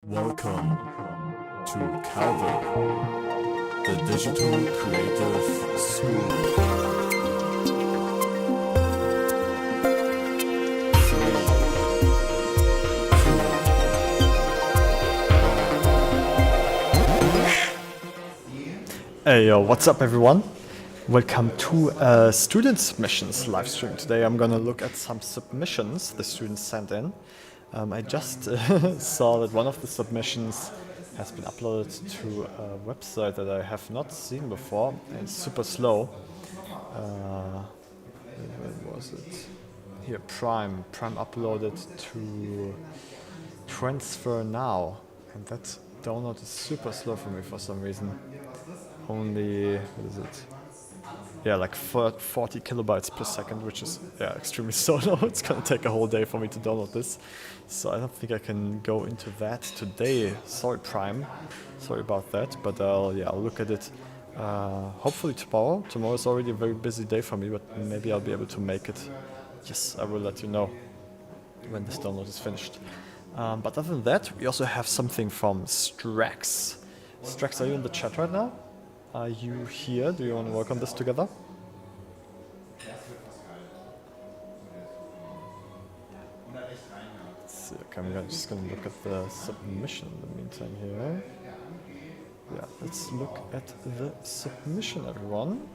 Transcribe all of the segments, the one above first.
Welcome to Calvin, the Digital Creative School. Hey yo, what's up everyone? Welcome to Student Submissions live stream. Today I'm gonna look at some submissions the students sent in. I just saw that one of the submissions has been uploaded to a website that I have not seen before, and it's super slow. Where was it? Here, Prime. Prime uploaded to Transfer Now, and that download is super slow for me for some reason. Only, what is it? Yeah, like 40 kilobytes per second, which is extremely slow. It's gonna take a whole day for me to download this, so I don't think I can go into that today. Sorry, Prime. Sorry about that, but I'll look at it. Hopefully tomorrow. Tomorrow is already a very busy day for me, but maybe I'll be able to make it. Yes, I will let you know when this download is finished. But other than that, we also have something from Strax. Strax, are you in the chat right now? Are you here? Do you want to work on this together? Let's see. Okay, I'm just going to look at the submission in the meantime here. Yeah, let's look at the submission, everyone.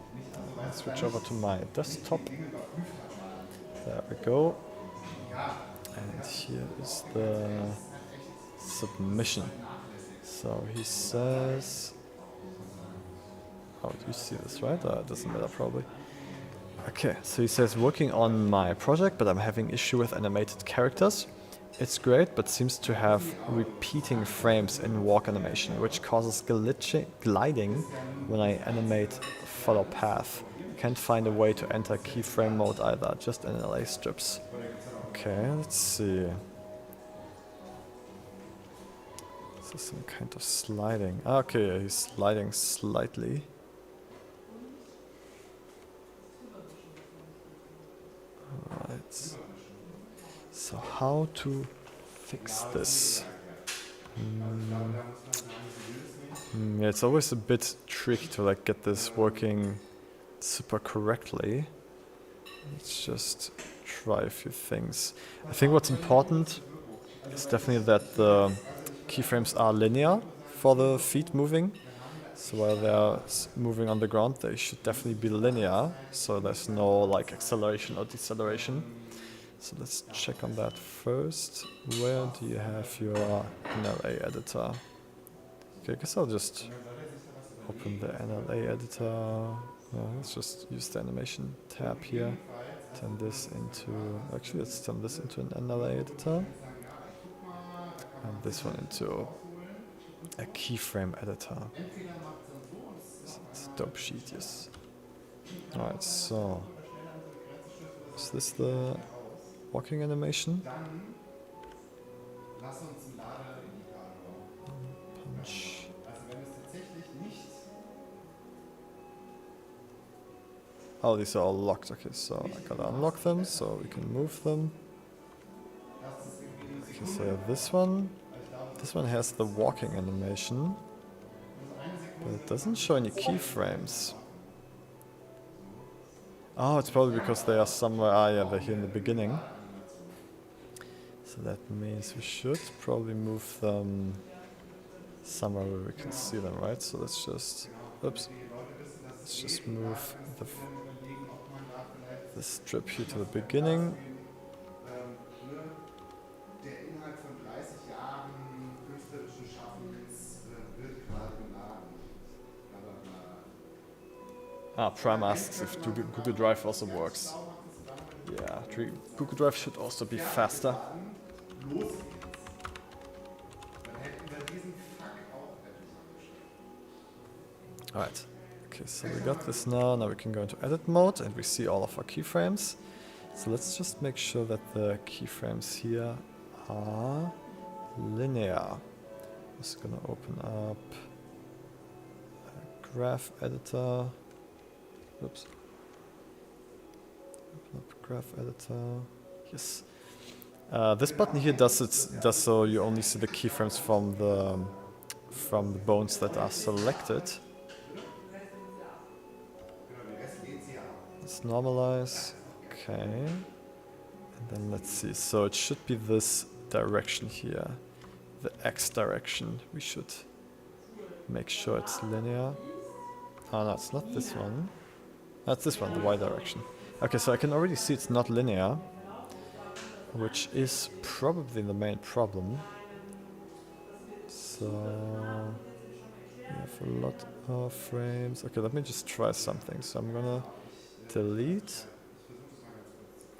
Let's switch over to my desktop. There we go. And here is the submission. So he says... Oh, do you see this, right? It doesn't matter, probably. Okay, so he says, working on my project, but I'm having issue with animated characters. It's great, but seems to have repeating frames in walk animation, which causes gliding when I animate follow path. Can't find a way to enter keyframe mode either, just NLA strips. Okay, let's see. This is some kind of sliding. Okay, he's sliding slightly. Alright. So how to fix this? Yeah, it's always a bit tricky to get this working super correctly. Let's just try a few things. I think what's important is definitely that the keyframes are linear for the feet moving. So while they're moving on the ground, they should definitely be linear, so there's no acceleration or deceleration. So let's check on that first. Where do you have your NLA editor? Okay, I guess I'll just open the NLA editor. Let's just use the animation tab here. Turn this into, actually let's turn this into an NLA editor. And this one into a keyframe editor. It's a dope sheet, yes. Alright, so is this the walking animation? Punch. Oh, these are all locked. Okay, so I gotta unlock them so we can move them. Okay, so this one has the walking animation, but it doesn't show any keyframes. Oh, it's probably because they are somewhere. They're here in the beginning. So that means we should probably move them somewhere where we can see them, right? So let's just, let's just move the strip here to the beginning. Prime asks if Google Drive also works. Yeah, Google Drive should also be faster. Alright, okay, so we got this now. Now we can go into edit mode and we see all of our keyframes. So let's just make sure that the keyframes here are linear. I'm just gonna open up a graph editor. Oops. Open up graph editor. Yes. This button here does so you only see the keyframes from the bones that are selected. Let's normalize. Okay. And then let's see. So it should be this direction here, the X direction. We should make sure it's linear. Oh no, it's not this one. That's this one, the Y direction. Okay, so I can already see it's not linear, which is probably the main problem. So we have a lot of frames. Okay, let me just try something. So I'm gonna delete.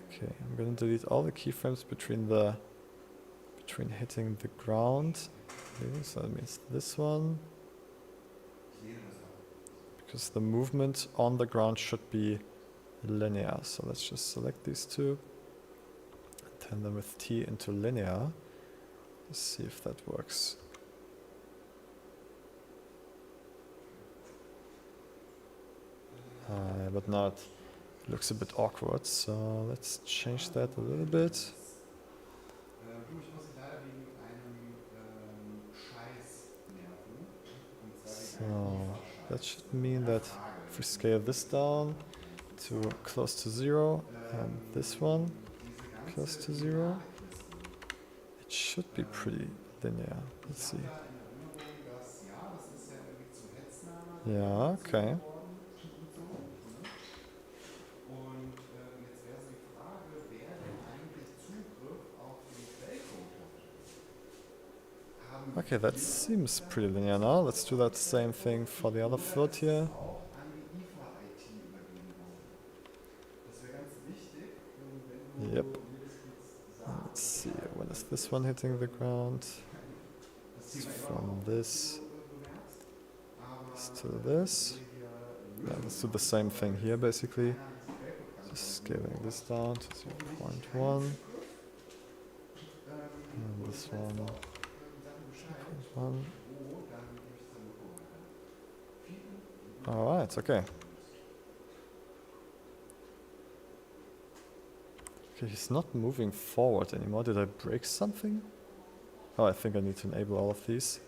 Okay, I'm gonna delete all the keyframes between hitting the ground. Okay, so that means this one. Because the movement on the ground should be linear. So let's just select these two. Turn them with T into linear. Let's see if that works. But now it looks a bit awkward, so let's change that a little bit. So that should mean that if we scale this down to close to 0 and this one close to 0, it should be pretty linear. Let's see. Yeah, okay. Okay, that seems pretty linear now. Let's do that same thing for the other float here. Yep. Let's see, when is this one hitting the ground? It's from this to this. Yeah, let's do the same thing here basically. Just scaling this down to 0.1. And this one. Alright, okay. Okay, he's not moving forward anymore. Did I break something? Oh, I think I need to enable all of these.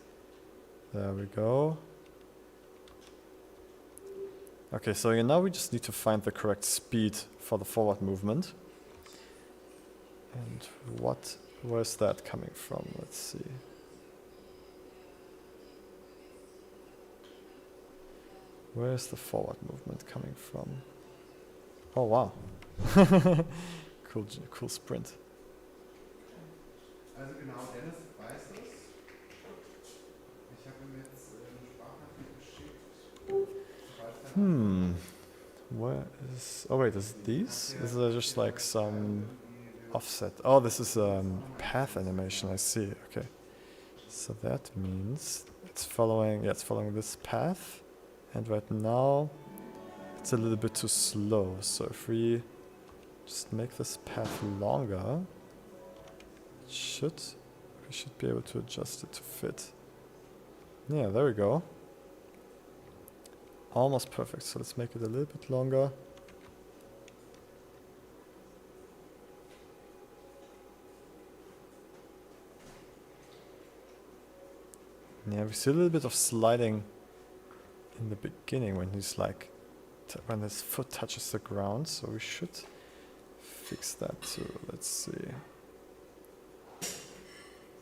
There we go. Okay, so now we just need to find the correct speed for the forward movement. And where's that coming from? Let's see. Where's the forward movement coming from? Oh wow. Cool sprint. Where is... Oh wait, is these? Is there just like some offset? Oh, this is path animation, I see. Okay. So that means it's following this path. And right now it's a little bit too slow. So if we just make this path longer, we should be able to adjust it to fit. Yeah, there we go. Almost perfect. So let's make it a little bit longer. Yeah, we see a little bit of sliding in the beginning when he's like, when his foot touches the ground. So we should fix that too. Let's see.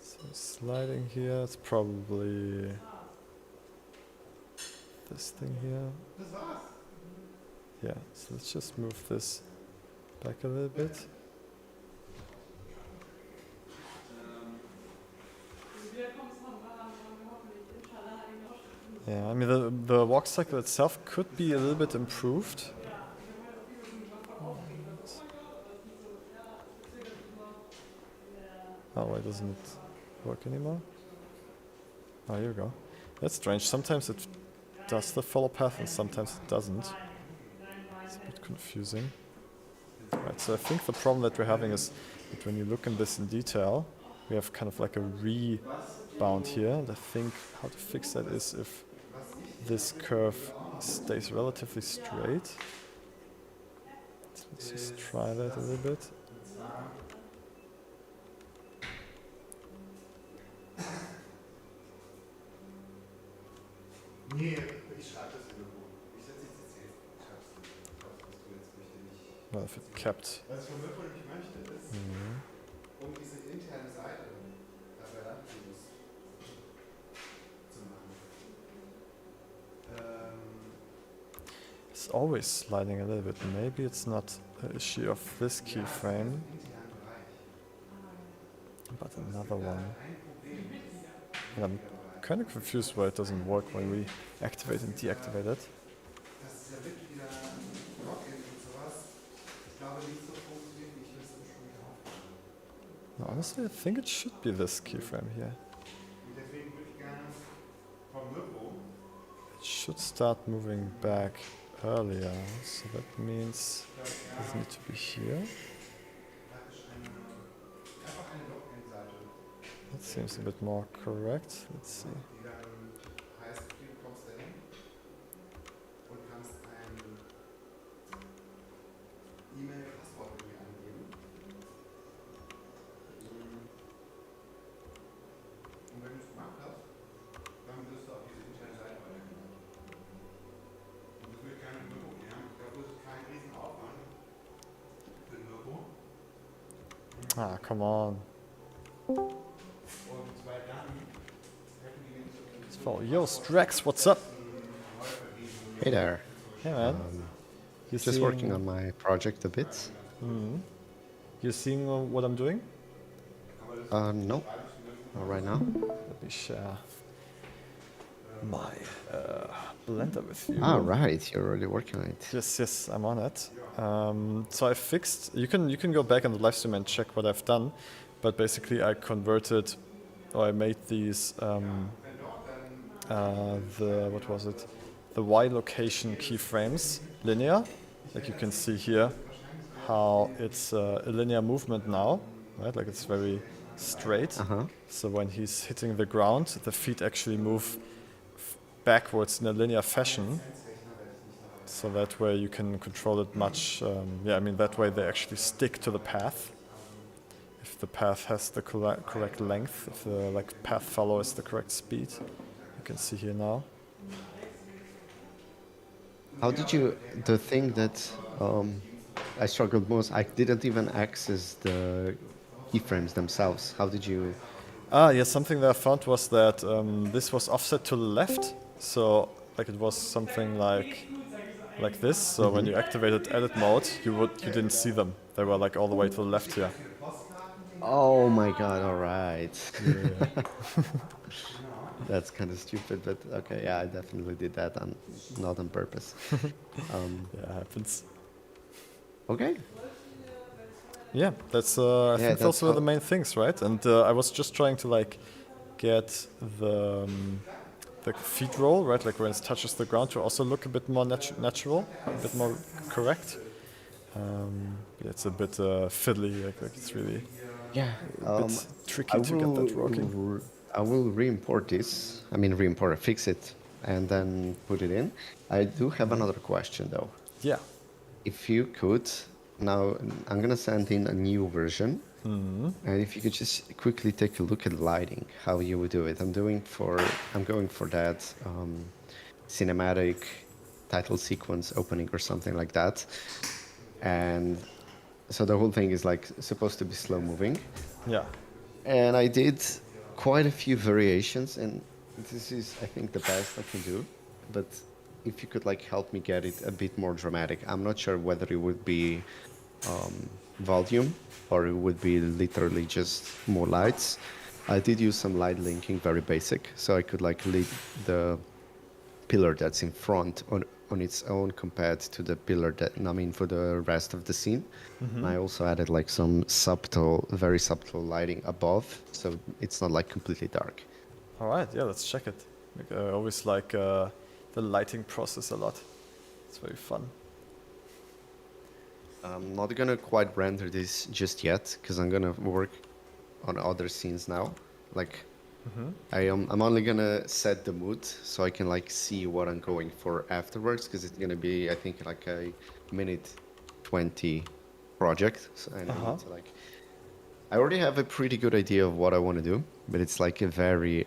So sliding here, it's probably this thing here. Yeah, so let's just move this back a little bit. Yeah, I mean the walk cycle itself could be a little bit improved. Oh, why doesn't it work anymore? Oh, here we go. That's strange. Sometimes it does the follow path and sometimes it doesn't. It's a bit confusing. Right, so I think the problem that we're having is that when you look in this in detail, we have kind of like a rebound here. And I think how to fix that is if this curve stays relatively straight. So let's just try that a little bit. Well, if it kept. It's always sliding a little bit. Maybe it's not an issue of this keyframe, but another one. And I'm kind of confused why it doesn't work when we activate and deactivate it. No, honestly, I think it should be this keyframe here. It should start moving back earlier, so that means it doesn't need to be here. That seems a bit more correct. Let's see. Ah, come on. Yo, Strax, what's up? Hey there. Hey man. You Just working on my project a bit. You seeing what I'm doing? No, not right now. Let me share my Blender with you. Ah, right. You're already working on it. Yes, I'm on it. So I fixed. You can go back on the live stream and check what I've done, but basically I converted, or I made these what was it? The Y location keyframes linear. Like you can see here, how it's a linear movement now, right? Like it's very straight. So when he's hitting the ground, the feet actually move backwards in a linear fashion. So that way you can control it much, that way they actually stick to the path. If the path has the correct length, if the path follow is the correct speed, you can see here now. How did you, the thing that I struggled most, I didn't even access the keyframes themselves. How did you? Something that I found was that this was offset to the left. So like it was something like this. So when you activated edit mode, you didn't see them. They were like all the way to the left here. Oh my god, all right. Yeah. That's kind of stupid, but okay, yeah, I definitely did that, not on purpose. Yeah, it happens. Okay. Yeah, that's I think those were the main things, right? And I was just trying to get the feet roll, right? Like when it touches the ground, to also look a bit more natural, a bit more correct. It's a bit fiddly, like it's really a bit tricky to get that working. I will re-import this. I mean, fix it, and then put it in. I do have another question though. Yeah. If you could, now I'm gonna send in a new version, and if you could just quickly take a look at lighting, how you would do it. I'm going for that cinematic title sequence opening or something like that, and so the whole thing is supposed to be slow moving. Yeah. And I did quite a few variations, and this is, I think, the best I can do. But if you could help me get it a bit more dramatic. I'm not sure whether it would be volume or it would be literally just more lights. I did use some light linking, very basic, so I could lead the pillar that's in front on its own compared to the pillar for the rest of the scene. And I also added some very subtle lighting above, so it's not completely dark. All right, yeah, let's check it. I always like the lighting process a lot. It's very fun. I'm not gonna quite render this just yet because I'm gonna work on other scenes now. I'm only gonna set the mood so I can see what I'm going for afterwards, because it's gonna be, I think, a minute 20 project. So I need to I already have a pretty good idea of what I want to do, but it's a very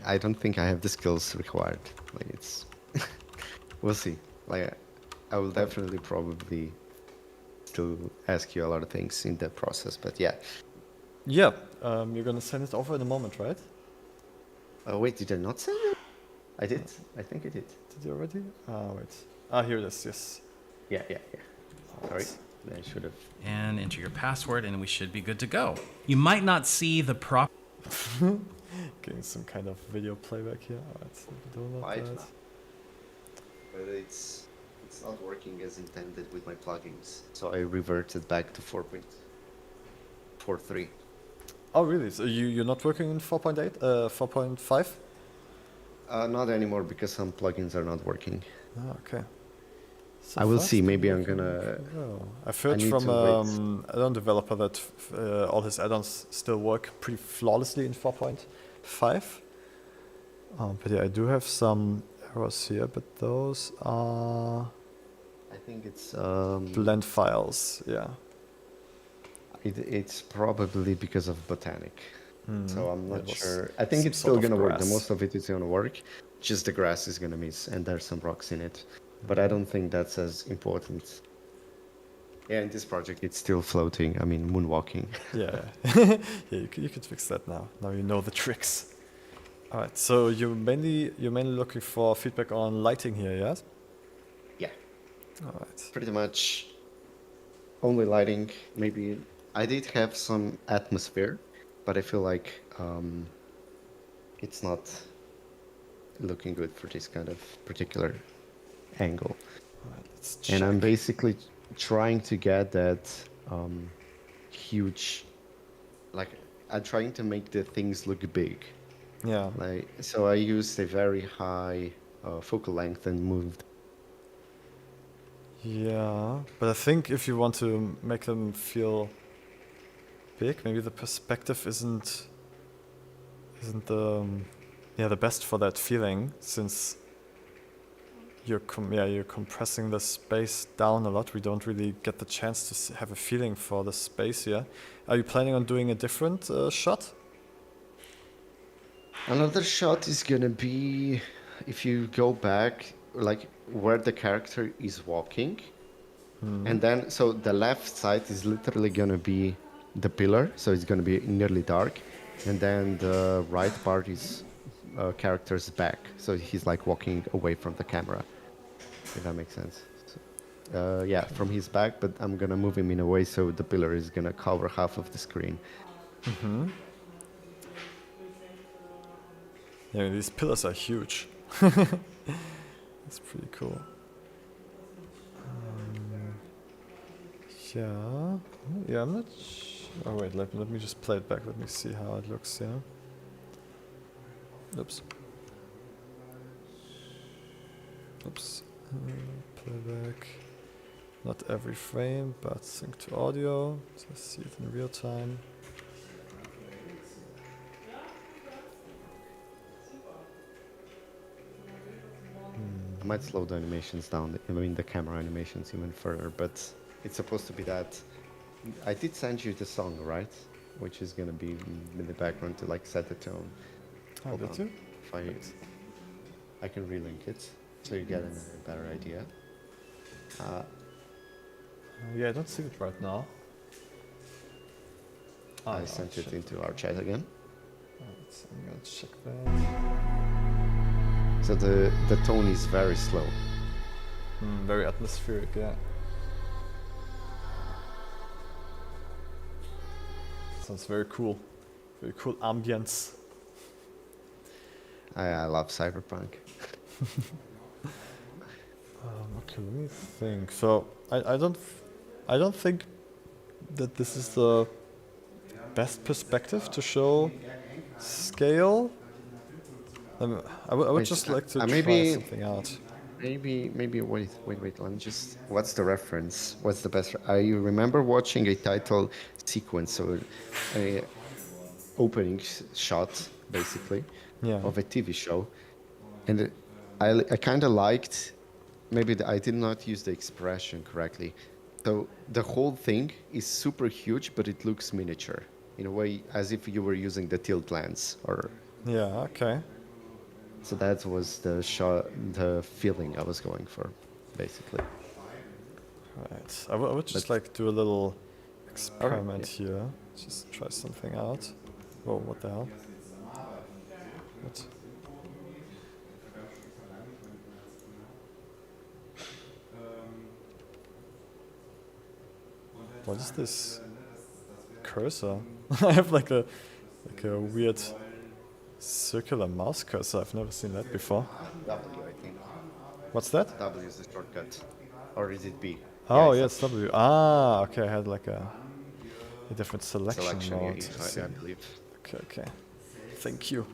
I don't think I have the skills required. Like it's, we'll see. Like I will definitely probably still ask you a lot of things in the process, but yeah. Yeah, you're gonna send it over in a moment, right? Oh wait, did I not send it? I did. I think I did. Did you already? Ah, wait. Ah, here it is, yes. Yeah. Sorry, Alright. I should have. And enter your password, and we should be good to go. You might not see the prop. Getting some kind of video playback here. Alright, download Quite that. now. But it's not working as intended with my plugins. So I reverted back to 4.43. Oh, really? So you're not working in 4.8? 4.5? Not anymore because some plugins are not working. Ah, okay. So I will far see. it's been Maybe I'm working gonna. pretty well. I've heard need from to wait. an add-on developer that all his add-ons still work pretty flawlessly in 4.5. But yeah, I do have some errors here, but those are I think it's blend files. Yeah. it's probably because of Botanic. So I'm Yeah, not it was sure. I think some it's still sort of gonna work. The grass. most of it is gonna work. Just the grass is gonna miss, and there's some rocks in it. But I don't think that's as important. Yeah, in this project, it's still floating. I mean, moonwalking. Yeah. Yeah, you could fix that now. Now you know the tricks. All right. So you're mainly looking for feedback on lighting here, yes? Yeah, All right. pretty much only lighting. Maybe I did have some atmosphere, but I feel like it's not looking good for this kind of particular angle. All right. Let's And I'm check. basically trying to get that huge, like I'm trying to make the things look big. Yeah. Like so, I used a very high focal length and moved. Yeah, but I think if you want to make them feel big, maybe the perspective isn't the best for that feeling, since you're compressing the space down a lot. We don't really get the chance to have a feeling for the space here. Are you planning on doing a different shot? Another shot is gonna be if you go back, like where the character is walking, and then so the left side is literally gonna be the pillar, so it's gonna be nearly dark, and then the right part is character's back, so he's like walking away from the camera. If that makes sense. So, yeah, from his back, but I'm gonna move him in a way so the pillar is gonna cover half of the screen. Yeah, these pillars are huge. That's pretty cool. Yeah. Yeah, I'm not. Oh wait, let me just play it back. Let me see how it looks. Yeah. Oops. Oops. Playback. Not every frame, but sync to audio. So see it in real time. I might slow the animations down, I mean the camera animations even further, but it's supposed to be that. I did send you the song, right? Which is gonna be in the background to like set the tone. Oh, Hold did on. you? If I can relink it so you get a better idea. Yeah, I don't see it right now. I sent it into our chat again. Alright, I'm gonna check that. So the tone is very slow. Very atmospheric, yeah. Sounds very cool. Very cool ambience. I love cyberpunk. Okay, let me think. So I don't think that this is the best perspective to show scale. I would Wait, just like to try maybe- something out. Maybe wait. Let me just. What's the reference? What's the best? I remember watching a title sequence, so a opening shot, basically, Yeah. of a TV show, and I kind of liked. Maybe I did not use the expression correctly. So the whole thing is super huge, but it looks miniature in a way, as if you were using the tilt lens or. Yeah. Okay. So that was the shot, the feeling I was going for, basically. Right. I would just But- like do a little experiment yeah. here. Just try something out. Whoa, what the hell? What? What is this cursor? I have like a weird circular mouse cursor. I've never seen that before. W, I think. What's that? W is the shortcut. Or is it B? Oh, Yeah, yeah, it's W. Ah, okay. I had like a different selection, selection, mode. yeah, I see. I believe. Okay, okay. Thank you.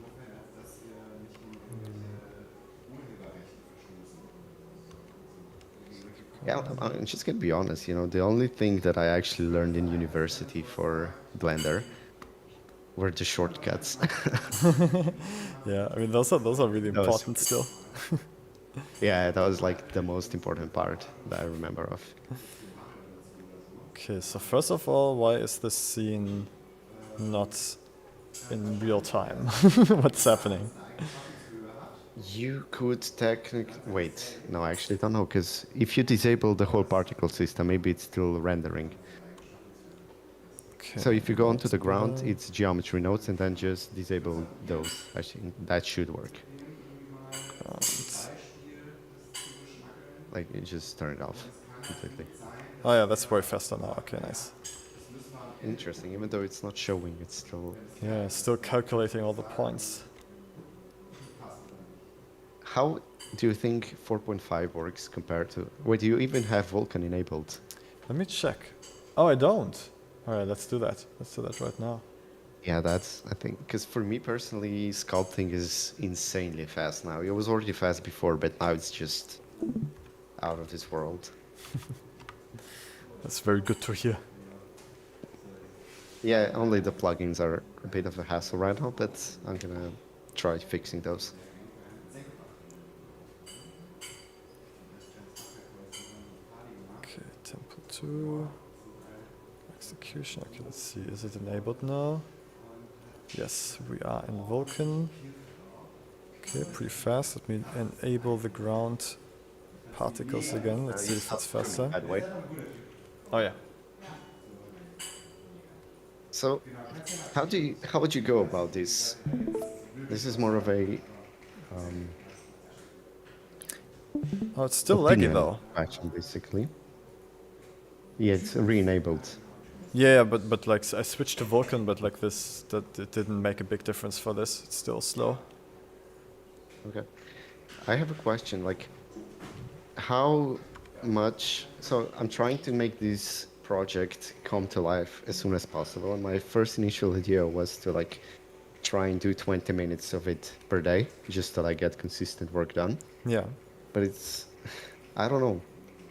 Yeah, I'm just gonna be honest, you know, the only thing that I actually learned in university for Blender were the shortcuts. Yeah, I mean those are really That was- important still. Yeah, that was like the most important part that I remember of. Okay, so first of all, why is this scene not in real time? What's happening? You could technically wait. No, I actually don't know, because if you disable the whole particle system, maybe it's still rendering. Okay. So if you go onto the let's ground, go. it's geometry nodes, and then just disable those. I think that should work. Like, you just turn it off completely. Oh yeah, that's way faster now. Okay, nice. Interesting, even though it's not showing, it's still... Yeah, still calculating all the points. How do you think 4.5 works compared to... Wait, do you even have Vulkan enabled? Let me check. Oh, I don't. All right, let's do that. Let's do that right now. Yeah, that's, I think, because for me personally, sculpting is insanely fast now. It was already fast before, but now it's just out of this world. That's very good to hear. Yeah, only the plugins are a bit of a hassle right now, but I'm gonna try fixing those. Okay, temple 2. Execution. Okay, let's see. Is it enabled now? Yes, we are in Vulkan. Okay, pretty fast. Let me enable the ground particles again. Let's see if it's faster. By the way. Oh yeah. So, how would you go about this? This is more of a Oh, it's still laggy opinion though. question, basically. Yeah, it's re-enabled. Yeah, but like I switched to Vulkan, but like this, that it didn't make a big difference for this. It's still slow. Okay. I have a question, like, how much... So, I'm trying to make this project come to life as soon as possible, and my first initial idea was to, like, try and do 20 minutes of it per day, just to, like, get consistent work done. Yeah. But it's... I don't know.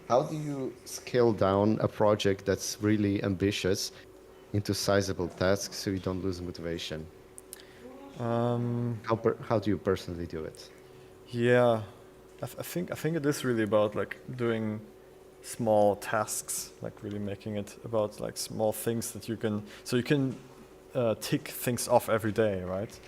How do you scale down a project that's really ambitious into sizable tasks so you don't lose motivation? How do you personally do it? Yeah, I think it is really about like doing small tasks, like really making it about like small things that you can, so you can tick things off every day, right?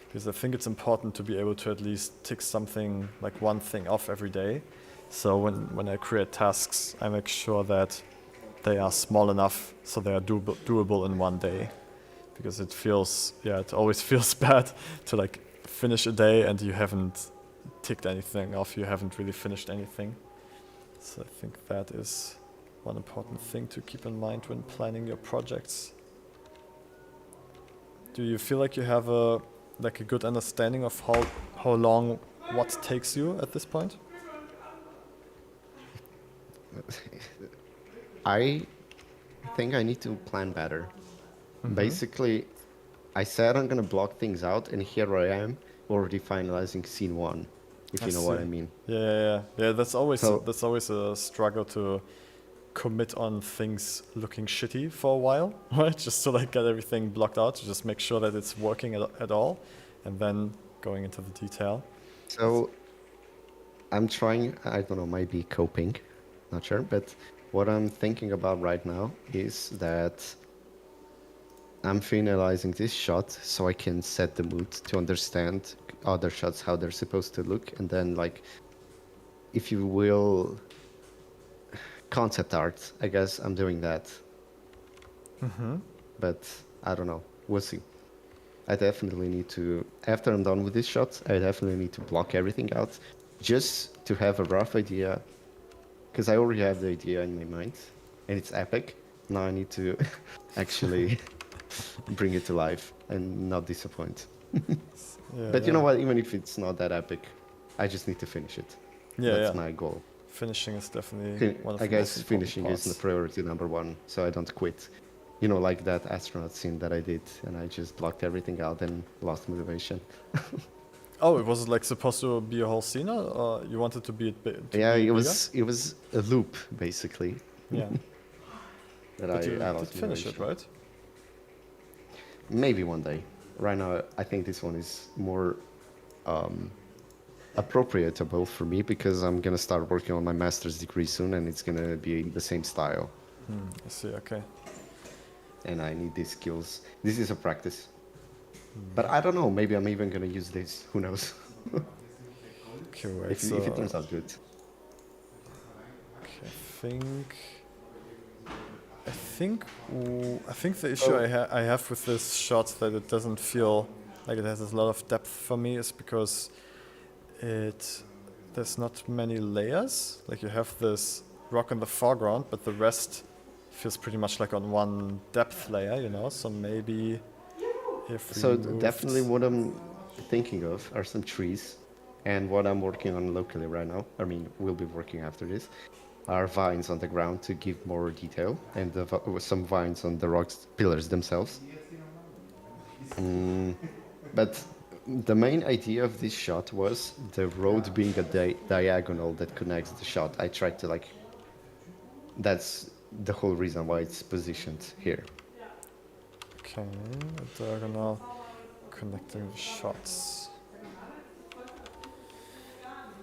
Because I think it's important to be able to at least tick something, like one thing off every day. So when I create tasks, I make sure that they are small enough so they are doable in one day. Because it feels, yeah, it always feels bad to like finish a day and you haven't ticked anything off, you haven't really finished anything. So I think that is one important thing to keep in mind when planning your projects. Do you feel like you have a good understanding of how long what takes you at this point? I think I need to plan better. Basically, I said I'm gonna block things out, and here I am already finalizing scene 1, if you know what I mean. Yeah. That's always So- a struggle to commit on things looking shitty for a while, right? Just to like get everything blocked out, to just make sure that it's working at all, and then going into the detail. So I'm trying, I don't know, maybe coping, not sure, but what I'm thinking about right now is that I'm finalizing this shot so I can set the mood to understand other shots how they're supposed to look, and then like, if you will, concept art. I guess I'm doing that, but I don't know. We'll see. I definitely need to, after I'm done with this shot, I definitely need to block everything out, just to have a rough idea, because I already have the idea in my mind, and it's epic. Now I need to actually bring it to life and not disappoint. Yeah, But you know what? Even if it's not that epic, I just need to finish it. Yeah, That's yeah. my goal. Finishing is definitely one of I the most guess important finishing is the parts. priority number one, so I don't quit. You know, like that astronaut scene that I did, and I just blocked everything out and lost motivation. Oh, it was like supposed to be a whole scene, or you wanted to be Yeah, be it bigger? was a loop basically Yeah, that but you I did lost finish it, motivation. right? Maybe one day. Right now, I think this one is more appropriatable for me because I'm gonna start working on my master's degree soon, and it's gonna be the same style. I see. Okay. And I need these skills. This is a practice. But I don't know. Maybe I'm even gonna use this. Who knows? Okay, wait. if So it turns out good. okay, I think the issue I have with this shot that it doesn't feel like it has a lot of depth for me is because there's not many layers. Like you have this rock in the foreground, but the rest feels pretty much like on one depth layer, you know. So maybe if we So moved- definitely what I'm thinking of are some trees, and what I'm working on locally right now, I mean, we'll be working after this, are vines on the ground to give more detail, and some vines on the rocks pillars themselves. But the main idea of this shot was the road being a diagonal that connects the shot. I tried to like, that's the whole reason why it's positioned here. Okay, a diagonal connecting the shots.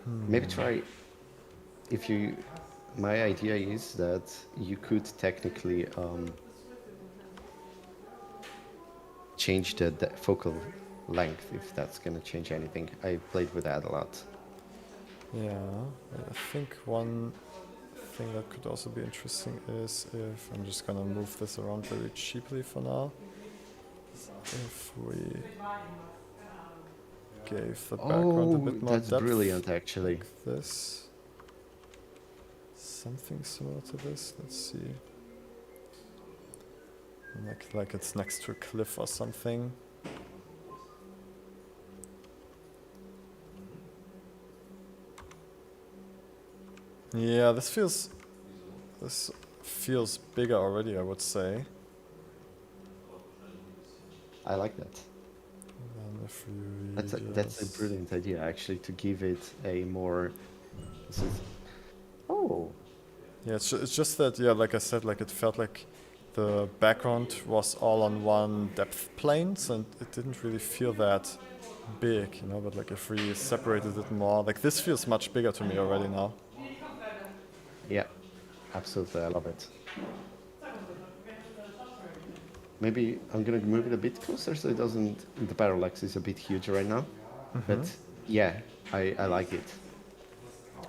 Maybe try, if you, my idea is that you could technically change the focal length if that's going to change anything. I played with that a lot. Yeah, I think one thing that could also be interesting is if I'm just gonna move this around very cheaply for now. If we gave the background a bit more That's depth, brilliant actually. like this, something similar to this. Let's see, like it's next to a cliff or something. Yeah, this feels bigger already, I would say. I like that. And if we That's a just- brilliant idea actually, to give it a more. Oh, Yeah, it's just that, yeah, like I said, like it felt like the background was all on one depth plane, so it didn't really feel that big, you know, but like if we separated it more, like this feels much bigger to me already now. yeah, absolutely. I love it. Maybe I'm gonna move it a bit closer so it doesn't. The parallax is a bit huge right now, but yeah, I like it.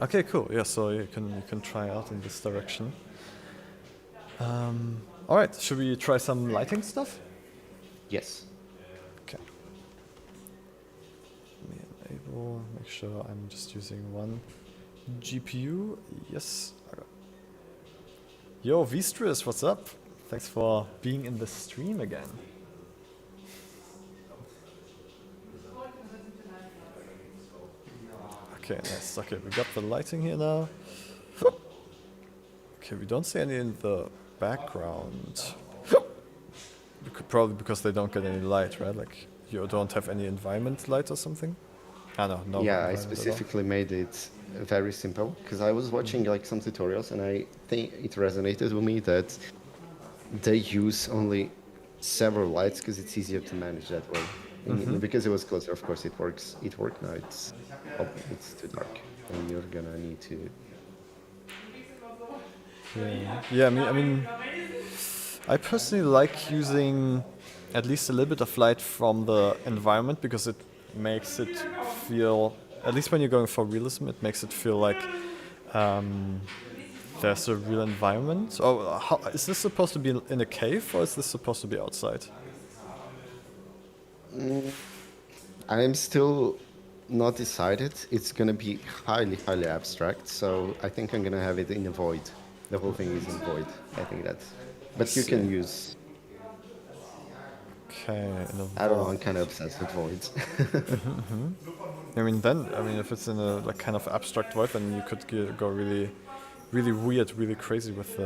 Okay, cool. Yeah, so you can try out in this direction. All right, should we try some lighting stuff? Yes. Okay. Let me enable. Make sure I'm just using one GPU. Yes. Okay. Yo, Vistris, what's up? Thanks for being in the stream again. Okay, nice. Okay, we got the lighting here now. Okay, we don't see any in the background. Probably because they don't get any light, right? Like you don't have any environment light or something. Ah, no, no. Yeah, I environment at all. specifically made it very simple because I was watching like some tutorials and I think it resonated with me that they use only several lights because it's easier to manage that way. And because it was closer, of course, it works. It worked. Now it's too dark, and you're gonna need to. Yeah, I mean, I personally like using at least a little bit of light from the environment because it makes it feel, at least when you're going for realism, it makes it feel like there's a real environment. Oh, how, is this supposed to be in a cave or is this supposed to be outside? I'm still not decided. It's gonna be highly, highly abstract. So I think I'm gonna have it in a void. The whole thing is in void. I think that's. But you can use. Okay, in a I don't know. vault. I'm kind of obsessed with voids. I mean, then, I mean, if it's in a like kind of abstract void, then you could go really, really weird, really crazy with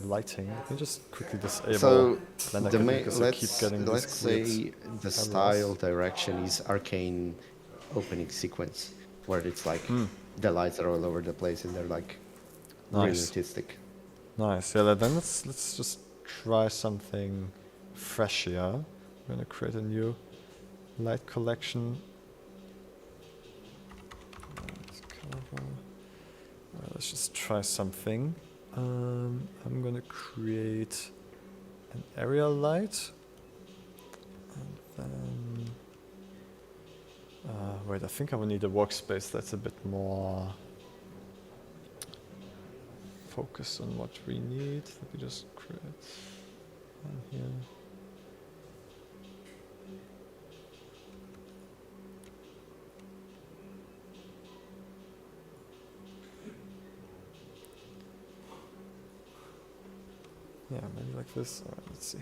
lighting. Let me just quickly disable So blender the again main, because I keep getting let's these weird say the errors. style direction is arcane opening sequence, where it's like the lights are all over the place and they're like really Nice. artistic. Nice. Yeah. Then let's just try something fresh here. I'm gonna create a new light collection. Let's cover. Let's just try something. I'm gonna create an area light. And then... wait, I think I will need a workspace that's a bit more focused on what we need. Let me just create one here. Yeah, maybe like this. Alright, let's see.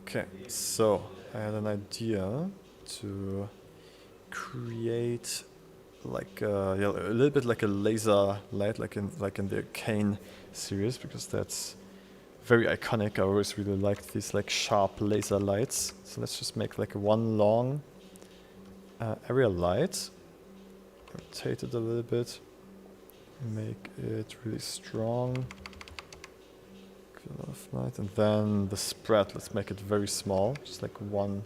Okay, so I had an idea to create like yeah, a little bit like a laser light, like in the Arcane series, because that's very iconic. I always really liked these like sharp laser lights. So let's just make like one long area light. Rotate it a little bit. Make it really strong. Give it a lot of light. And then the spread, let's make it very small, just like 1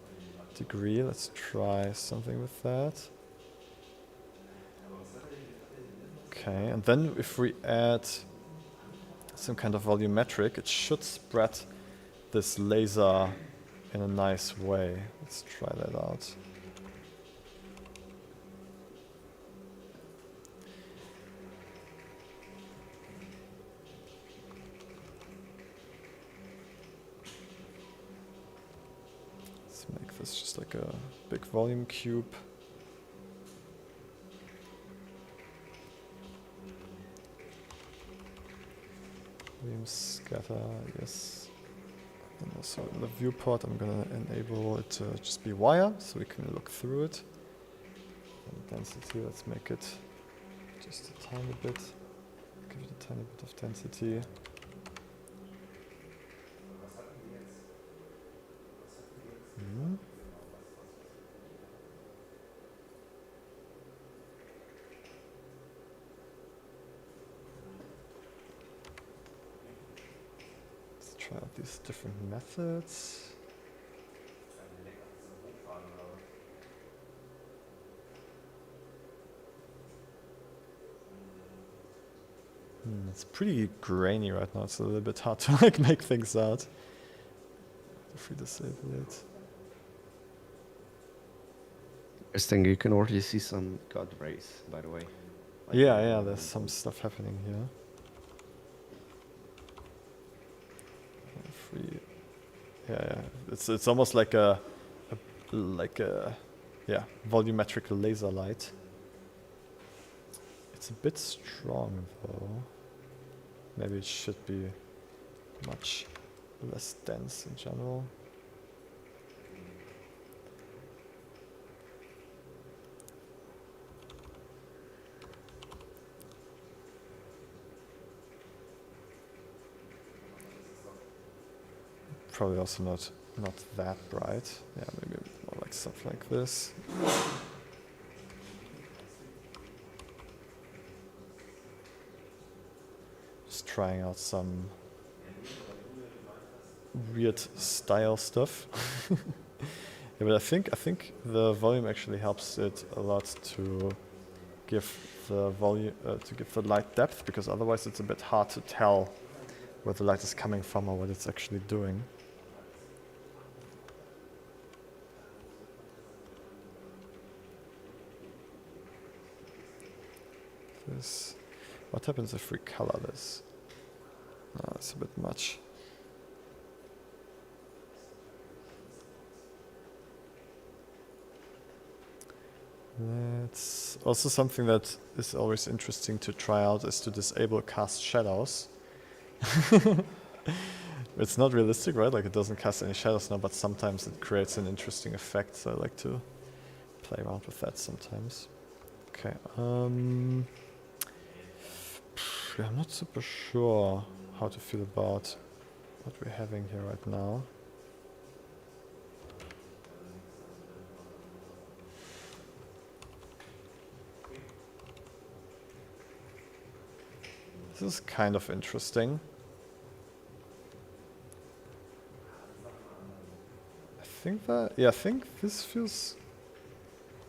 degree. Let's try something with that. Okay, and then if we add some kind of volumetric, it should spread this laser in a nice way. Let's try that out. Make this just like a big volume cube. Volume scatter, yes. And also in the viewport, I'm gonna enable it to just be wire, so we can look through it. And density, let's make it just a tiny bit. Give it a tiny bit of density. Let's try out these different methods. It's pretty grainy right now. It's a little bit hard to like make things out. If we disable it. Interesting. You can already see some god rays, by the way. Like, Yeah, there's some stuff happening here. If we, yeah, it's almost like a yeah, volumetric laser light. It's a bit strong though. Maybe it should be much less dense in general. Probably also not that bright. Yeah, maybe a bit more like stuff like this. Just trying out some weird style stuff. Yeah, but I think the volume actually helps it a lot to give the volume to give the light depth, because otherwise it's a bit hard to tell where the light is coming from or what it's actually doing. This, what happens if we color this? It's a bit much. That's also something that is always interesting to try out, is to disable cast shadows. It's not realistic, right? Like, it doesn't cast any shadows now, but sometimes it creates an interesting effect, so I like to play around with that sometimes. Okay, yeah, I'm not super sure how to feel about what we're having here right now. This is kind of interesting. I think this feels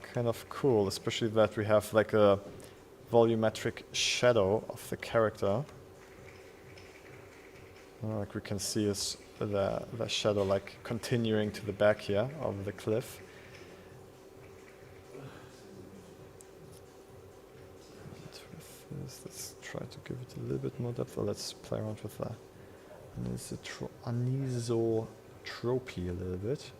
kind of cool, especially that we have like a volumetric shadow of the character. Like we can see the shadow like continuing to the back here of the cliff. And with this, let's try to give it a little bit more depth, or let's play around with the anisotropy a little bit.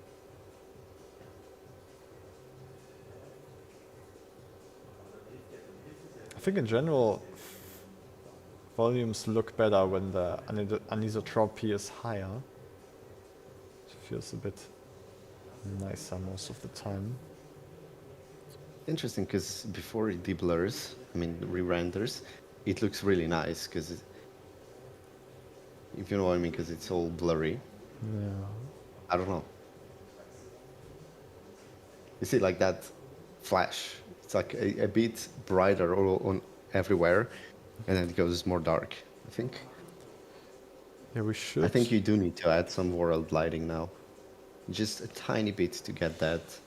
I think in general, volumes look better when the anisotropy is higher. It feels a bit nicer most of the time. Interesting, because before it deblurs, I mean re-renders, it looks really nice, because if you know what I mean, because it's all blurry. Yeah. I don't know. You see, like that flash. It's like a bit brighter all on everywhere, and then it goes more dark, I think. Yeah, we should. I think you do need to add some world lighting now. Just a tiny bit to get that.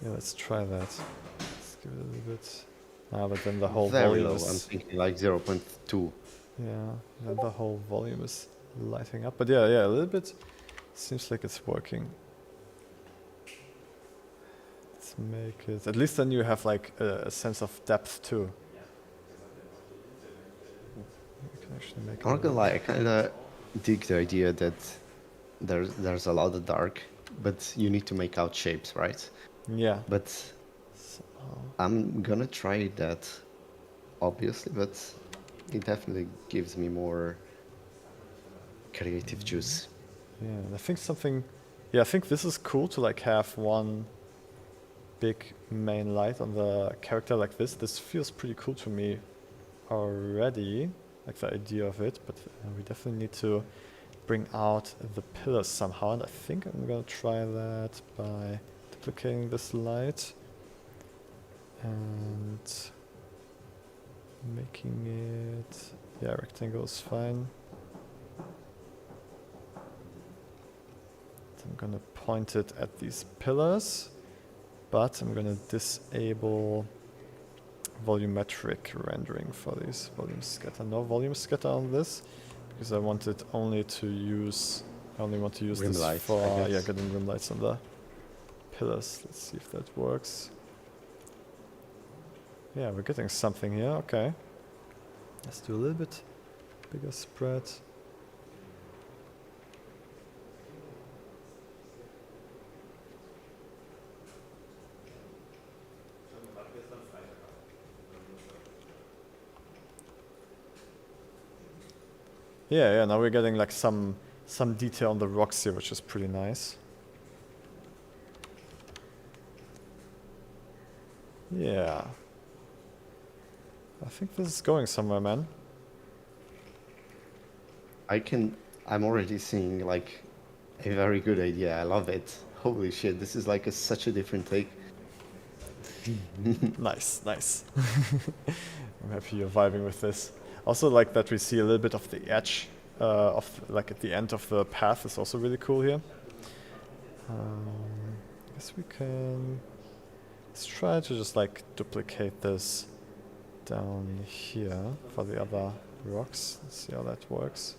Yeah, let's try that. Let's give it a little bit. But then the whole Very volume low. is... I'm thinking like 0.2. Yeah, then the whole volume is lighting up. But yeah, a little bit. Seems like it's working. Let's make it... At least then you have like a sense of depth too. You can actually make I'm not gonna lie, I kind of dig the idea that there's a lot of dark, but you need to make out shapes, right? Yeah. But Somehow. I'm gonna try that, obviously, but it definitely gives me more creative juice. Yeah, and I think something... Yeah, I think this is cool to like have one big main light on the character like this. This feels pretty cool to me already, like the idea of it, but we definitely need to bring out the pillars somehow, and I think I'm gonna try that by duplicating this light and making it... Yeah, rectangle is fine. I'm gonna point it at these pillars, but I'm gonna disable volumetric rendering for these volume scatter. No volume scatter on this, because I want it only to use... I only want to use Rim this lights, for I guess. getting rim lights on the pillars. Let's see if that works. Yeah, we're getting something here. Okay. Let's do a little bit bigger spread. Yeah, now we're getting like some detail on the rocks here, which is pretty nice. Yeah. I think this is going somewhere, man. I'm already seeing like a very good idea. I love it. Holy shit, this is like such a different take. Nice. I'm happy you're vibing with this. Also like that we see a little bit of the edge of like at the end of the path is also really cool here. I guess we can Let's try to just like duplicate this down here for the other rocks. Let's see how that works.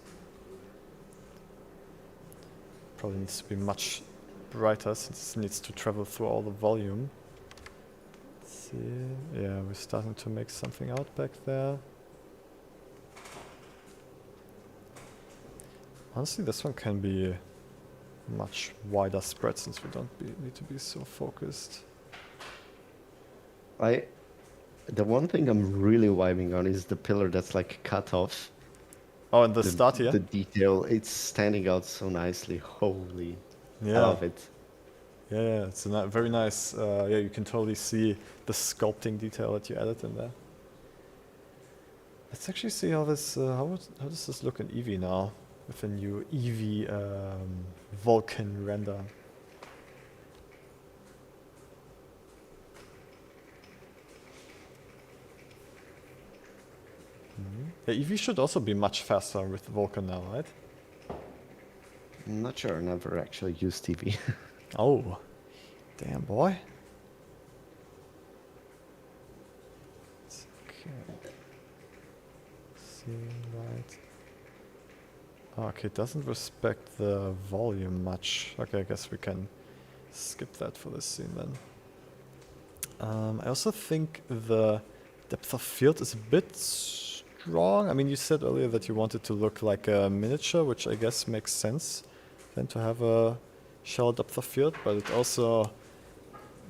Probably needs to be much brighter since it needs to travel through all the volume. Let's see. Yeah, we're starting to make something out back there. Honestly, this one can be much wider spread since we don't need to be so focused. The one thing I'm really vibing on is the pillar that's like cut off. Oh, and the start here? The detail, it's standing out so nicely. Holy, I Yeah. love it. Yeah, it's a very nice. Yeah, you can totally see the sculpting detail that you added in there. Let's actually see how this. How does this look in Eevee now with a new Eevee Vulkan render? Yeah, Eevee should also be much faster with Vulkan now, right? I'm not sure. I never actually used TV. Oh, damn boy. Okay. See, right. Okay, it doesn't respect the volume much. Okay, I guess we can skip that for this scene then. I also think the depth of field is a bit strong. I mean, you said earlier that you wanted to look like a miniature, which I guess makes sense then to have a shallow depth of field, but it also,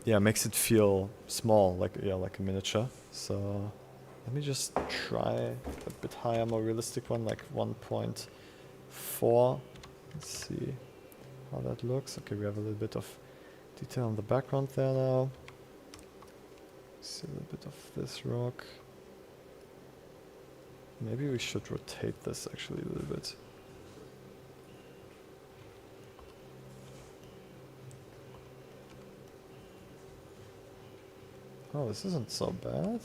yeah, makes it feel small, like a miniature. So let me just try a bit higher, more realistic one, like 1.4. Let's see how that looks. Okay, we have a little bit of detail in the background there now. See a little bit of this rock. Maybe we should rotate this actually a little bit. Oh, this isn't so bad.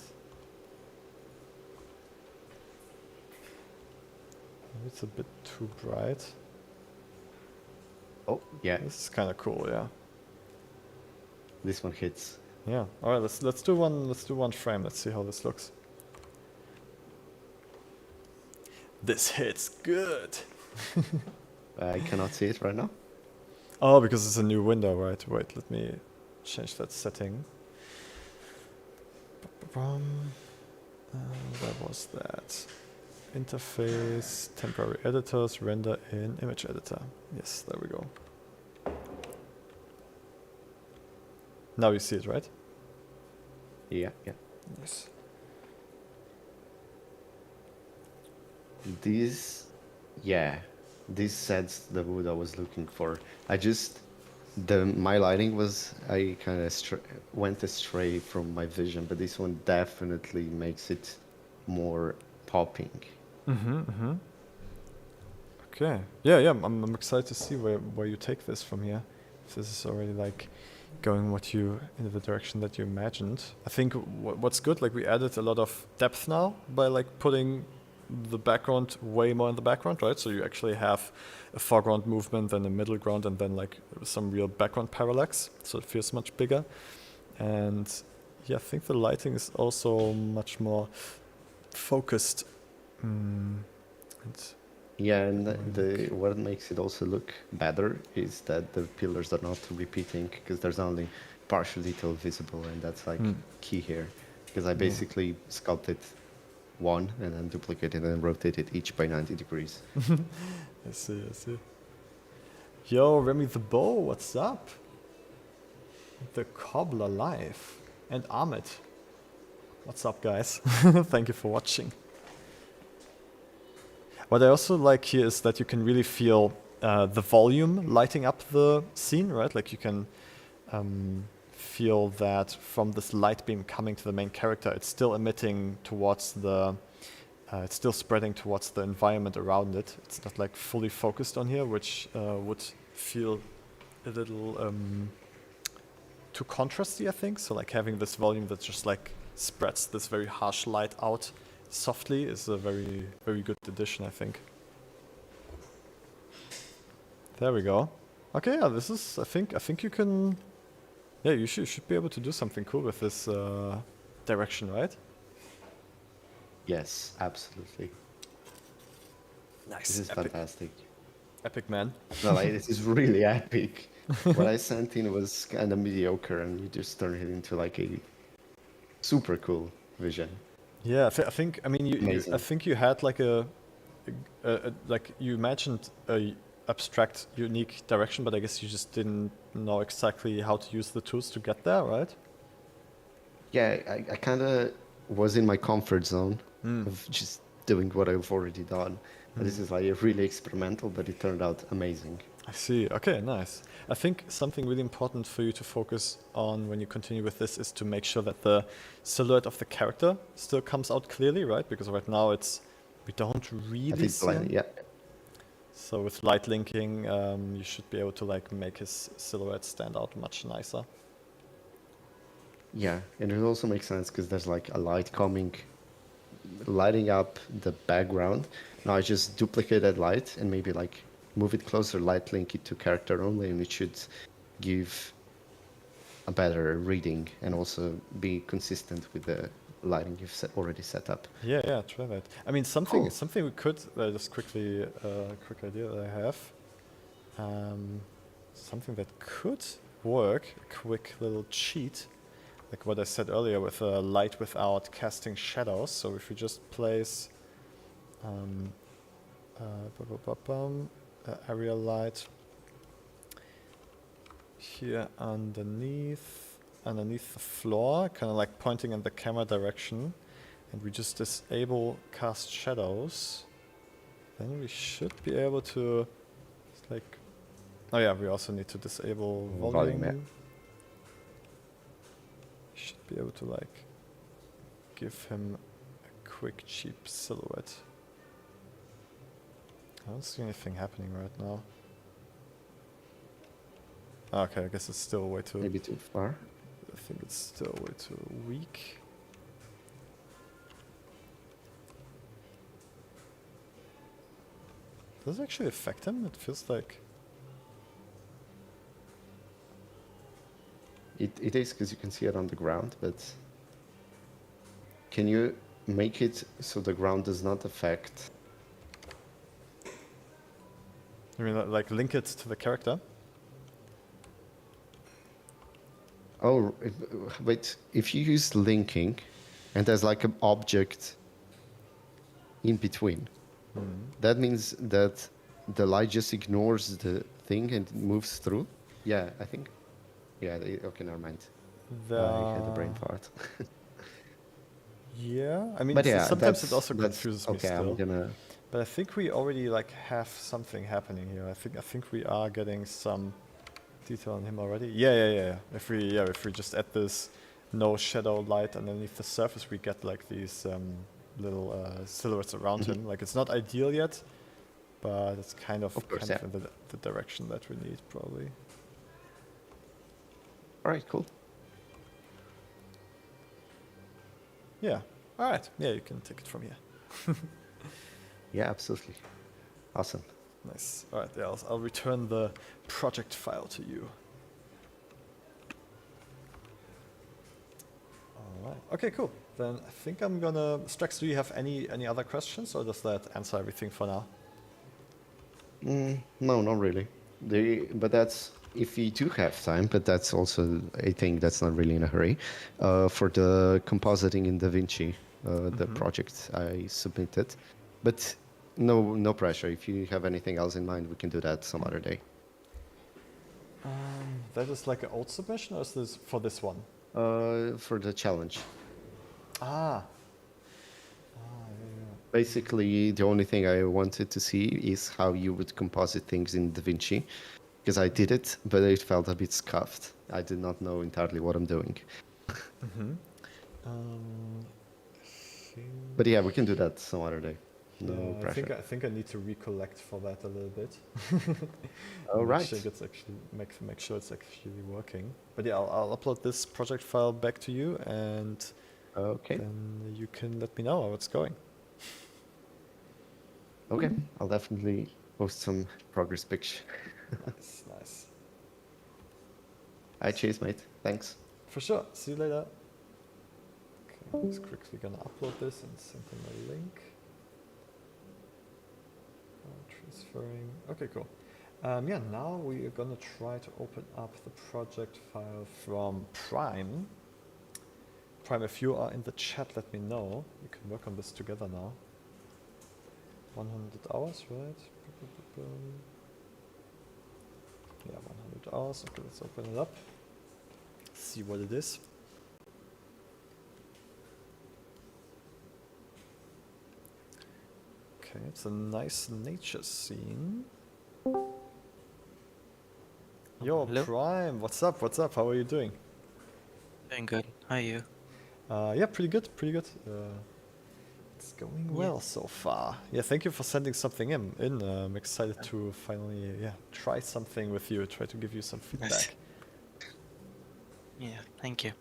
Maybe it's a bit too bright. Oh, yeah, This is kind of cool, yeah. this one hits. Yeah. All right, let's do one frame. Let's see how this looks. This hits good. I cannot see it right now. Oh, because it's a new window, right? Wait, let me change that setting. Where was that? Interface, temporary editors, render in image editor. Yes, there we go. Now you see it, right? Yeah, yeah. Yes. This, yeah, this sets the mood I was looking for. My lighting was, I kind of went astray from my vision, but this one definitely makes it more popping. Okay. Yeah. I'm excited to see where you take this from here. If this is already like going in the direction that you imagined. I think what's good, like we added a lot of depth now by like putting the background way more in the background, right? So you actually have a foreground movement and a middle ground and then like some real background parallax. So it feels much bigger. And yeah, I think the lighting is also much more focused. Yeah, and what makes it also look better is that the pillars are not repeating because there's only partial detail visible, and that's like key here. Because I basically sculpted one and then duplicated and then rotated each by 90 degrees. I see. Yo, Remy the Bow, what's up? The Cobbler Live. And Ahmed. What's up, guys? Thank you for watching. What I also like here is that you can really feel the volume lighting up the scene, right? Like you can feel that from this light beam coming to the main character, it's still emitting towards it's still spreading towards the environment around it. It's not like fully focused on here, which would feel a little too contrasty, I think. So like having this volume that just like spreads this very harsh light out softly is a very, very good addition, I think. There we go. Okay, yeah, this is, I think you can Yeah, you should be able to do something cool with this direction, right? Yes, absolutely. This Nice. is Epic. fantastic. Epic, man. No, like, this is really epic. What I sent in was kind of mediocre, and you just turned it into like a super cool vision. Yeah, I think. I mean, I Amazing. think you had like like you imagined a abstract, unique direction, but I guess you just didn't know exactly how to use the tools to get there, right? Yeah, I kind of was in my comfort zone of just doing what I've already done. But this is like really experimental, but it turned out amazing. I see. Okay, nice. I think something really important for you to focus on when you continue with this is to make sure that the silhouette of the character still comes out clearly, right? Because right now we don't I really think, see him. yeah, So with light linking, you should be able to like make his silhouette stand out much nicer. yeah, and it also makes sense because there's like a light coming, lighting up the background. Now I just duplicate that light and maybe like move it closer, light link it to character only, and it should give a better reading and also be consistent with the lighting you've already set up. Yeah, try that. I mean, Cool. something we could just quickly, quick idea that I have. Something that could work, a quick little cheat, like what I said earlier with a light without casting shadows. So if we just place area light here underneath the floor, kind of like pointing in the camera direction, and we just disable cast shadows, then we should be able to, it's like, oh yeah, we also need to disable volume. Yeah. Should be able to like give him a quick cheap silhouette. I don't see anything happening right now. Okay, I guess it's still way too. Maybe too far. I think it's still way too weak. Does it actually affect him? It feels like. It is because you can see it on the ground, but can you make it so the ground does not affect? I mean, like link it to the character. Oh, wait, if you use linking and there's like an object in between, that means that the light just ignores the thing and moves through? Yeah, I think. Yeah, okay, never mind. I had a brain fart. Yeah, I mean, But yeah, sometimes it that's, also that's confuses me okay. still. I'm gonna. But I think we already like have something happening here. I think we are getting some detail on him already. Yeah. If we just add this no shadow light underneath the surface, we get like these little silhouettes around him. Like it's not ideal yet, but it's kind of, course, kind of in the direction that we need probably. All right, cool. Yeah. All right. Yeah, you can take it from here. Yeah, absolutely. Awesome. Nice. All right. Yeah, I'll return the project file to you. All right. Okay, cool. Then I think I'm gonna. Strax, do you have any other questions, or does that answer everything for now? No, not really. But that's if you do have time. But that's also a thing that's not really in a hurry. For the compositing in DaVinci, the project I submitted, but no pressure. If you have anything else in mind, we can do that some other day. That is like an old submission, or is this for this one? For the challenge. Ah. Basically, the only thing I wanted to see is how you would composite things in DaVinci, because I did it, but it felt a bit scuffed. I did not know entirely what I'm doing. But yeah, we can do that some other day. No Yeah, pressure. I think I need to recollect for that a little bit. All right. Make sure it's actually make sure it's actually working. But yeah, I'll upload this project file back to you, and Okay. then you can let me know how it's going. Okay. I'll definitely post some progress picture. Nice. All right, cheers, mate. Thanks. For sure. See you later. Okay, I'm just quickly gonna upload this and send him a link. Transferring. Okay, cool. Yeah, now we are gonna try to open up the project file from Prime. Prime, if you are in the chat, let me know. We can work on this together now. 100 hours, right? Yeah, 100 hours. Okay, let's open it up. See what it is. Okay, it's a nice nature scene. Yo, Hello? Prime, what's up? What's up? How are you doing? Doing good. How are you? Yeah, pretty good, pretty good. It's going Yeah. well so far. Yeah, thank you for sending something in. I'm excited to finally, try something with you, try to give you some feedback. Yeah, thank you.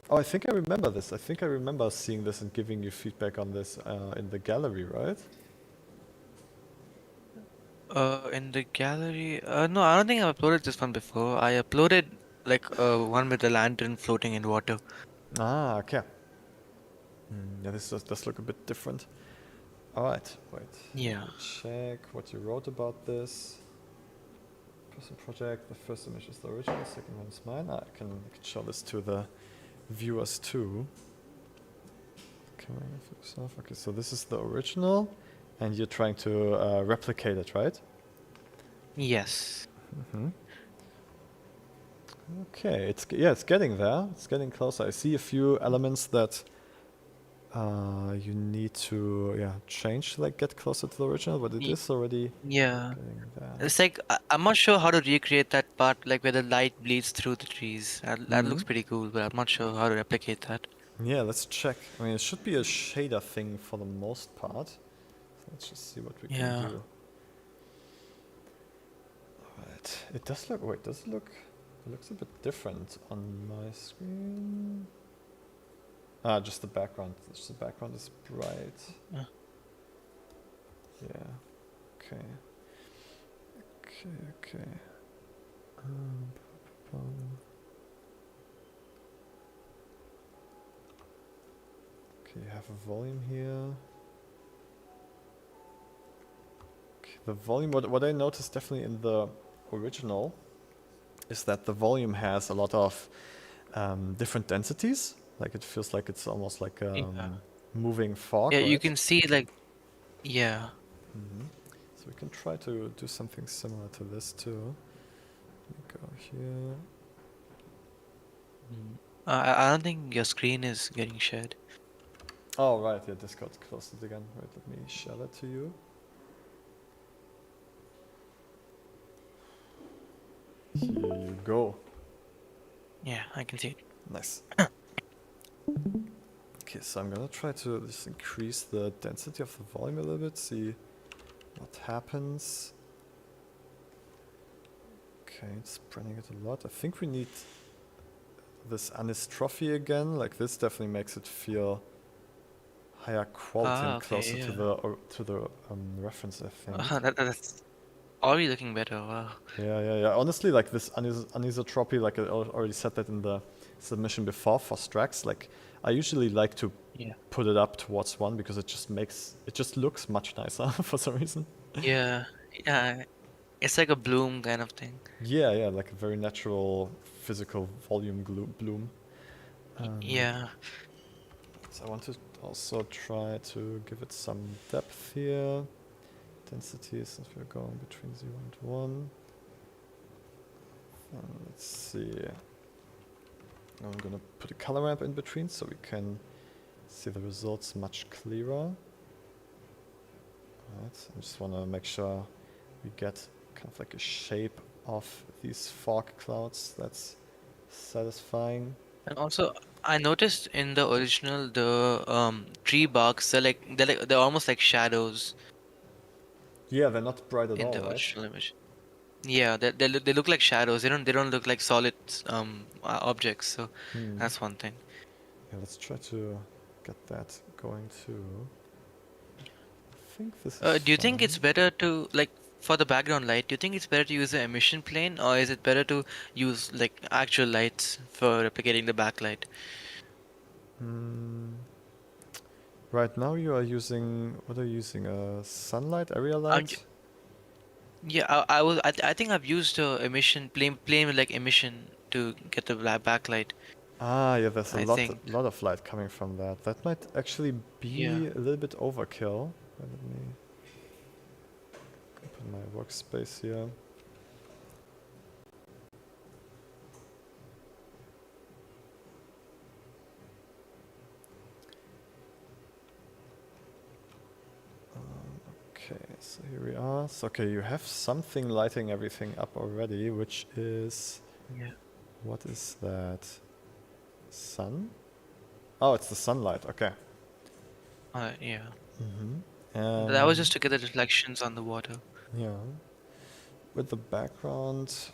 Oh, I think I remember this. I think I remember seeing this and giving you feedback on this in the gallery, right? In the gallery, no, I don't think I've uploaded this one before. I uploaded like one with the lantern floating in water. Ah, okay. Yeah, this does look a bit different. Alright, wait. Yeah. Let me check what you wrote about this. Person project, the first image is the original, the second one is mine. I can show this to the viewers too. Okay, so this is the original, and you're trying to replicate it, right? Yes. Mm-hmm. Okay, it's getting there. It's getting closer. I see a few elements that you need to change, like get closer to the original, but it Ye- is already Yeah. getting there. It's like I'm not sure how to recreate that part, like where the light bleeds through the trees. That looks pretty cool, but I'm not sure how to replicate that. Yeah, let's check. I mean, it should be a shader thing for the most part. So let's just see what we can Yeah. do. Alright, it does look. Wait, does it look? It looks a bit different on my screen. Ah, just the background. Just the background is bright. Yeah. Yeah. Okay. Okay. Okay, you have a volume here. Okay, the volume. What I noticed definitely in the original is that the volume has a lot of different densities. Like it feels like it's almost like Yeah. moving fog, Yeah, right? you can see like, yeah. So we can try to do something similar to this too. Let me go here. I don't think your screen is getting shared. Oh right, yeah, Discord closed it again. Right, let me share that to you. Here you go. Yeah, I can see it. Nice. Okay, so I'm gonna try to just increase the density of the volume a little bit, see what happens. Okay, it's spreading it a lot. I think we need this anistrophy again. Like this definitely makes it feel higher quality and Okay, closer yeah. to the reference, I think. That's already looking better. Wow. Yeah. Honestly, like this anisotropy, like I already said that in the submission before for Strax, like I usually like to Yeah. put it up towards 1 because it just looks much nicer for some reason. Yeah. Yeah. It's like a bloom kind of thing. Yeah, like a very natural physical volume bloom. Yeah. So I want to also try to give it some depth here. Density, since we're going between 0 and 1. Let's see. I'm gonna put a color ramp in between so we can see the results much clearer. Alright, I just want to make sure we get kind of like a shape of these fog clouds that's satisfying. And also, I noticed in the original the tree barks they're almost like shadows Yeah, they're not bright at in all, the right? original image. Yeah, they look like shadows. They don't look like solid objects. So that's one thing. Yeah, let's try to get that going too. I think this is Do you think it's fine. better to like for the background light, do you think it's better to use the emission plane, or is it better to use like actual lights for replicating the backlight? Hmm. Right now you are using, what are you using? A sunlight, area I'm light? Yeah, I think I've used emission plane with like emission to get the backlight. Ah, yeah, there's a I think. lot of light coming from that. That might actually Yeah. be a little bit overkill. Let me open my workspace here. Okay, so here we are. So, okay, you have something lighting everything up already, which is, Yeah. what is that? Sun? Oh, it's the sunlight. Okay. Yeah. Mm-hmm. That was just to get the reflections on the water. Yeah. With the background.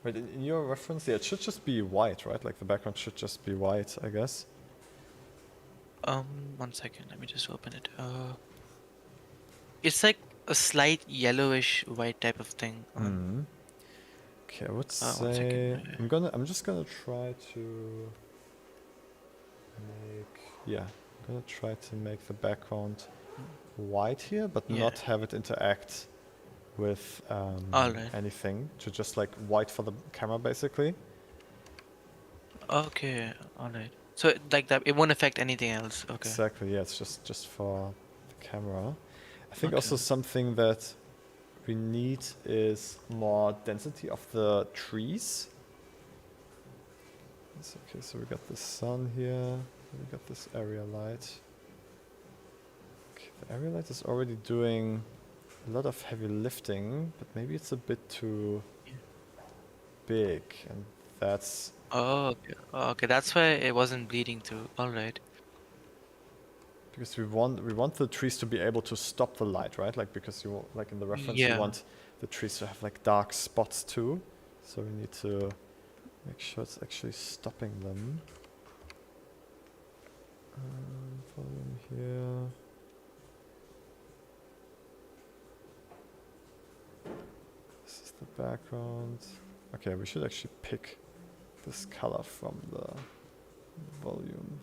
Wait, in your reference, yeah, it should just be white, right? Like the background should just be white, I guess. 1 second. Let me just open it. It's like a slight yellowish white type of thing. Hmm. Okay, I would 1 say second. I'm just gonna try to make, yeah, I'm gonna try to make the background white here, but Yeah. not have it interact with Alright. anything. To just like white for the camera, basically. Okay. Alright. So like that, it won't affect anything else. Okay. Exactly. Yeah, it's just for the camera. I think Okay. also something that we need is more density of the trees. It's okay, so we got the sun here, we got this area light. Okay, the area light is already doing a lot of heavy lifting, but maybe it's a bit too big, and that's Oh, okay. Okay, that's why it wasn't bleeding through. Alright. because we want the trees to be able to stop the light, right? Like because you like in the reference you Yeah. want the trees to have like dark spots too, so we need to make sure it's actually stopping them. Volume here. This is the background. Okay, we should actually pick this color from the volume.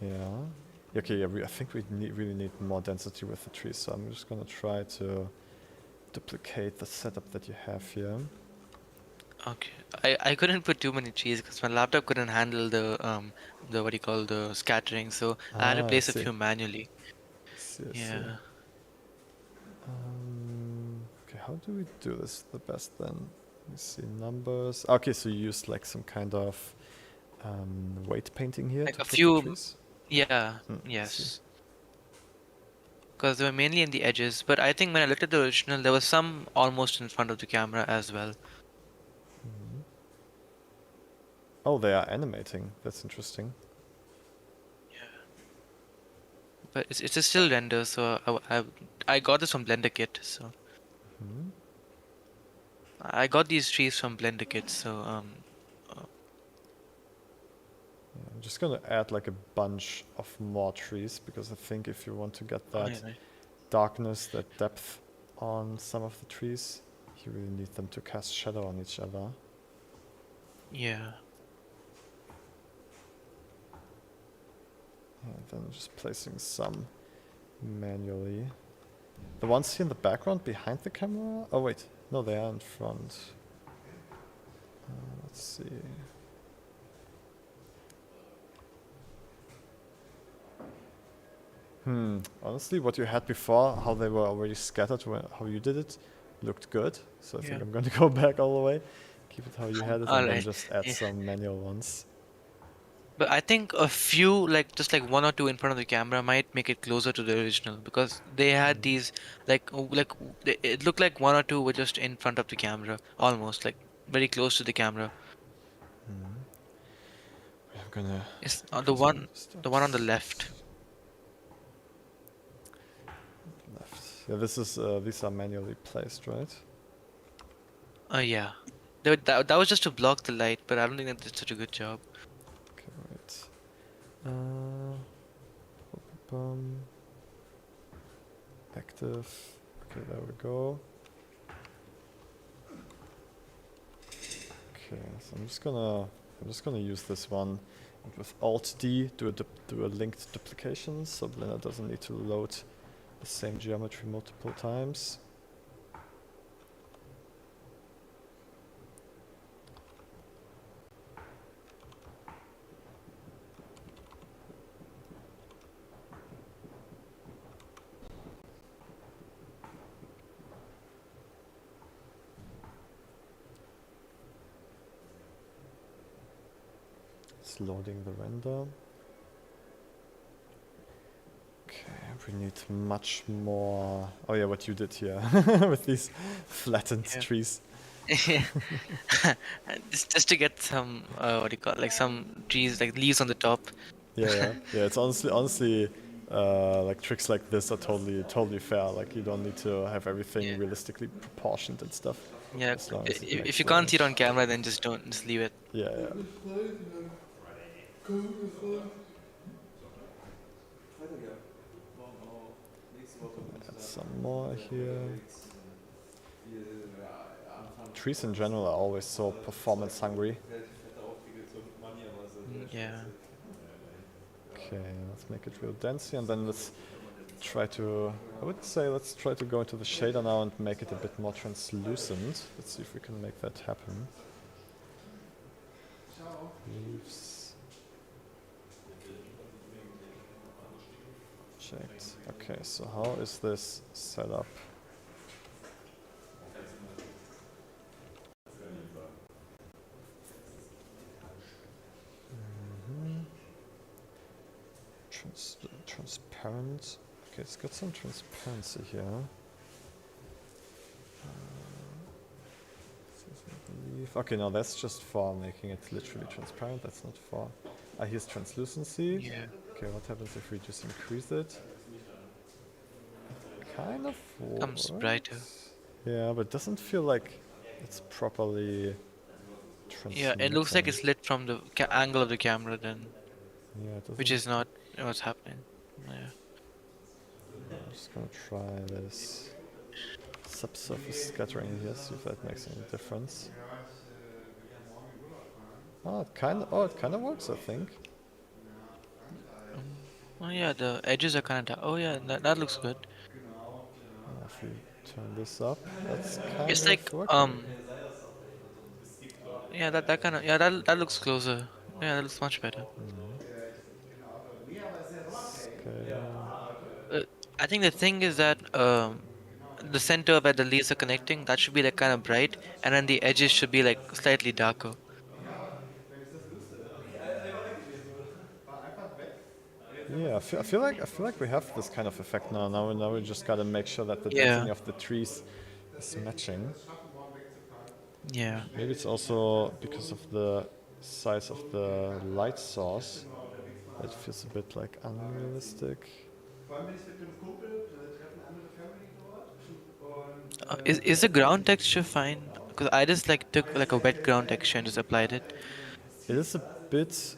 Yeah. Okay, yeah, I think we really need more density with the trees, so I'm just gonna try to duplicate the setup that you have here. Okay. I couldn't put too many trees because my laptop couldn't handle the what do you call the scattering, so I had to Ah, I place a see. few manually. I see. Yeah. Okay, how do we do this the best then? Let me see, numbers. Okay, so you used like some kind of weight painting here Like to a put the few. trees? Yeah. I see. Yes. Because they were mainly in the edges, but I think when I looked at the original, there was some almost in front of the camera as well. Oh, they are animating. That's interesting. But it's a still render, so I got this from Blender Kit. So Hmm. I got these trees from Blender Kit. So Yeah, I'm just gonna add like a bunch of more trees because I think if you want to get oh, that darkness, that depth on some of the trees, you really need them to cast shadow on each other. yeah. And then just placing some manually. The ones here in the background behind the camera? Oh wait, no, they are in front. Let's see. Honestly, what you had before, how they were already scattered, how you did it, looked good. So I think Yeah. I'm going to go back all the way, keep it how you had it, and then Alright. just add Yeah. some manual ones. But I think a few, like just like one or two in front of the camera, might make it closer to the original because they had these it looked like one or two were just in front of the camera, almost like very close to the camera. I'm gonna. It's increase the one on the steps. left. Left. Yeah, this is these are manually placed, right? Yeah. That was just to block the light, but I don't think that did such a good job. Okay, right. Bum. Active. Okay, there we go. Okay, so I'm just gonna use this one, and with Alt D do a linked duplication, so Blender doesn't need to load the same geometry multiple times. It's loading the render. Okay, we need much more. Oh yeah, what you did here with these flattened Yeah. trees. just to get some what do you call it, like some trees like leaves on the top. Yeah. It's honestly, like tricks like this are totally fair. Like you don't need to have everything Yeah. realistically proportioned and stuff. Yeah, As long as it if makes you can't see it sense. on camera, then just leave it. Yeah. Add some more here. Trees in general are always so performance hungry. Yeah. Okay, let's make it real dense here, and then let's try to, I would say let's try to go into the shader now and make it a bit more translucent. Let's see if we can make that happen. Leaves. Checked. Okay, so how is this set up? Transparent. Okay, it's got some transparency here. Okay, no, that's just for making it literally transparent. That's not for. Here's translucency. Yeah. Okay, what happens if we just increase it? Kind of Becomes works. brighter. Yeah, but it doesn't feel like it's properly Yeah, it looks like transmitting. it's lit from the angle of the camera then, Yeah, it doesn't. which is not what's happening. Yeah. I'm just gonna try this subsurface scattering here, see if that makes any difference. Oh, it kind of works, I think. Oh yeah, the edges are kind of. Oh yeah, that looks good. If we turn this up, that's kind It's of like working. yeah, that kind of, yeah, that looks closer. Yeah, that looks much better. Okay. I think the thing is that the center where the leaves are connecting, that should be like kind of bright, and then the edges should be like slightly darker. Yeah, I feel like we have this kind of effect now. Now we just gotta make sure that the Yeah. density of the trees is matching. Yeah. Maybe it's also because of the size of the light source. It feels a bit like unrealistic. Is the ground texture fine? Because I just like took like a wet ground texture and just applied it. It is a bit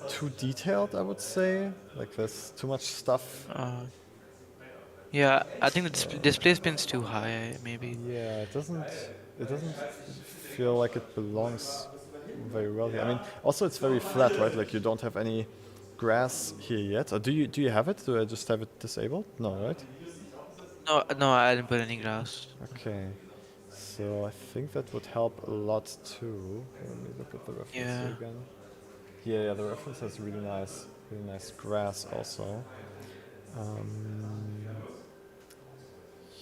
too detailed, I would say. Like there's too much stuff. Yeah, I think the display spin's too high, maybe. Yeah, it doesn't feel like it belongs very well here. I mean, also it's very flat, right? Like you don't have any grass here yet. Or do you have it? Do I just have it disabled? No, right? No, I didn't put any grass. Okay. So I think that would help a lot too. Let me look at the reference Yeah. here again. Yeah, the reference has really nice grass also.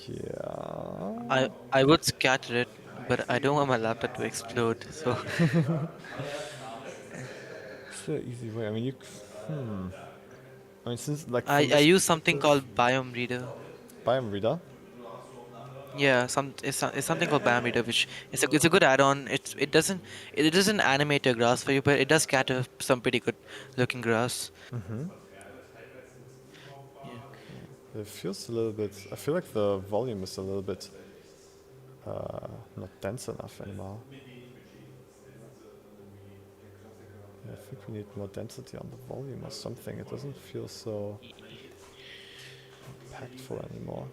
Yeah. I would scatter it, but I don't want my laptop to explode. So It's an easy way. I mean, I mean, since like I from this use something called Biome Reader. Biome Reader. Yeah, it's something called Biome Reader, which it's a good add-on. It doesn't animate your grass for you, but it does scatter some pretty good looking grass. It feels a little bit. I feel like the volume is a little bit not dense enough anymore. Yeah, I think we need more density on the volume or something. It doesn't feel so impactful anymore.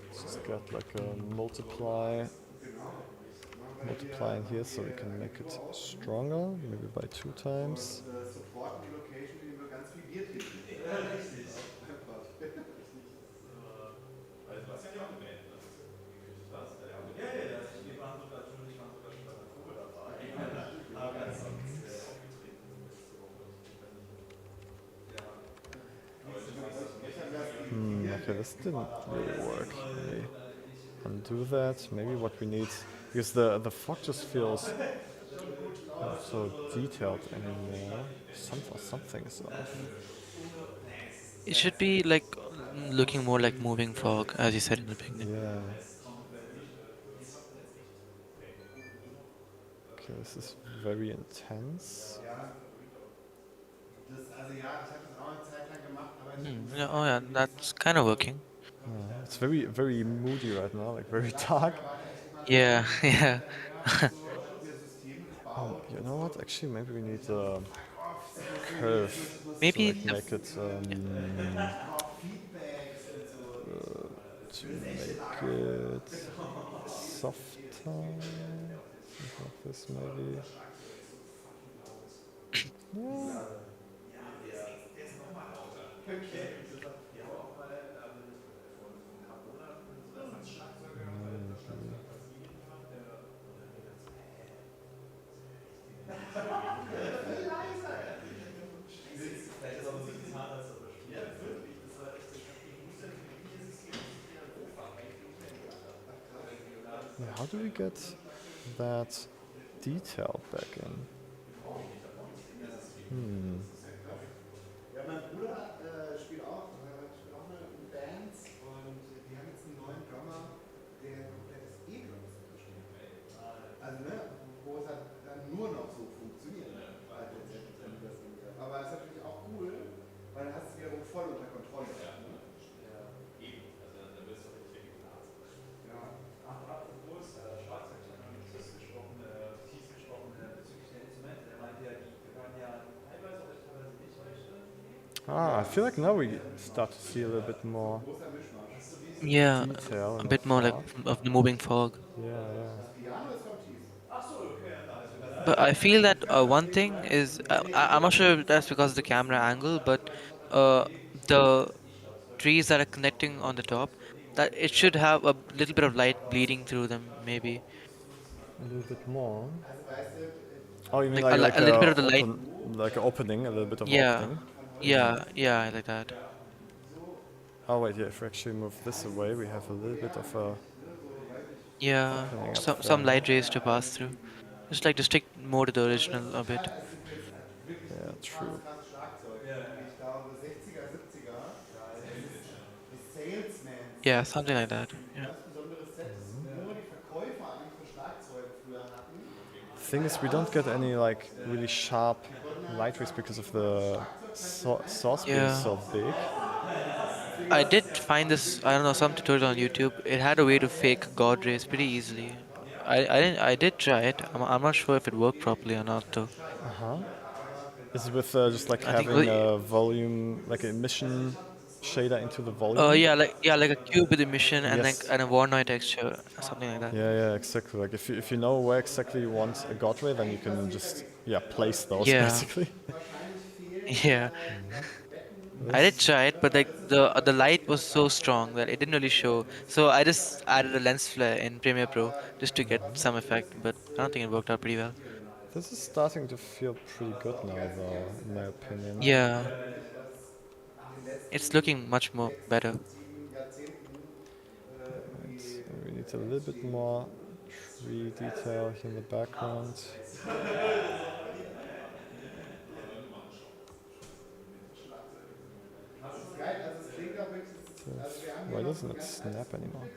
Let's just get like a multiply in here so we can make it stronger, maybe by 2 times. Okay, this didn't really work. Let me undo that. Maybe what we need, because the fog just feels not so detailed anymore. Something is off. It should be like looking more like moving fog, as you said in the beginning. Yeah. Okay, this is very intense. Yeah, oh yeah, that's kind of working. It's very moody right now, like very dark. Yeah, yeah. You know what? Actually, maybe we need a curve to Maybe like the make it softer. Something like this, maybe. Yeah. Yeah, how do we get that detail back in? Ja, mein Bruder spielt auch eine Band und die haben jetzt einen neuen Drummer, der komplett das E-Drums unterstützt. Also, ne, wo es halt dann nur noch so funktioniert. Halt letztendlich das Ding. Aber es ist natürlich auch cool, weil dann hast du es wiederum voll unter Kontrolle. Ne? I feel like now we start to see a little bit more yeah, detail a in the bit more like fog. of the moving fog. Yeah. But I feel that one thing is I'm not sure if that's because of the camera angle, but the trees that are connecting on the top, that it should have a little bit of light bleeding through them, maybe A little bit more. Oh, you mean like like a little bit of the light. like an opening, a little bit of Yeah, opening? yeah, like that. Oh wait, yeah. If we actually move this away, we have a little bit of a Yeah, opening up some there. light rays to pass through. Just like to stick more to the original a bit. Yeah, true. Yeah, something like that. Yeah. Thing is, we don't get any like really sharp light rays because of the source being Yeah. so big. I did find this, I don't know, some tutorial on YouTube. It had a way to fake God rays pretty easily. I did try it. I'm not sure if it worked properly or not though. Is it with just like I think, having a volume, like an emission shader into the volume? yeah, like a cube with emission and like Yes. and a Voronoi texture, something like that. Yeah, exactly. Like if you know where exactly you want a god ray, then you can just place those Yeah, basically. yeah. I did try it, but like the light was so strong that it didn't really show. So I just added a lens flare in Premiere Pro just to get some effect, but I don't think it worked out pretty well. This is starting to feel pretty good now, though, in my opinion. Yeah, it's looking much more better. Right. We need a little bit more tree detail here in the background. Why doesn't it snap anymore?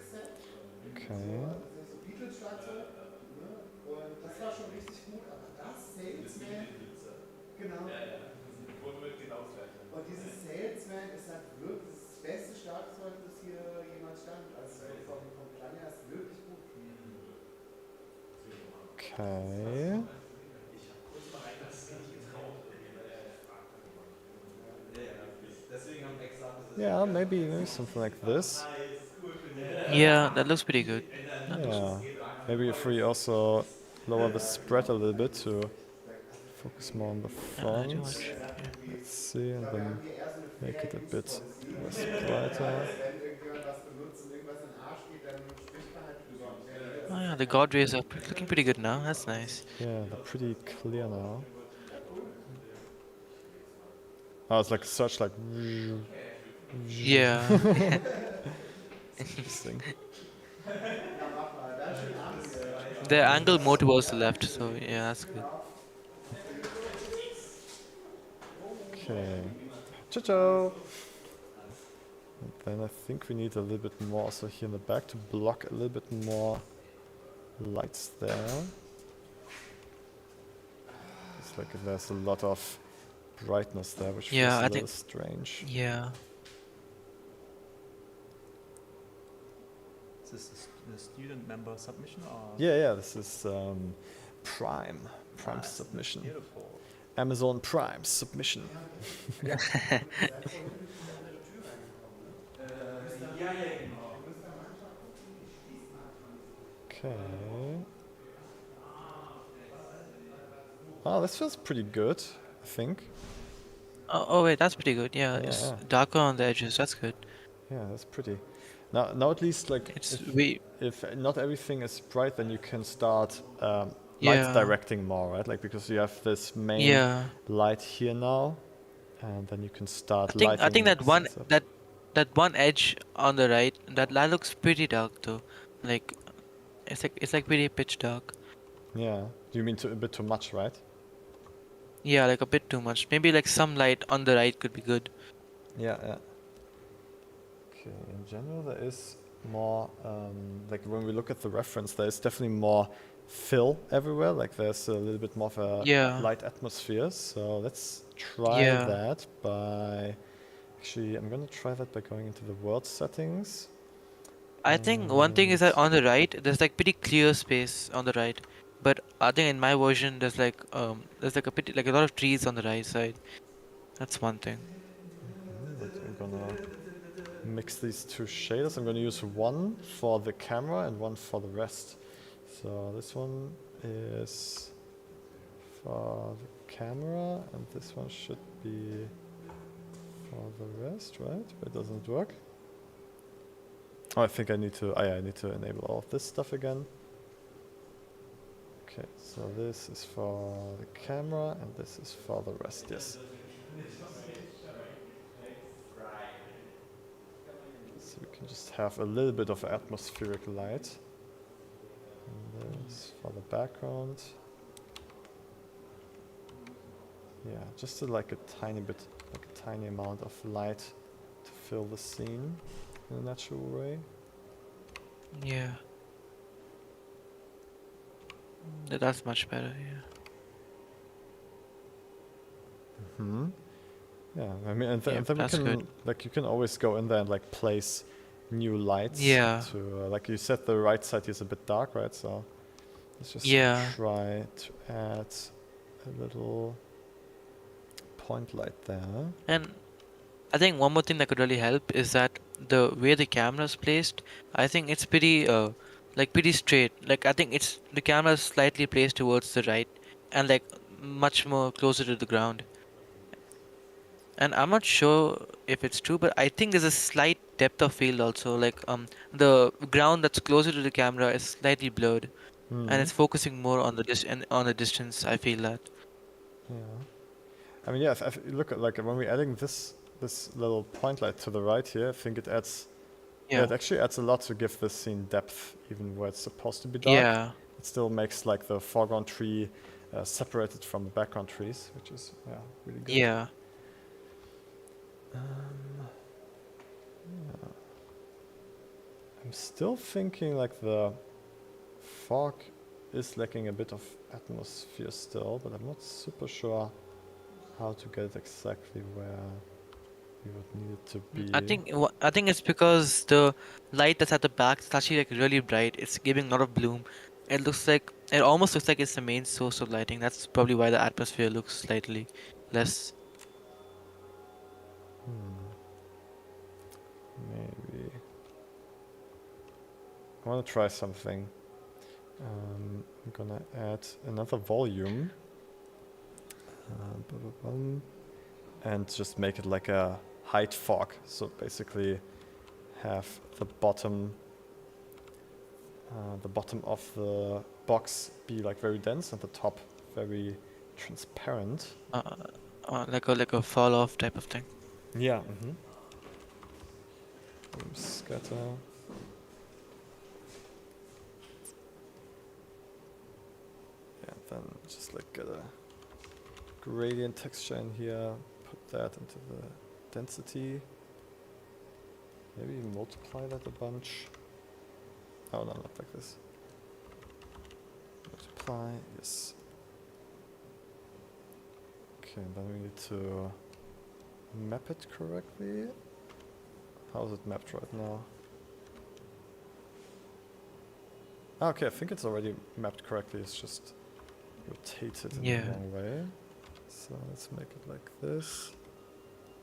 Okay. Und dieses Salesman ist halt wirklich das beste Schlagzeug, das hier jemals stand. Also vom Klang her ist wirklich gut. Okay. Yeah, maybe something like this. Yeah, that looks pretty good. Yeah. Maybe if we also lower the spread a little bit to focus more on the Too front. much. Yeah. Let's see, and then make it a bit less brighter. Oh yeah, the God rays are looking pretty good now. That's nice. Yeah, they're pretty clear now. Oh, it's like a search, like. Yeah. Interesting. The angle more towards the left, so yeah, that's good. Okay. Ciao. And then I think we need a little bit more also here in the back to block a little bit more lights there. It's like there's a lot of brightness there, which feels Yeah, a I little think. strange. Yeah. Is this the student member submission or? Yeah, this is Prime Nice. submission. Beautiful. Amazon Prime submission. Okay. Oh, this feels pretty good, I think. Oh wait, that's pretty good. Yeah, Yeah, it's yeah. darker on the edges. That's good. Yeah, that's pretty. Now at least like It's way. if not everything is bright, then you can start light Yeah. directing more, right? Like because you have this main Yeah. light here now, and then you can start I lighting. think that one things up. that one edge on the right that looks pretty dark though. Like it's like pretty pitch dark. Yeah. You mean a bit too much, right? Yeah, like a bit too much. Maybe like some light on the right could be good. Yeah. Okay. In general, there is more. Like when we look at the reference, there is definitely more fill everywhere. Like there's a little bit more of a Yeah. light atmosphere. So let's try Yeah. that by. Actually, I'm gonna try that by going into the world settings. I think one thing is that on the right, there's like pretty clear space on the right. But I think in my version, there's like a pretty like a lot of trees on the right side. That's one thing. But I'm gonna mix these two shaders. I'm gonna use one for the camera and one for the rest. So this one is for the camera, and this one should be for the rest, right? But it doesn't work. Oh, I think I need to. I need to enable all of this stuff again. Okay, so this is for the camera, and this is for the rest. Yes. So we can just have a little bit of atmospheric light. And this for the background. Yeah, just like a tiny bit, like a tiny amount of light to fill the scene in a natural way. Yeah. That's much better. Yeah. Hmm. Yeah, I mean, and, Yeah, and then we that's can good. like you can always go in there and like place new lights. Yeah. To like you said, the right side is a bit dark, right? So let's just Yeah. try to add a little point light there. And I think one more thing that could really help is that the way the camera's placed, I think it's pretty like pretty straight. Like I think it's the camera's slightly placed towards the right and like much more closer to the ground. And I'm not sure if it's true, but I think there's a slight depth of field also. Like the ground that's closer to the camera is slightly blurred, Mhm. and it's focusing more on the on the distance. I feel that. Yeah. I mean, yeah. If you look at like when we're adding this little point light to the right here, I think it adds. Yeah, it actually adds a lot to give this scene depth, even where it's supposed to be dark. Yeah. It still makes like the foreground tree separated from the background trees, which is really good. Yeah. Yeah. I'm still thinking like the fog is lacking a bit of atmosphere still, but I'm not super sure how to get it exactly where we would need it to be. I think it's because the light that's at the back is actually like really bright. It's giving a lot of bloom. It almost looks like it's the main source of lighting. That's probably why the atmosphere looks slightly less. Maybe. I want to try something. I'm gonna add another volume. Ba-ba-bum. And just make it like a height fog. So basically have the bottom of the box be like very dense and the top very transparent. Like a fall off type of thing. Yeah. Scatter. Yeah, then just like get a gradient texture in here, put that into the density. Maybe multiply that a bunch. Oh no, not like this. Multiply, yes. Okay, and then we need to map it correctly. How is it mapped right now? Ah, okay, I think it's already mapped correctly. It's just rotated in Yeah. the wrong way. So let's make it like this,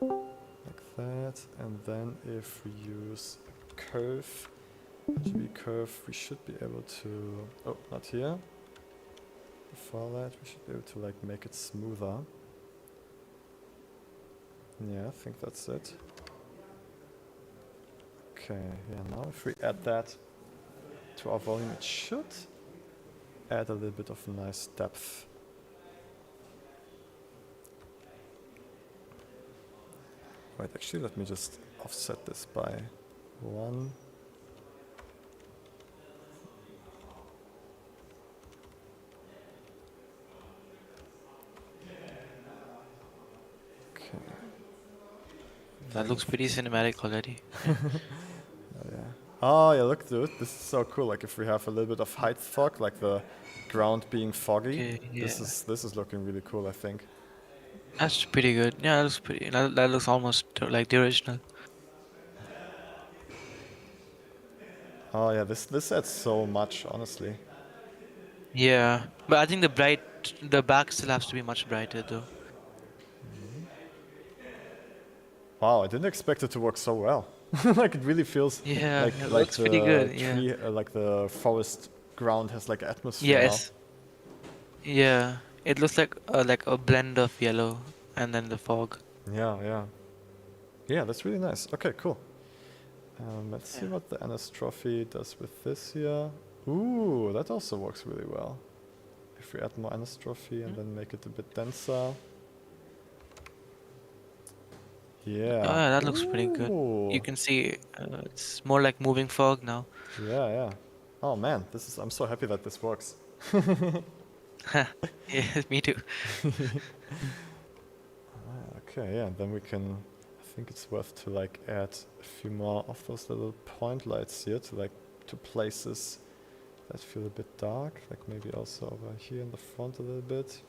like that, and then if we use a curve, RGB curve, we should be able to. Oh, not here. Before that, we should be able to like make it smoother. Yeah, I think that's it. Okay, yeah, now if we add that to our volume, it should add a little bit of nice depth. Wait, actually, let me just offset this by 1. Okay. That looks pretty cinematic already. Oh, yeah. Oh, yeah, look, dude, this is so cool. Like, if we have a little bit of height fog, like the ground being foggy, Okay, this yeah. is looking really cool, I think. That's pretty good. Yeah, that looks pretty. That looks almost like the original. Oh, yeah, this adds so much, honestly. Yeah, but I think the back still has to be much brighter though. Wow, I didn't expect it to work so well. Like, it really feels Yeah, like it like looks pretty the good. Yeah. tree, like the forest ground has like atmosphere now. Yes. Yeah. It looks like a blend of yellow and then the fog. Yeah, yeah. Yeah, that's really nice. Okay, cool. Let's see Yeah. what the anastrophe does with this here. Ooh, that also works really well. If we add more anastrophe and then make it a bit denser. Yeah. Yeah, that looks pretty good. Ooh. You can see it's more like moving fog now. Yeah, yeah. Oh man, I'm so happy that this works. Yeah, me too. Okay, yeah, then we can, I think it's worth to like add a few more of those little point lights here to places that feel a bit dark, like maybe also over here in the front a little bit.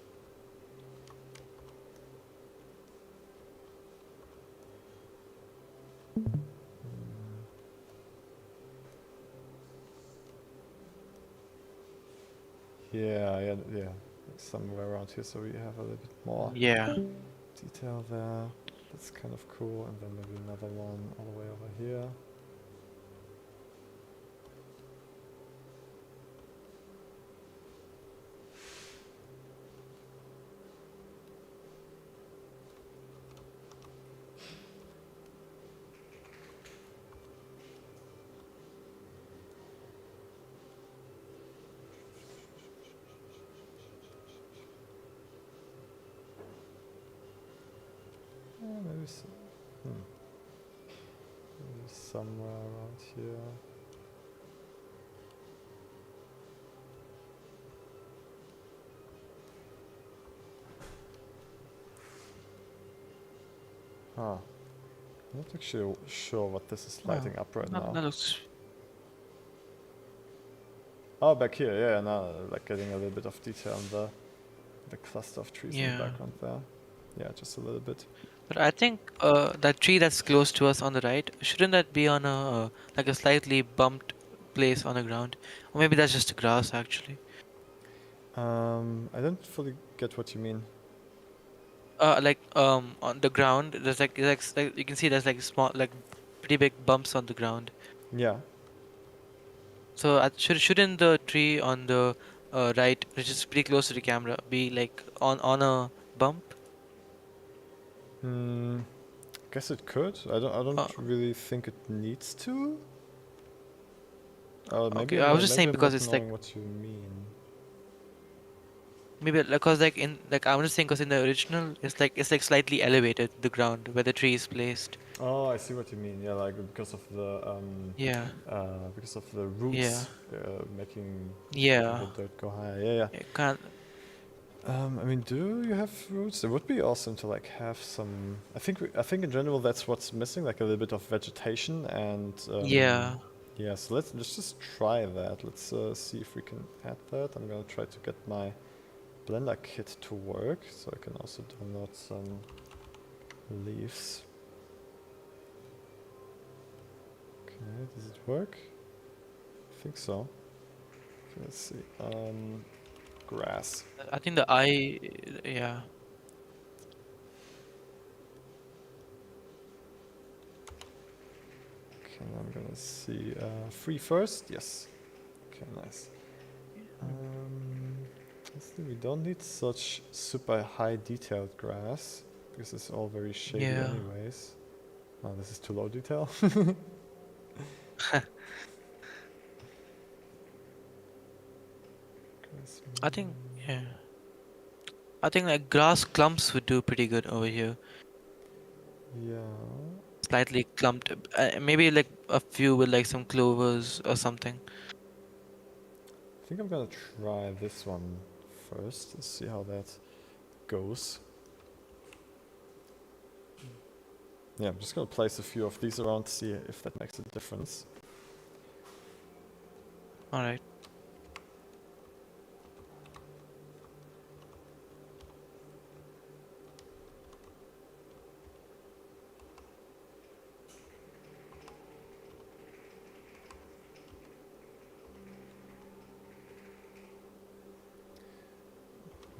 Yeah, like somewhere around here, so we have a little bit more Yeah. detail there. That's kind of cool, and then maybe another one all the way over here. Maybe, maybe somewhere around here. Huh. I'm not actually sure what this is lighting up right now. That looks. Oh, back here, yeah, now like getting a little bit of detail on the cluster of trees in Yeah. the background there. Yeah, just a little bit. But I think that tree that's close to us on the right, shouldn't that be on a like a slightly bumped place on the ground? Or maybe that's just the grass actually. I don't fully get what you mean. On the ground, there's like you can see there's like small like pretty big bumps on the ground. Yeah. So shouldn't the tree on the right, which is pretty close to the camera, be like on a bump? Hmm. Guess it could. I don't Uh, really think it needs to. Maybe okay, I was just maybe saying I'm because not it's like knowing what you mean. maybe because like in like I'm just saying because in the original it's like slightly elevated the ground where the tree is placed. Oh, I see what you mean. Yeah, like Yeah, because of the yeah, roots making yeah. the dirt go higher. Yeah, It can't. yeah. I mean, do you have roots? It would be awesome to like have some. I think in general that's what's missing, like a little bit of vegetation and Yeah. yeah. So let's just try that. Let's see if we can add that. I'm gonna try to get my Blender kit to work, so I can also download some leaves. Okay, does it work? I think so. Okay, let's see. Grass. I think the eye. Yeah. Okay, now I'm gonna see. Free first? Yes. Okay, nice. Let's see, we don't need such super high detailed grass because it's all very shady Yeah. anyways. Oh, this is too low detail. Grass, I think. Yeah. I think like grass clumps would do pretty good over here. yeah. Slightly clumped. Maybe like a few with like some clovers or something. I think I'm gonna try this one first and see how that goes. Yeah, I'm just gonna place a few of these around to see if that makes a difference. All right.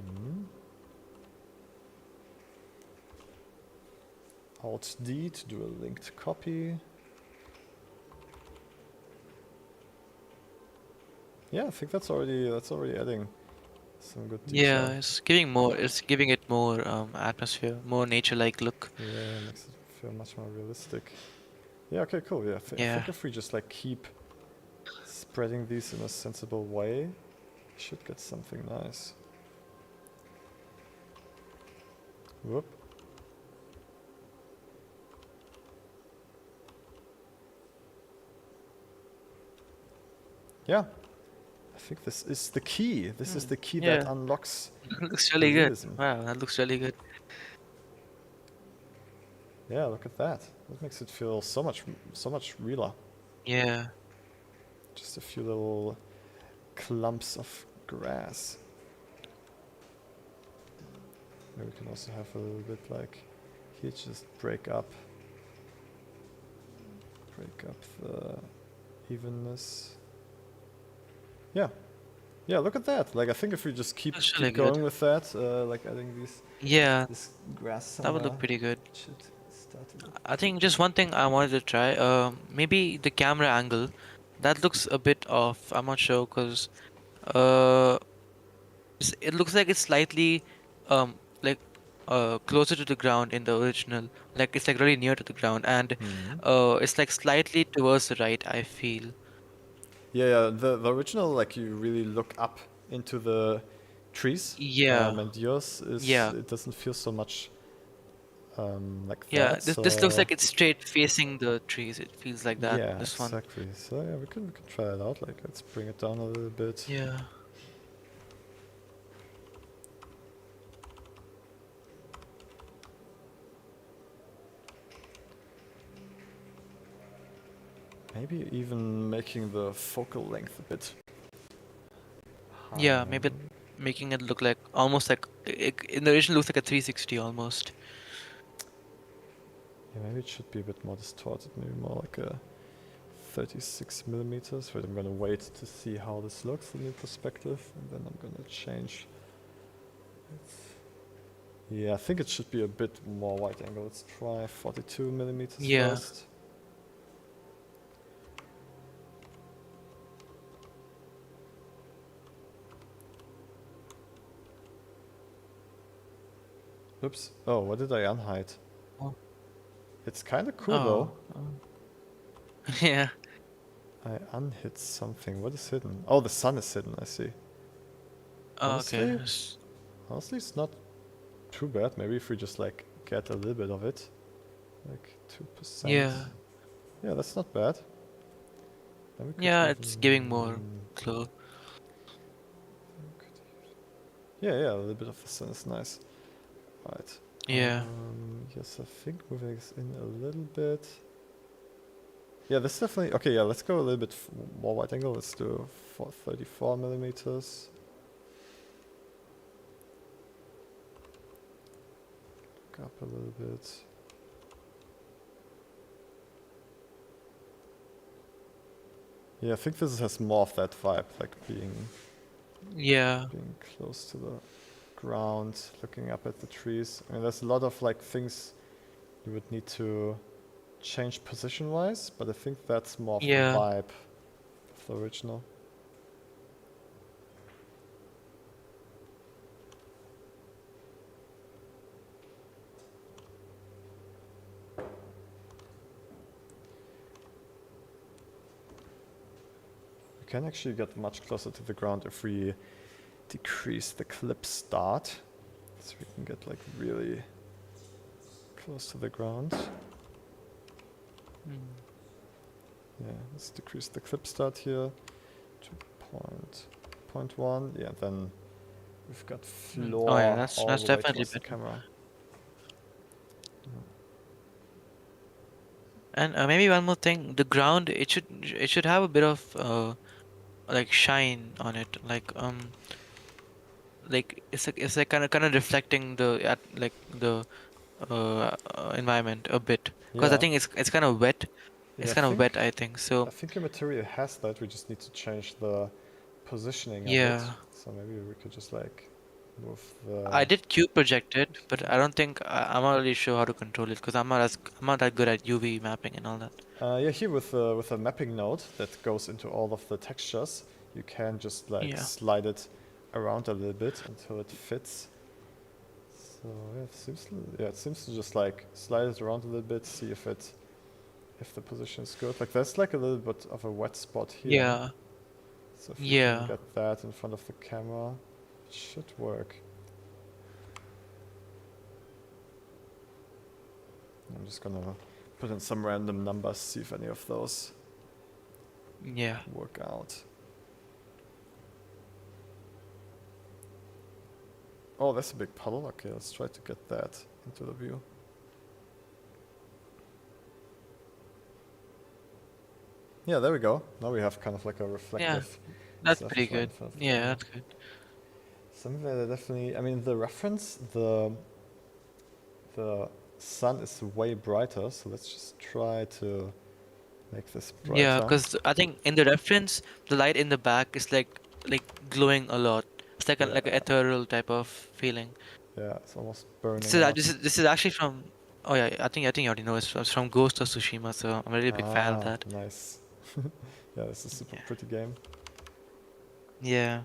Hmm. Alt D to do a linked copy. Yeah, I think that's already adding some good detail. Yeah, it's giving more. It's giving it more atmosphere, more nature-like look. Yeah, makes it feel much more realistic. Yeah, okay, cool. Yeah, I think Yeah. if we just like keep spreading these in a sensible way, we should get something nice. Whoop. Yeah, I think this is the key. This is the key that Yeah. unlocks Looks really good. realism. Wow, that looks really good. Yeah, look at that. That makes it feel so much realer. Yeah. Just a few little clumps of grass. Maybe we can also have a little bit like here, just break up the evenness. Yeah, yeah. Look at that. Like I think if we just keep Looks really going good. with that, like adding Yeah, this grass that would look somewhere, pretty good. should start to look. I think just one thing I wanted to try. Maybe the camera angle. That looks a bit off. I'm not sure because uh, it looks like it's slightly like closer to the ground in the original. Like it's like really near to the ground, and it's like slightly towards the right. I feel. Yeah, yeah. The original, like you really look up into the trees. Yeah. And yours is Yeah. it doesn't feel so much like Yeah. that. This looks like it's straight facing the trees. It feels like that. Yeah, This one. exactly. So yeah, we can try it out. Like let's bring it down a little bit. Yeah. Maybe even making the focal length a bit Yeah, higher. maybe making it look like almost like in the original looks like a 360 almost. Yeah, maybe it should be a bit more distorted. Maybe more like a 36 millimeters. Wait, I'm gonna wait to see how this looks in the perspective, and then I'm gonna change it. Yeah, I think it should be a bit more wide angle. Let's try 42 millimeters Yeah. first. Oops. Oh, what did I unhide? Oh. It's kind of cool though. Yeah. I unhid something. What is hidden? Oh, the sun is hidden. I see. Oh, okay. Honestly, honestly, it's not too bad. Maybe if we just like get a little bit of it, like 2%. Yeah. Yeah, that's not bad. Then we could Yeah, it's giving more even- glow. Yeah, yeah, a little bit of the sun is nice. Right. Yeah. Yes, I think moving this in a little bit. Yeah, this definitely. Okay, yeah, let's go a little bit more wide angle. Let's do 34 millimeters. Look up a little bit. Yeah, I think this has more of that vibe, like being Yeah. close to the ground, looking up at the trees. I mean, there's a lot of like things you would need to change position-wise, but I think that's more of Yeah. the vibe of the original. We can actually get much closer to the ground if we decrease the clip start, so we can get like really close to the ground. Yeah, let's decrease the clip start here to 0.1. Yeah, then we've got floor Oh yeah, that's all the way definitely towards the better. camera. And maybe one more thing, the ground it should have a bit of like shine on it, like it's like kind of reflecting the like the environment a bit, because I Yeah. think it's kind of wet. Yeah, It's kind of wet, I think. So I think your material has that. We just need to change the positioning of it. yeah, So maybe we could just like move the. I did cube project it, but I don't think I'm not really sure how to control it because I'm not that good at UV mapping and all that. Yeah, here with a mapping node that goes into all of the textures, you can just like Yeah. slide it around a little bit until it fits. So yeah, it seems to just like slide it around a little bit, see if the position is good. Like there's like a little bit of a wet spot here. Yeah. So if you Yeah. can get that in front of the camera, it should work. I'm just gonna put in some random numbers, see if any of those Yeah. work out. Oh, that's a big puddle. Okay, let's try to get that into the view. Yeah, there we go. Now we have kind of like a reflective. That's stuff pretty right in good. front of the Yeah, camera. that's good. Something that I definitely. I mean, the reference, the sun is way brighter. So let's just try to make this brighter. Yeah, because I think in the reference, the light in the back is like glowing a lot. It's like like an Yeah. ethereal type of feeling. Yeah, it's almost burning. This is up. this is actually from. Oh yeah, I think you already know it's from Ghost of Tsushima, so I'm a really big fan of that. Nice. Yeah, this is a super Yeah. pretty game. Yeah.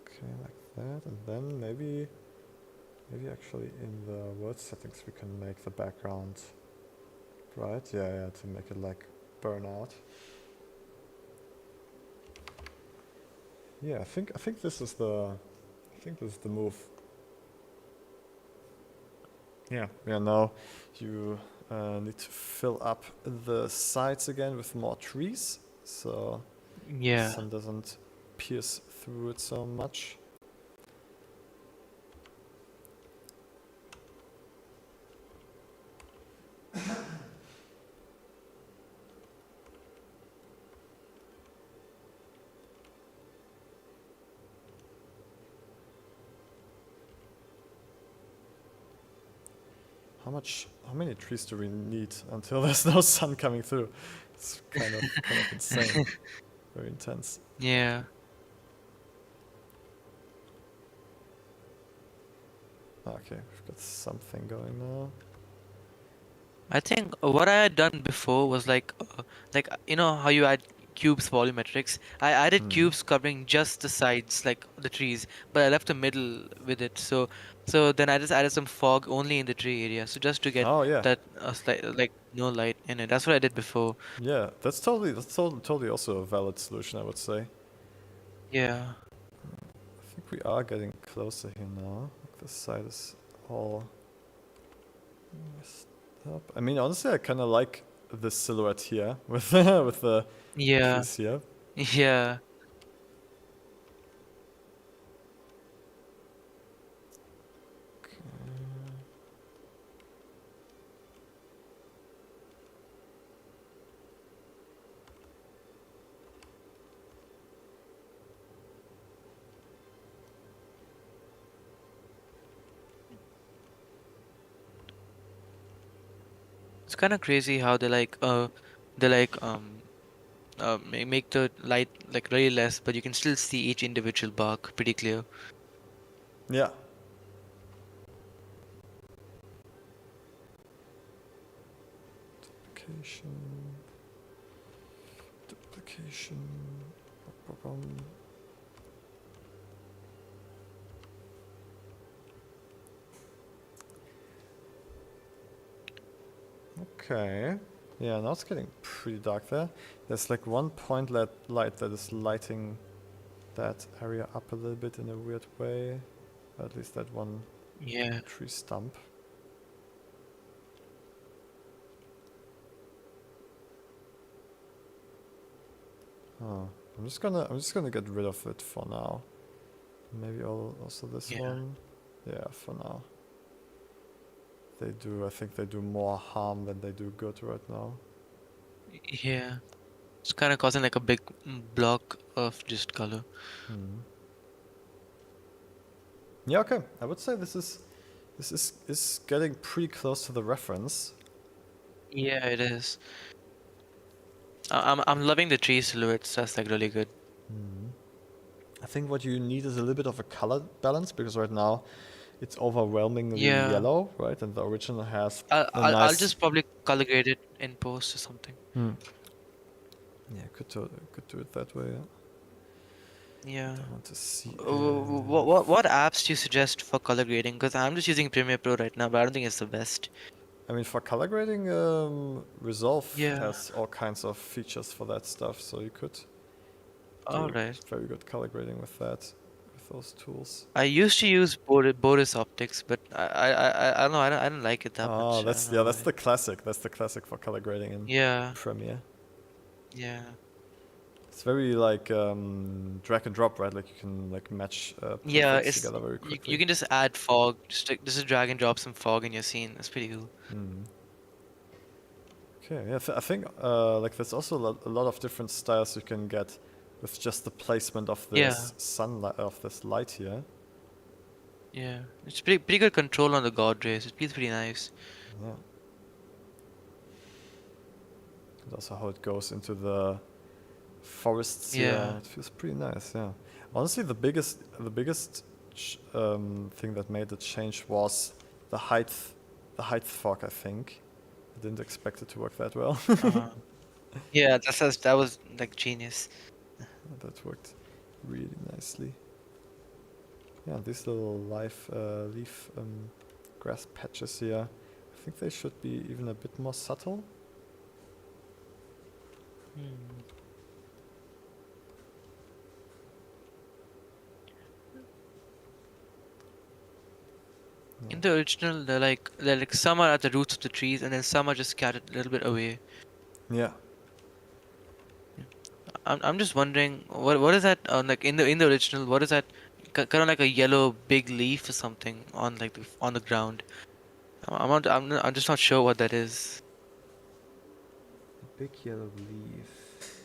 Okay, like that, and then maybe actually in the word settings we can make the background bright. Yeah, to make it like burn out. Yeah, I think this is the move. Yeah. Now you need to fill up the sides again with more trees, so the Yeah. sun doesn't pierce through it so much. How many trees do we need until there's no sun coming through? It's kind of insane. Very intense. Yeah. Okay, we've got something going now. I think what I had done before was like you know how you add cubes volumetrics. I did cubes covering just the sides, like the trees, but I left the middle with it. So then I just added some fog only in the tree area, so just to get Oh yeah, that like no light in it. That's what I did before. yeah. Totally also a valid solution, I would say. Yeah. I think we are getting closer here now. Like this side is all messed up. I mean, honestly, I kind of like this silhouette here with with the Yeah. trees here. Yeah. It's kind of crazy how they make the light like really less, but you can still see each individual bark pretty clear. Yeah. Duplication. Duplication. Ba-ba-bum. Okay. Yeah, now it's getting pretty dark there. There's like one point light that is lighting that area up a little bit in a weird way. At least that one Yeah. tree stump. Oh, I'm just gonna get rid of it for now. Maybe also this Yeah. one. Yeah, for now. I think they do more harm than they do good right now. Yeah. It's kind of causing like a big block of just color. Hmm. Yeah, okay. I would say this is getting pretty close to the reference. Yeah, it is. I'm loving the tree silhouettes. That's like really good. I think what you need is a little bit of a color balance because right now it's overwhelmingly Yeah. yellow, right? And the original has I'll nice. just probably color grade it in post or something. Yeah, could do it that way. Yeah. I want to see. What apps do you suggest for color grading? Because I'm just using Premiere Pro right now, but I don't think it's the best. I mean, for color grading, Resolve Yeah. has all kinds of features for that stuff, so you could All do right. very good color grading with that, with those tools. I used to use Boris Optics, but I don't know. I don't like it that much. Oh, I that's don't know that's why. the classic. That's the classic for color grading in Yeah. Premiere. Yeah. It's very like drag and drop, right? Like you can like match Yeah. perfects It's together very you quickly. can just add fog. Just drag and drop some fog in your scene. That's pretty cool. Okay, yeah, I think like there's also a lot of different styles you can get with just the placement of Yeah. this sunlight of this light here. Yeah. It's pretty good control on the god rays. It feels pretty nice. Yeah. And also how it goes into the forests here. Yeah. It feels pretty nice. Yeah. Honestly, the biggest thing that made the change was the height fog. I think I didn't expect it to work that well. Yeah. That was like genius. That worked really nicely. Yeah, these little leaf grass patches here, I think they should be even a bit more subtle. In the original, they're like some are at the roots of the trees, and then some are just scattered a little bit away. Yeah. I'm just wondering what is that like in the original? What is that? Kind of like a yellow big leaf or something on like on the ground. I'm just not sure what that is. Big yellow leaf.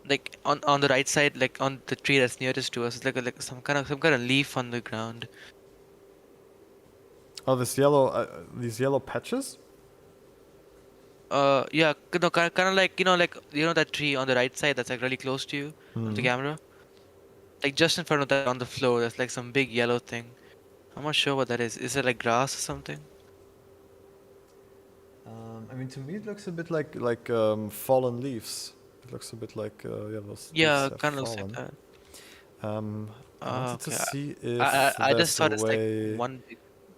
Like on the right side, like on the tree that's nearest to us, it's like some kind of leaf on the ground. Oh, these yellow patches? Yeah, no, kind of like that tree on the right side that's like really close to you on the camera. Like just in front of that on the floor, there's like some big yellow thing. I'm not sure what that is. Is it like grass or something? I mean, to me it looks a bit like fallen leaves, It looks a bit like yeah, those Yeah, leaves have kind of looks like fallen. that. I wanted to Okay. see I if I there's just a thought it's like way one big.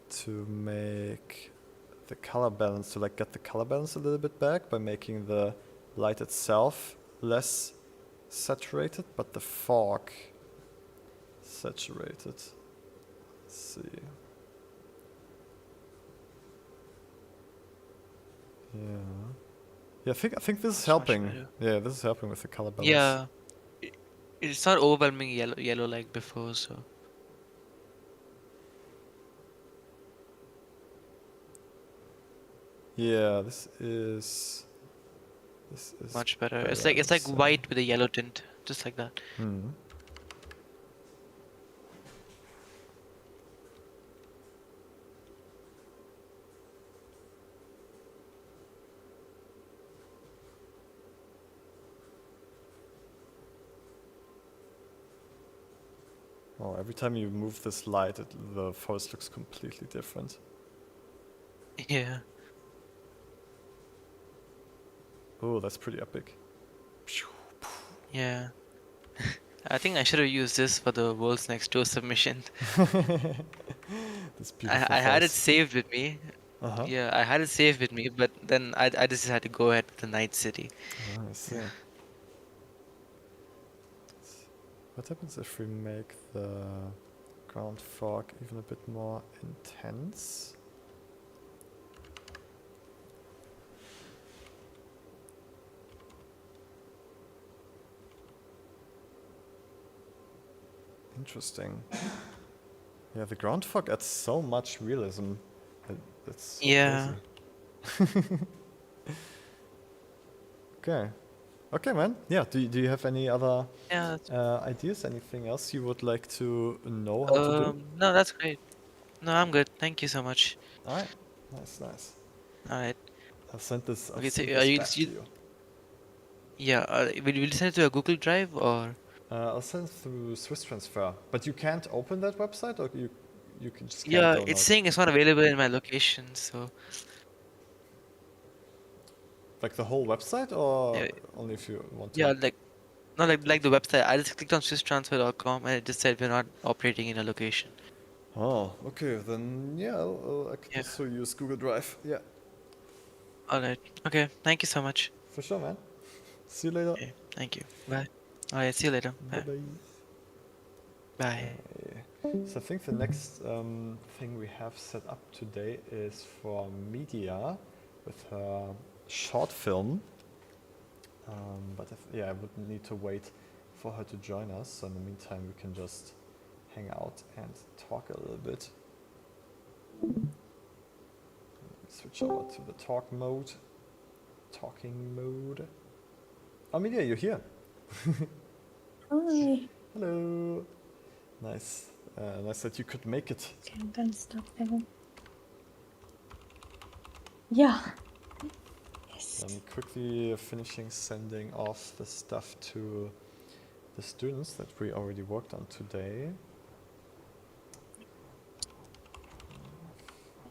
to make the color balance, to like get the color balance a little bit back by making the light itself less saturated, but the fog saturated. Let's see. Yeah. Yeah, I think this is That's much helping. better. Yeah, this is helping with the color balance. Yeah. It's not overwhelming yellow like before, so Yeah, this is much better. It's better, like I'd say. white with a yellow tint, just like that. Hmm. Oh, every time you move this light, the forest looks completely different. Yeah. Oh, that's pretty epic. Yeah. I think I should have used this for the World's Next Door submission. This beautiful I had it forest. saved with me. Uh-huh. Yeah, I had it saved with me, but then I just had to go ahead with the Night City. I see. What happens if we make the ground fog even a bit more intense? Interesting. Yeah, the ground fog adds so much realism. It's so Yeah. crazy. Okay. Okay, man. Yeah, do you have any other Yeah. ideas? Anything else you would like to know how to do? No, that's great. No, I'm good. Thank you so much. Alright. Nice, nice. All right. I'll send this, Okay, so send are this you, back to you. yeah, will you send it to a Google Drive or? I'll send it through Swiss Transfer. But you can't open that website, or you can just can't Yeah, download? it's saying it's not available in my location, so Like the whole website, or yeah, only if you want to? yeah, like not like the website. I just clicked on SwissTransfer.com and it just said we're not operating in a location. Oh, okay. Then yeah, I could Yeah. also use Google Drive. Yeah, All right. Okay. Thank you so much. for sure, man. See you later. Okay. Thank you. Bye. All right. See you later. Bye Bye. bye. Bye. So I think the next thing we have set up today is for Media with her short film. But yeah, I would need to wait for her to join us. So in the meantime, we can just hang out and talk a little bit. Switch over to the talking mode. Oh, Media, you're here. Hi. Hello. Nice. Nice that you could make it. Okay, I'm gonna stop there. Yeah. Yes. I'm quickly finishing sending off the stuff to the students that we already worked on today.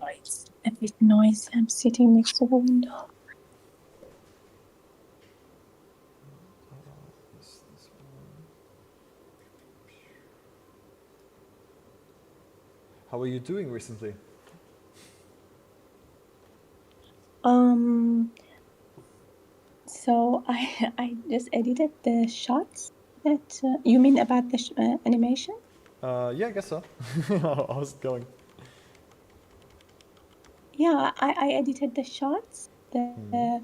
Oh, it's a bit noisy. I'm sitting next to the window. This one. How are you doing recently? So I just edited the shots that you mean about the animation? Yeah, I guess so. How's it going? Yeah, I edited the shots. The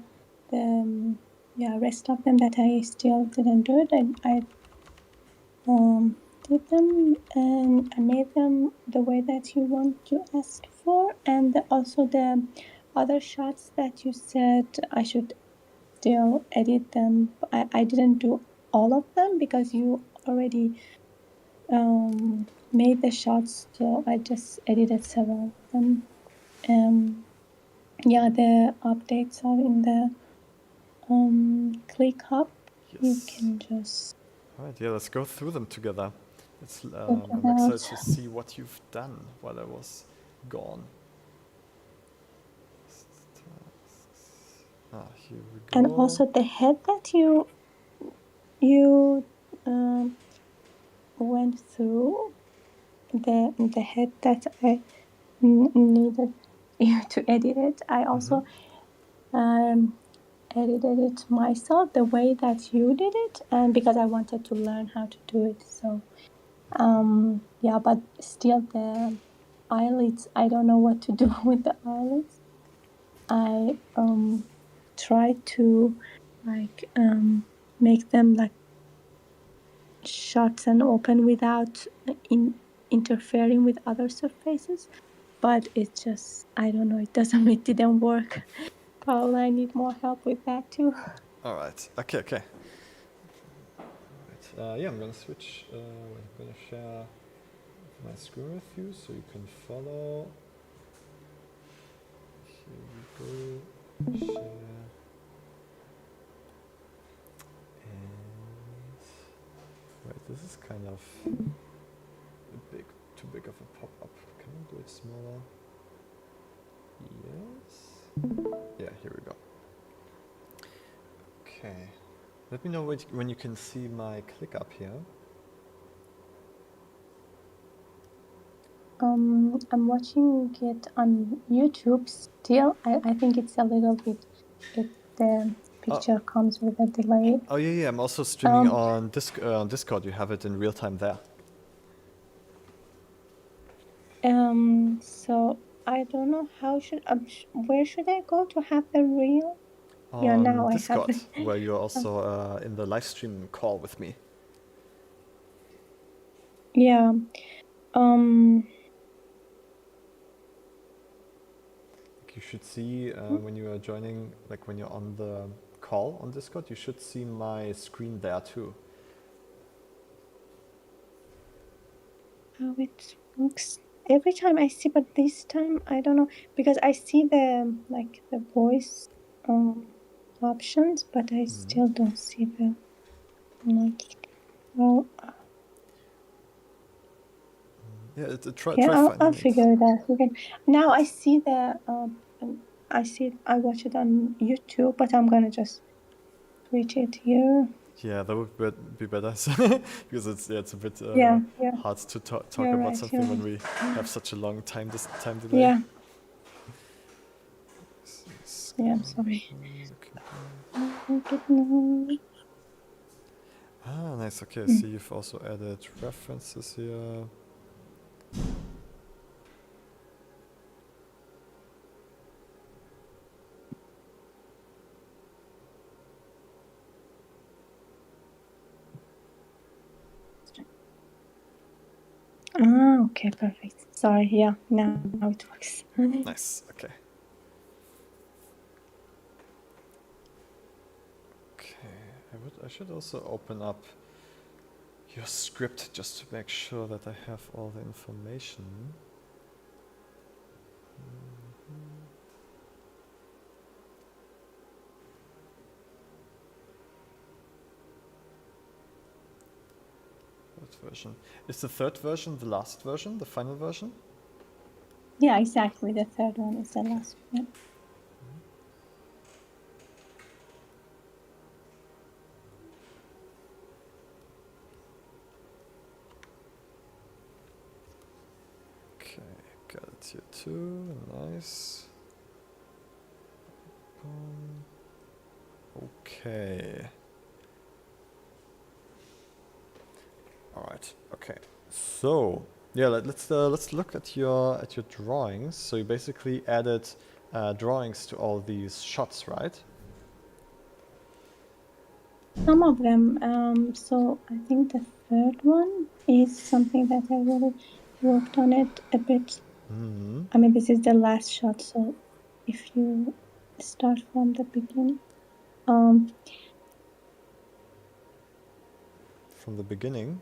yeah, rest of them that I still didn't do it. I did them and I made them the way that you asked for, and also the other shots that you said I should still edit them. I didn't do all of them because you already made the shots, so I just edited several of them. Yeah, the updates are in the ClickUp. You Yes. can just Alright, yeah, let's go through them together. check I'm them excited out. to see what you've done while I was gone. Ah, here we go. And also the head that you you went through the head that I needed you to edit it. I also edited it myself the way that you did it, and because I wanted to learn how to do it. So yeah, but still the eyelids, I don't know what to do with the eyelids. I try to like make them like shut and open without interfering with other surfaces, but it just, I don't know, it didn't work. Probably I need more help with that too. All right. Okay. Okay. Right. Yeah, I'm gonna switch. I'm gonna share my screen with you so you can follow. Here we go. Share. And right, this is kind of too big of a pop-up. Can we do it smaller? Yes. Yeah, here we go. Okay. Let me know when you can see my ClickUp here. I'm watching it on YouTube still. I think it's a little bit, the picture comes with a delay. Oh yeah, yeah. I'm also streaming Um, on Discord. You have it in real time there. So I don't know how where should I go to have the real? Yeah, On now I have Discord, it. where you're also in the live stream call with me. Yeah. You should see when you are joining, like when you're on the call on Discord, you should see my screen there too. How it looks. Every time I see, but this time I don't know, because I see the voice options, but I still don't see the like. Well, Yeah, try yeah, I'll finding it. figure it out. Now I see the I watch it on YouTube, but I'm gonna just switch it here. Yeah, that would be better because it's a bit Yeah. hard to talk You're about right, something you're when right. we have such a long time delay. Yeah. Yeah, I'm sorry. Ah, nice. Okay, I see you've also added references here. Ah, okay, perfect. Sorry, yeah, now it works. Nice. Okay. Okay. I should also open up your script just to make sure that I have all the information. Third version. Is the third version the last version, the final version? Yeah, exactly. The third one is the last one. Okay, got it here too. Nice. Okay. All right. Okay. So yeah, let's look at your drawings. So you basically added drawings to all these shots, right? Some of them. So I think the third one is something that I really worked on it a bit. I mean, this is the last shot, so if you start from the beginning. From the beginning.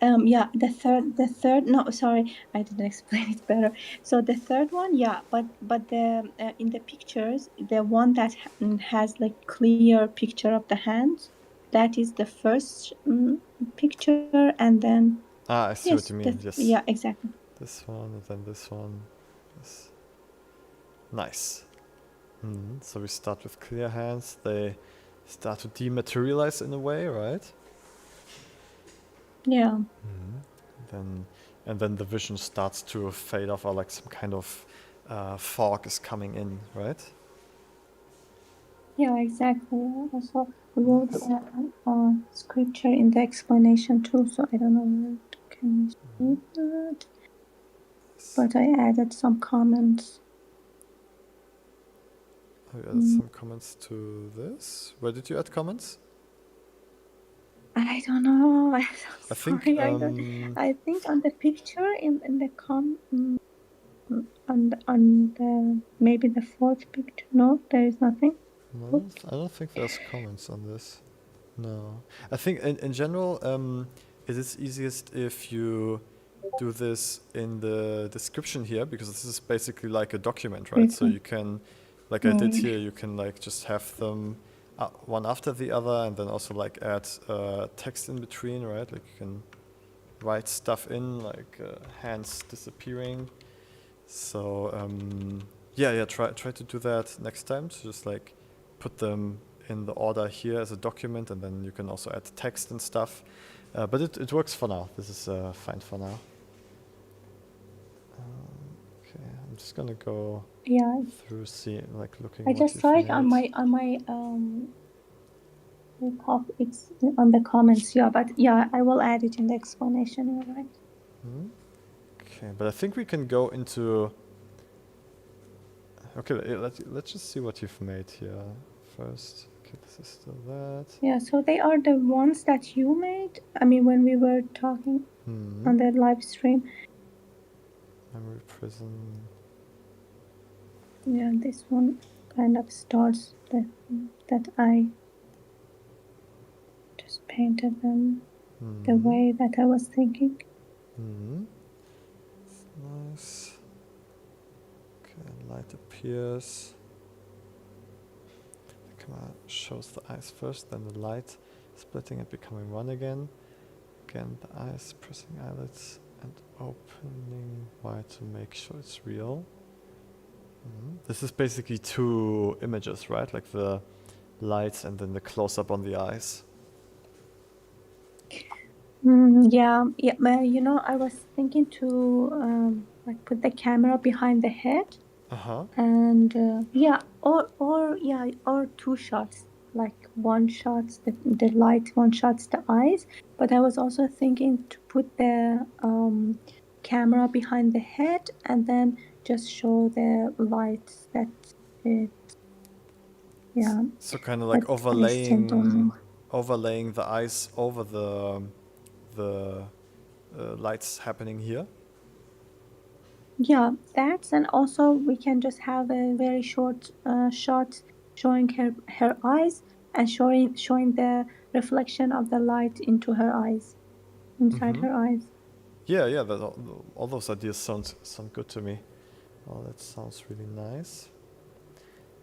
Yeah, the third, no, sorry, I didn't explain it better. So the third one, yeah, but the in the pictures, the one that has like clear picture of the hands, that is the first picture, and then Ah, I see what you mean. Yes. yeah, exactly. This one and then this one. Yes. Nice. So we start with clear hands. They start to dematerialize in a way, right? Yeah. Then and then the vision starts to fade off, or like some kind of fog is coming in, right? Yeah, exactly. I also wrote scripture in the explanation too, so I don't know where can you see that. But I added some comments. Oh, you added some comments to this. Where did you add comments? I don't know. I'm so I think sorry. I think on the picture in the on the maybe the fourth picture. No, there is nothing. no, I don't think there's comments on this. No, I think in general, it is easiest if you do this in the description here, because this is basically like a document, right? So you can, like I did here, you can like just have them one after the other, and then also like add text in between, right? Like you can write stuff in, like hands disappearing. So yeah, try to do that next time. So just like put them in the order here as a document, and then you can also add text and stuff. But it works for now. This is fine for now. Okay, I'm just gonna go Yeah, through, like looking. I what just you've saw it on made. my it's on the comments. Yeah, but yeah, I will add it in the explanation. You're right. Okay, but I think we can go into. Okay, let's just see what you've made here first. Okay, this is still that. Yeah, so they are the ones that you made. I mean, when we were talking on the live stream. Memory prison. Yeah, this one kind of starts that I just painted them the way that I was thinking. It's nice. Okay, light appears. The camera shows the eyes first, then the light splitting and becoming one again. Again, the eyes pressing eyelids and opening wide to make sure it's real. This is basically two images, right? Like the lights and then the close-up on the eyes. Yeah, but, you know, I was thinking to like put the camera behind the head, and yeah, or two shots, like one shot's the light, one shot's the eyes. But I was also thinking to put the camera behind the head and then just show the lights that it, yeah. So kind of like but I still don't know. overlaying the eyes over the lights happening here. Yeah, that's, and also we can just have a very short shot showing her eyes and showing the reflection of the light into her eyes, inside her eyes. Yeah, that all those ideas sound good to me. Oh, that sounds really nice.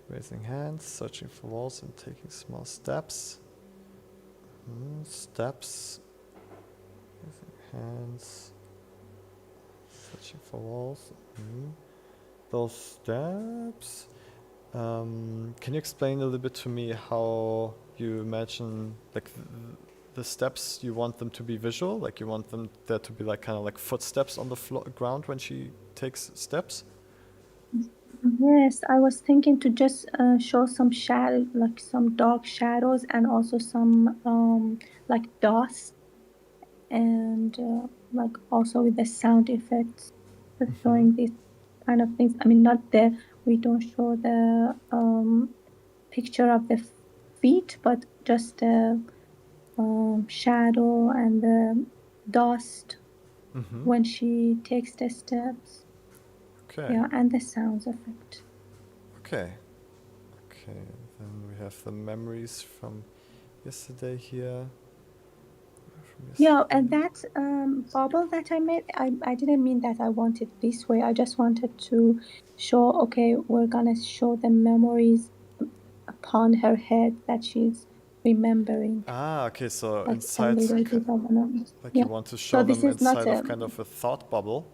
Raising hands, searching for walls, and taking small steps. Steps. Raising hands. Searching for walls. Those steps. Can you explain a little bit to me how you imagine like the steps? You want them to be visual, like you want them there to be like kind of like footsteps on the ground when she takes steps? Yes, I was thinking to just show some shadow, like some dark shadows, and also some like dust, and like also with the sound effects, showing these kind of things. I mean, we don't show the picture of the feet, but just the shadow and the dust when she takes the steps. Okay. Yeah, and the sounds effect. Okay. Then we have the memories from yesterday here. Yeah, and that bubble that I made, I didn't mean that I want it this way. I just wanted to show, okay, we're gonna show the memories upon her head that she's remembering. Okay, so Like inside, elevated of the memories. like Yeah. you want to So show this them is not inside of kind of a thought bubble.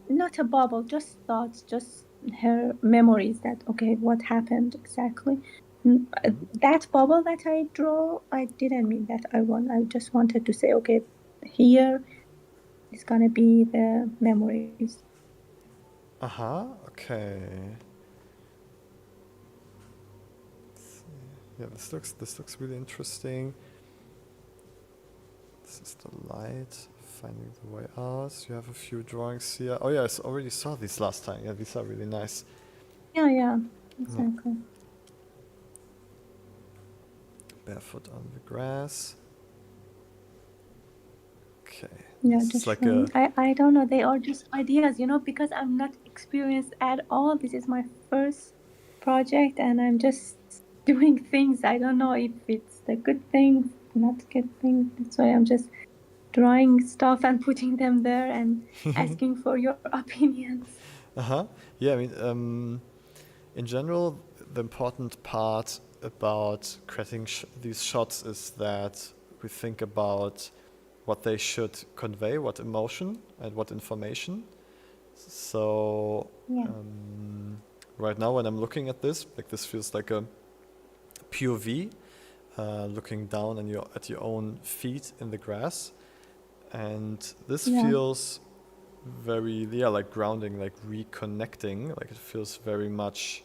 not a bubble, just thoughts, just her memories that, okay, what happened exactly. That bubble that I draw, I didn't mean that I just wanted to say, okay, here is gonna be the memories. Uh-huh, okay. Yeah, this looks really interesting. This is the light, finding the way out. You have a few drawings here. Oh yeah, I already saw these last time. Yeah, these are really nice. Yeah, exactly. Barefoot on the grass. Okay. Yeah, This is just like showing. a I don't know. They are just ideas, because I'm not experienced at all. This is my first project, and I'm just doing things. I don't know if it's the good things, not good things. That's why I'm just drawing stuff and putting them there and asking for your opinions. uh-huh. Yeah, I mean, in general, the important part about creating these shots is that we think about what they should convey, what emotion and what information. So Yeah. right now, when I'm looking at this, like this feels like a POV, looking down on at your own feet in the grass, and this Yeah. feels very like grounding, like reconnecting. Like it feels very much.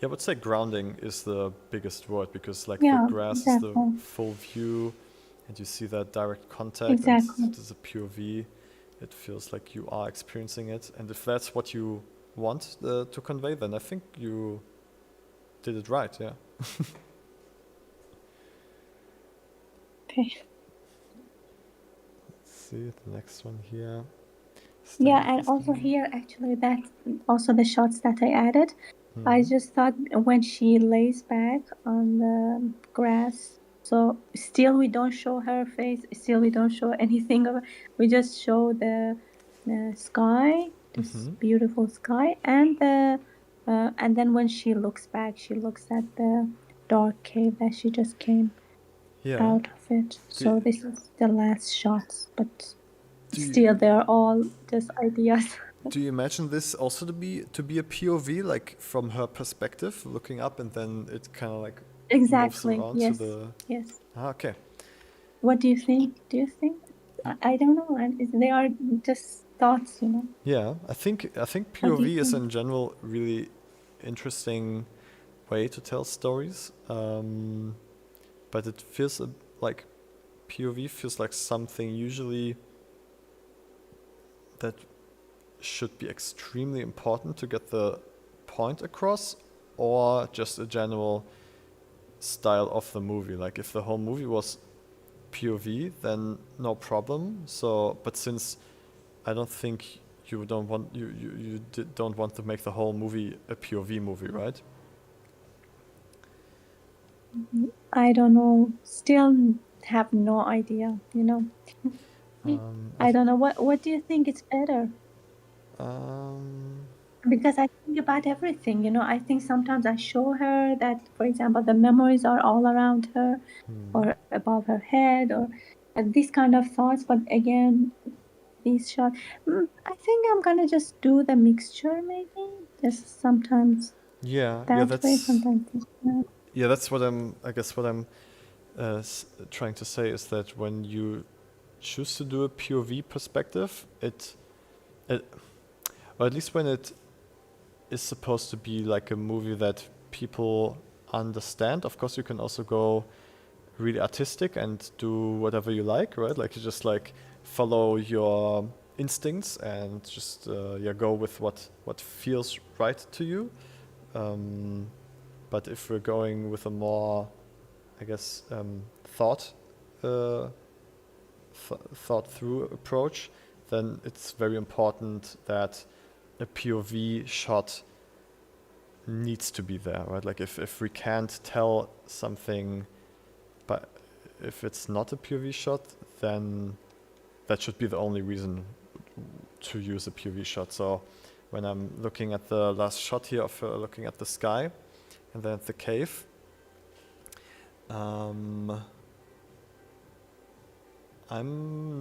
Yeah, I would say grounding is the biggest word because like Yeah, the grass is the exactly. full view, and you see that direct contact, Exactly. and there's a POV. It feels like you are experiencing it, and if that's what you want to convey, then I think you did it right. Yeah. Okay. See the next one here. Yeah, Staying and with also me. here, actually, that also the shots that I added. I Mhm. just thought when she lays back on the grass, so still we don't show her face, still we don't show anything of we just show the sky, this Mhm. beautiful sky, and then when she looks back, she looks at the dark cave that she just came Yeah. out of it. Do, So this is the last shots, but do you still they're all just ideas. do you imagine this also to be a POV, like from her perspective, looking up, and then it kind of like moves Exactly. around to Yes. the. Yes. Ah, okay. What do you think? Do you think? I don't know. And they are just thoughts. Yeah, I think What do you POV is think? in general really interesting way to tell stories. But it feels like POV feels like something usually that should be extremely important to get the point across, or just a general style of the movie. Like if the whole movie was POV, then no problem. So, but since I don't think you don't want don't want to make the whole movie a POV movie, right? I don't know. Still have no idea. I I don't know. What do you think is better? um Because I think about everything. I think sometimes I show her that, for example, the memories are all around her or above her head or these kind of thoughts. But again, these shots, I think I'm gonna just do the mixture maybe. Just sometimes yeah, that way, sometimes this way. that's what I guess what I'm trying to say is that when you choose to do a POV perspective, it or at least when it is supposed to be like a movie that people understand. Of course, you can also go really artistic and do whatever you like, right? Like you just like follow your instincts and just go with what feels right to you. But if we're going with a more, I guess, uh, thought through approach, then it's very important that a POV shot needs to be there, right? Like if we can't tell something, but if it's not a POV shot, then that should be the only reason to use a POV shot. So when I'm looking at the last shot here of looking at the sky and then at the cave, I'm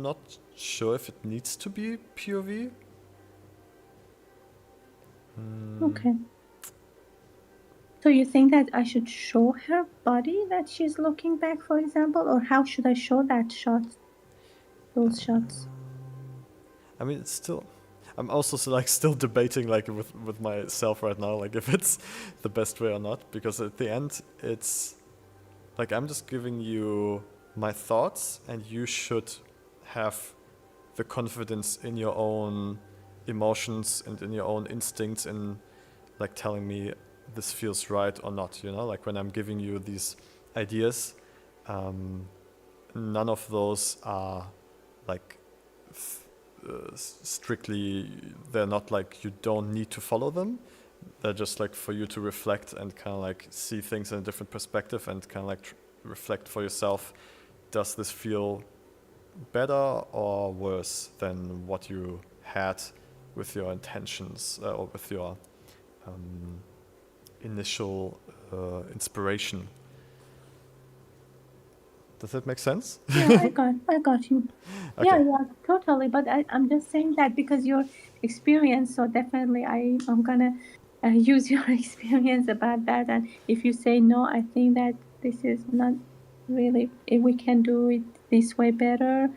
not sure if it needs to be POV. Okay. So you think that I should show her body that she's looking back, for example, or how should I show that shot, those shots? I mean, it's still. I'm also like still debating like with myself right now, like if it's the best way or not, because at the end it's like I'm just giving you my thoughts, and you should have the confidence in your own emotions and in your own instincts in like telling me this feels right or not. You know, like when I'm giving you these ideas, none of those are like strictly, they're not like you don't need to follow them. They're just like for you to reflect and kind of like see things in a different perspective and kind of like reflect for yourself. Does this feel better or worse than what you had with your intentions or with your initial inspiration? Does that make sense? Yeah, I got you. Okay. Yeah, totally. But I'm just saying that because your experience, so definitely I'm gonna use your experience about that. And if you say no, I think that this is not really, if we can do it this way better.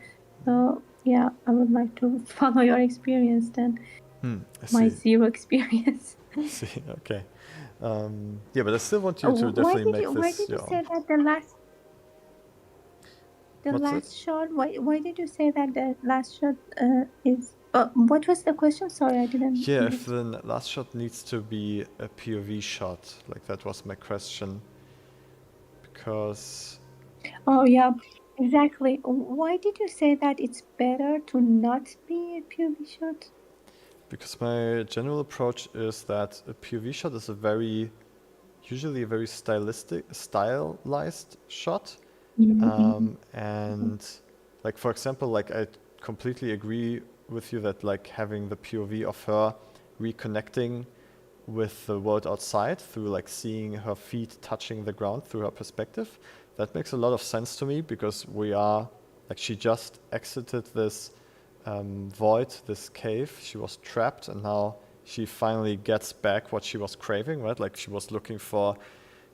So yeah, I would like to follow your experience than I my see. zero experience. I see. Okay. Yeah, but I still want you to Why definitely did make you why this did you your own. say that the What's it? last shot? Why did you say that the last shot is? What was the question? Sorry, I didn't. Yeah, if understand. the last shot needs to be a POV shot, like that was my question. Because Oh yeah, exactly. Why did you say that it's better to not be a POV shot? my general approach is that a POV shot is usually a very stylized shot. And like, for example, like I completely agree with you that like having the POV of her reconnecting with the world outside through like seeing her feet touching the ground through her perspective, that makes a lot of sense to me, because we are like, she just exited this void, this cave. She was trapped, and now she finally gets back what she was craving, right? Like she was looking for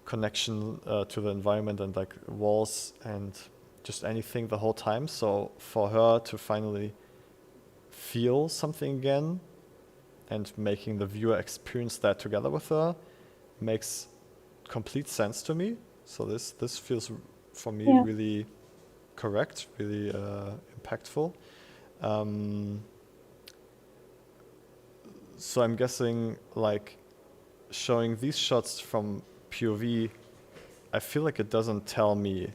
connection to the environment and like walls and just anything the whole time. So for her to finally feel something again and making the viewer experience that together with her makes complete sense to me. So this feels for me Yeah. really correct, really impactful. So I'm guessing like showing these shots from POV, I feel like it doesn't tell me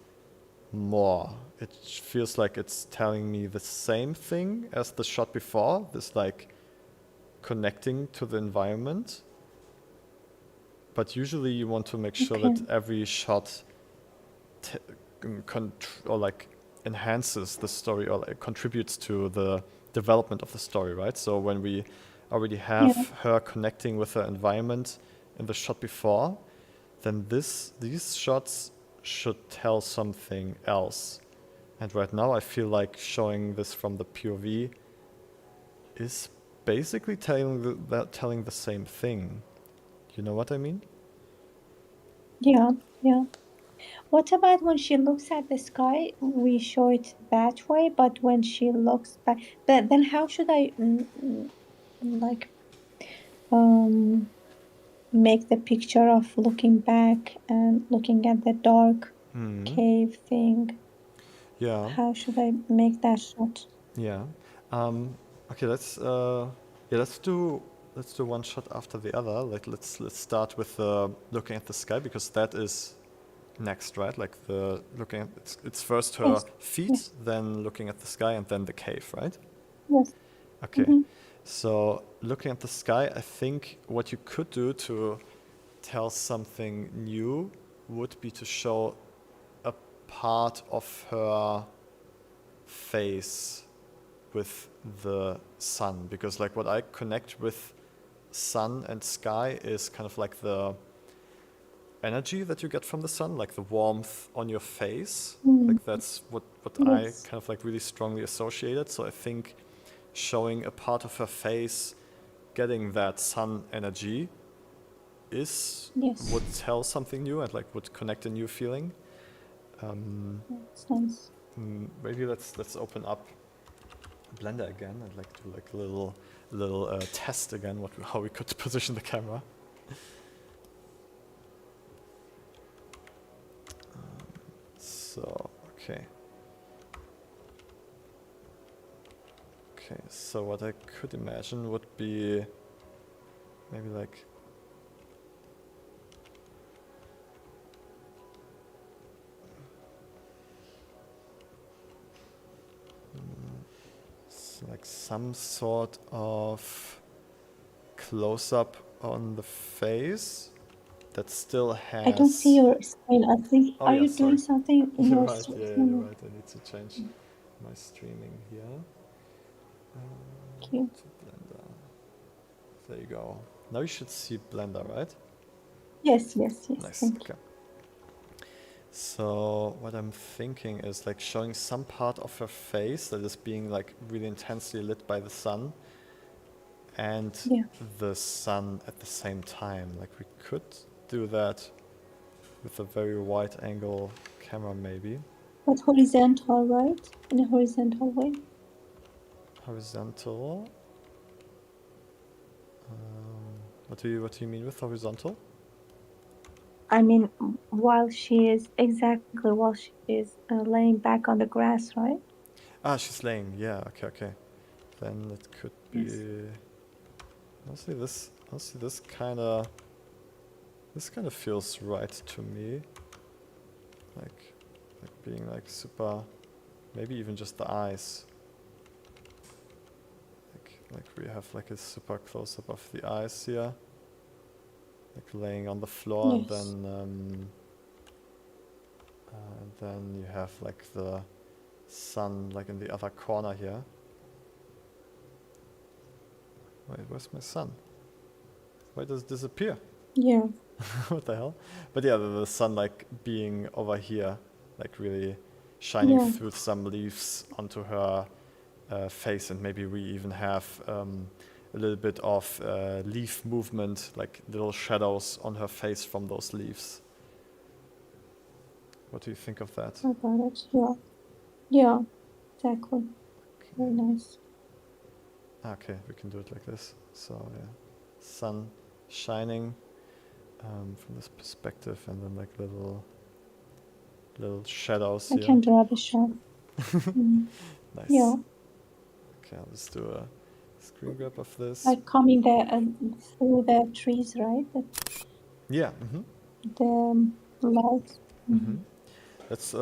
more. It feels like it's telling me the same thing as the shot before, this like connecting to the environment. But usually you want to make sure Okay. that every shot or like enhances the story or like contributes to the development of the story, right? So when we already have her connecting with her environment in the shot before, then these shots should tell something else. And right now I feel like showing this from the POV is basically telling the same thing. You know what I mean? Yeah. What about when she looks at the sky? We show it that way, but when she looks back, then how should I like make the picture of looking back and looking at the dark cave thing? Yeah. How should I make that shot? Yeah. Okay. Let's do one shot after the other. Like let's start with looking at the sky, because that is next, right? Like the looking at it's first her Yes. feet, then looking at the sky, and then the cave, right? Yes. Okay. So looking at the sky, I think what you could do to tell something new would be to show a part of her face with the sun, because like what I connect with sun and sky is kind of like the energy that you get from the sun, like the warmth on your face. Like that's what I Yes. kind of like really strongly associated. So I think showing a part of her face getting that sun energy is Yes. would tell something new and like would connect a new feeling. That's nice. Maybe let's open up Blender again and like do like a little test again how we could position the camera. So okay. Okay, so what I could imagine would be maybe like like some sort of close-up on the face that still has. I don't see your screen. I think. Oh Are yeah, you sorry. doing something in You're your right. Yeah, screen? you're right. I need to change my streaming here. Thank you. To Blender. There you go. Now you should see Blender, right? Yes. Nice. Thank you. Okay. So what I'm thinking is like showing some part of her face that is being like really intensely lit by the sun, and Yeah. the sun at the same time. Like we could do that with a very wide angle camera, maybe. But horizontal, right? In a horizontal way. Horizontal. What do you mean with horizontal? I mean, while she is laying back on the grass, right? Ah, she's laying. Yeah. Okay. Then it could be. Yes. Honestly, this kind of feels right to me. Like being like super, maybe even just the eyes. Like we have like a super close up of the eyes here. Like laying on the floor, Yes. and then you have like the sun like in the other corner here. Wait, where's my sun? Why does it disappear? Yeah. What the hell? But yeah, the sun like being over here, like really shining Yeah. through some leaves onto her face, and maybe we even have a little bit of leaf movement, like little shadows on her face from those leaves. What do you think of that? I got it. Yeah. Yeah. Exactly. Very nice. Okay, we can do it like this. So yeah, sun shining from this perspective, and then like little shadows I here. can draw the shot. Nice. Yeah. Okay, I'll just do a screen grab of this. Like coming through the trees, right? Yeah. The light. Let's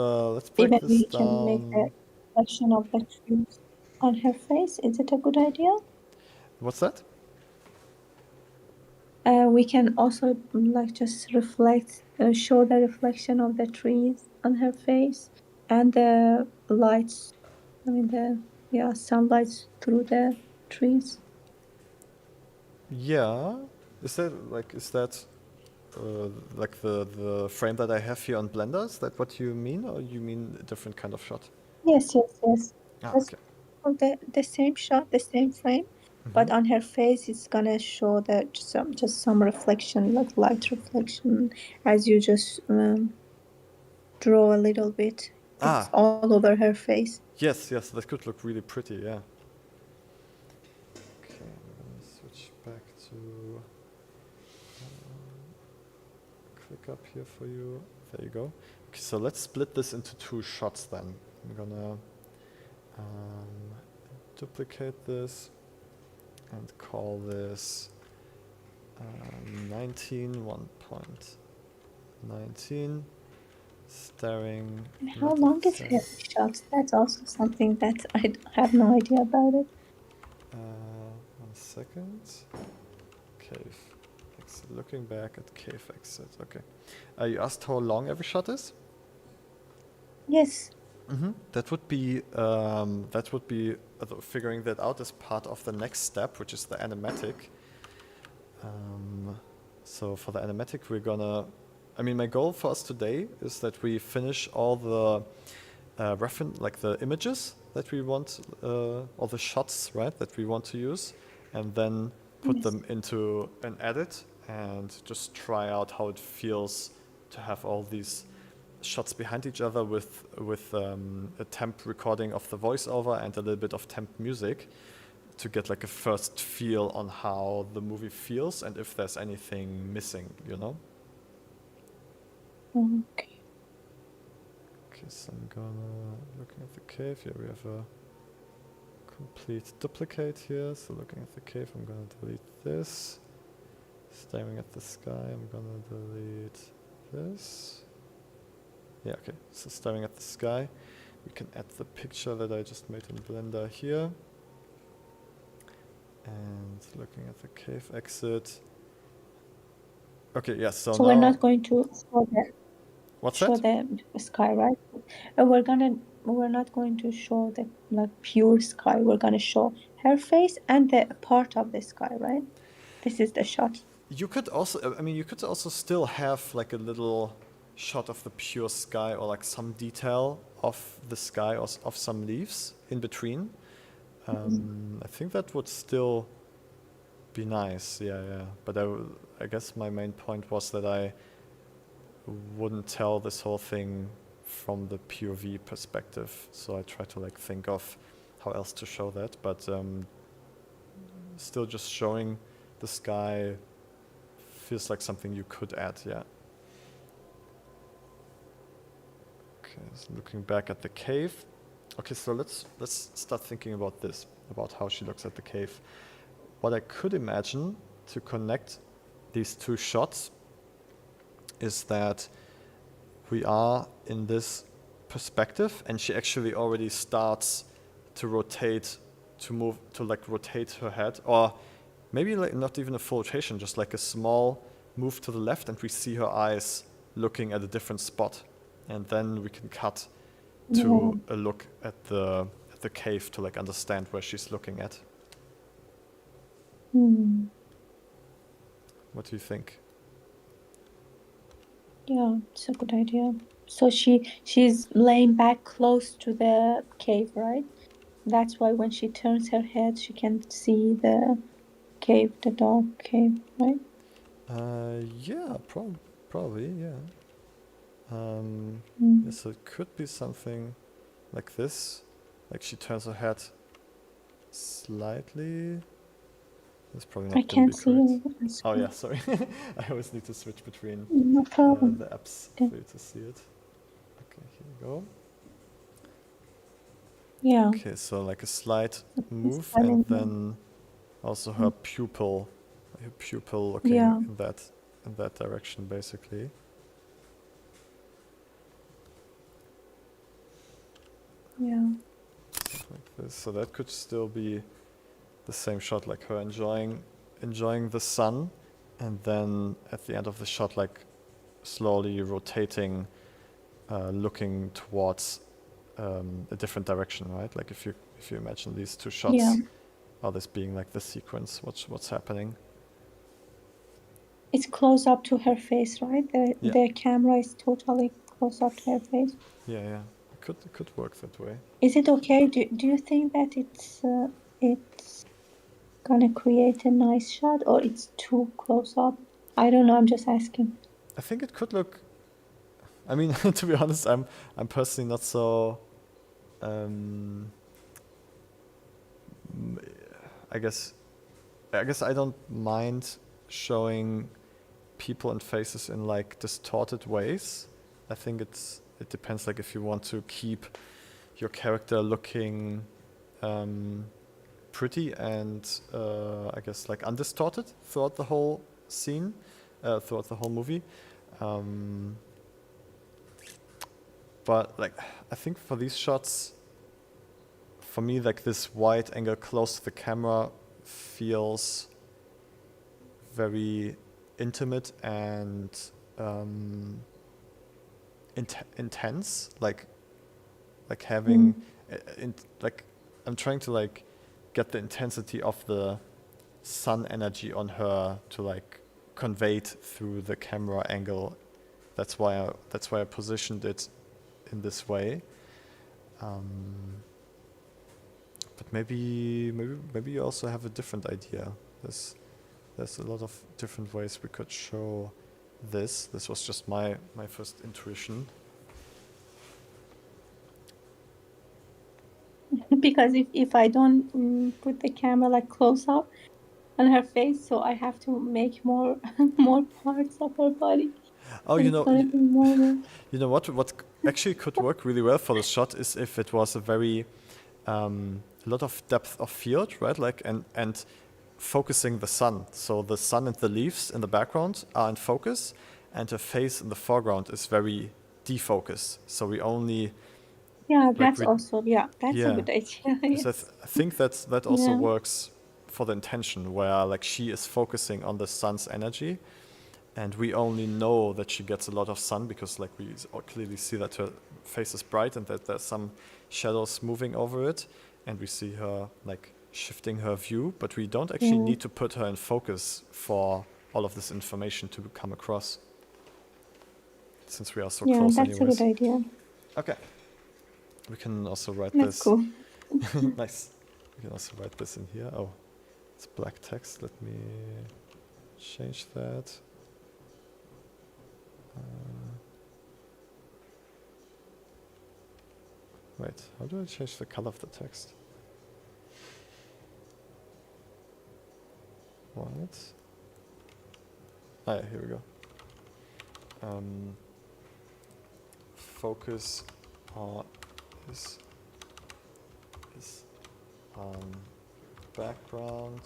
break Even this we can make the down. reflection of the trees on her face. Is it a good idea? What's that? We can also like just show the reflection of the trees on her face and the lights. I mean sunlight through the trees. Yeah. Is that like the frame that I have here on Blender? Is that what you mean, or you mean a different kind of shot? Yes. Ah, That's okay. the same shot, the same frame, but on her face it's gonna show that just some reflection, like light reflection, as you just draw a little bit. It's all over her face. Yes, that could look really pretty, yeah. Okay, I'm gonna switch back to click up here for you. There you go. Okay, so let's split this into two shots then. I'm gonna duplicate this and call this 19.19 staring. And how long is her shot? That's also something that I have no idea about it. 1 second. Cave exit. Looking back at cave exit. Okay. You asked how long every shot is? Yes. That would be figuring that out as part of the next step, which is the animatic. So for the animatic, we're gonna. I mean, my goal for us today is that we finish all the the images that we want, all the shots, right, that we want to use, and then put them into an edit and just try out how it feels to have all these shots behind each other with a temp recording of the voiceover and a little bit of temp music to get like a first feel on how the movie feels and if there's anything missing, you know? Okay. Okay, so I'm gonna, looking at the cave, here we have a complete duplicate here. So looking at the cave, I'm gonna delete this. Staring at the sky, I'm gonna delete this. Yeah, okay, so staring at the sky. We can add the picture that I just made in Blender here. And looking at the cave exit. Okay, yes, so So now... we're not going to What's show that? the sky, right? We're not going to show the like pure sky. We're gonna show her face and the part of the sky, right? This is the shot. You could also, I mean, you could also still have like a little shot of the pure sky or like some detail of the sky or of some leaves in between. I think that would still be nice, yeah. But I guess my main point was that I wouldn't tell this whole thing from the POV perspective. So I try to like think of how else to show that, but still just showing the sky feels like something you could add, yeah. Okay, so looking back at the cave. Okay, so let's start thinking about this, about how she looks at the cave. What I could imagine to connect these two shots is that we are in this perspective and she actually already starts to rotate, to move, to like rotate her head, or maybe like not even a full rotation, just like a small move to the left and we see her eyes looking at a different spot. And then we can cut to a look at the cave to like understand where she's looking at. What do you think? Yeah, it's a good idea. So she's laying back close to the cave, right? That's why when she turns her head, she can see the cave, the dark cave, right? Yeah, probably, yeah. Yeah, so it could be something like this. Like she turns her head slightly. That's probably not I going to can't be see correct. you. Oh yeah, sorry. I always need to switch between No problem. the apps Okay. for you to see it. Okay, here we go. Yeah. Okay, so like a slight move smiling and now. then also her pupil looking Yeah. in that direction basically. Yeah. Like this. So that could still be the same shot, like her enjoying the sun, and then at the end of the shot, like slowly rotating, looking towards a different direction, right? Like if you imagine these two shots, Yeah. or this being like the sequence, what's happening? It's close up to her face, right? Yeah. The camera is totally close up to her face. Yeah. It could work that way. Is it okay? Do you think that it's gonna create a nice shot or it's too close up? I don't know. I'm just asking. I think it could look. I mean, to be honest, I'm personally not so. I guess I don't mind showing people and faces in like distorted ways. I think it depends. Like if you want to keep your character looking pretty and I guess like undistorted throughout the whole scene, throughout the whole movie. But like I think for these shots, for me like this wide angle close to the camera feels very intimate and intense. Like having like I'm trying to like get the intensity of the sun energy on her to like conveyed through the camera angle. That's why I positioned it in this way. But maybe you also have a different idea. there's a lot of different ways we could show this. This was just my first intuition. Because if I don't put the camera like close up on her face, so I have to make more more parts of her body. Oh, And you it's know, gonna be more work. you know what actually could work really well for this shot is if it was a very a lot of depth of field, right? Like and focusing the sun. So the sun and the leaves in the background are in focus, and her face in the foreground is very defocused. So we only Yeah, like that's we also that's a yeah. good idea. Because Yes. I think that also Yeah. works for the intention, where like she is focusing on the sun's energy, and we only know that she gets a lot of sun because like we clearly see that her face is bright and that there's some shadows moving over it, and we see her like shifting her view, but we don't actually Yeah. need to put her in focus for all of this information to come across, since we are so Yeah, close that's a anyways. good idea. Okay, we can also write That's this. cool. Nice. We can also write this in here. Oh, it's black text. Let me change that. Wait, how do I change the color of the text? What? Ah, yeah, here we go. Focus on is background,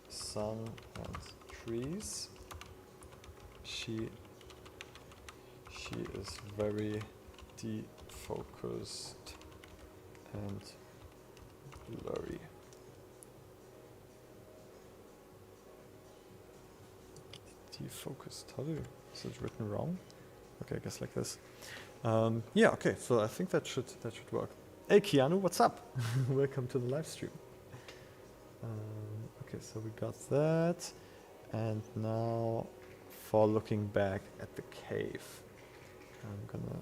sun and trees. She is very defocused and blurry. Defocused. Is it written wrong? Okay, I guess like this. Yeah. Okay. So I think that should work. Hey, Keanu, what's up? Welcome to the live stream. Okay, so we got that, and now for looking back at the cave, I'm gonna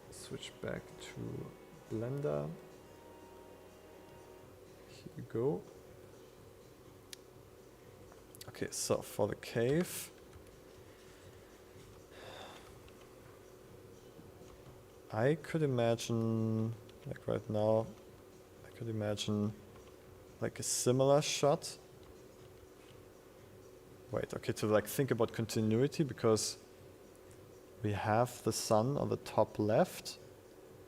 switch back to Blender. Here we go. Okay, so for the cave, I could imagine, like right now, I could imagine like a similar shot. Wait, okay, to like think about continuity, because we have the sun on the top left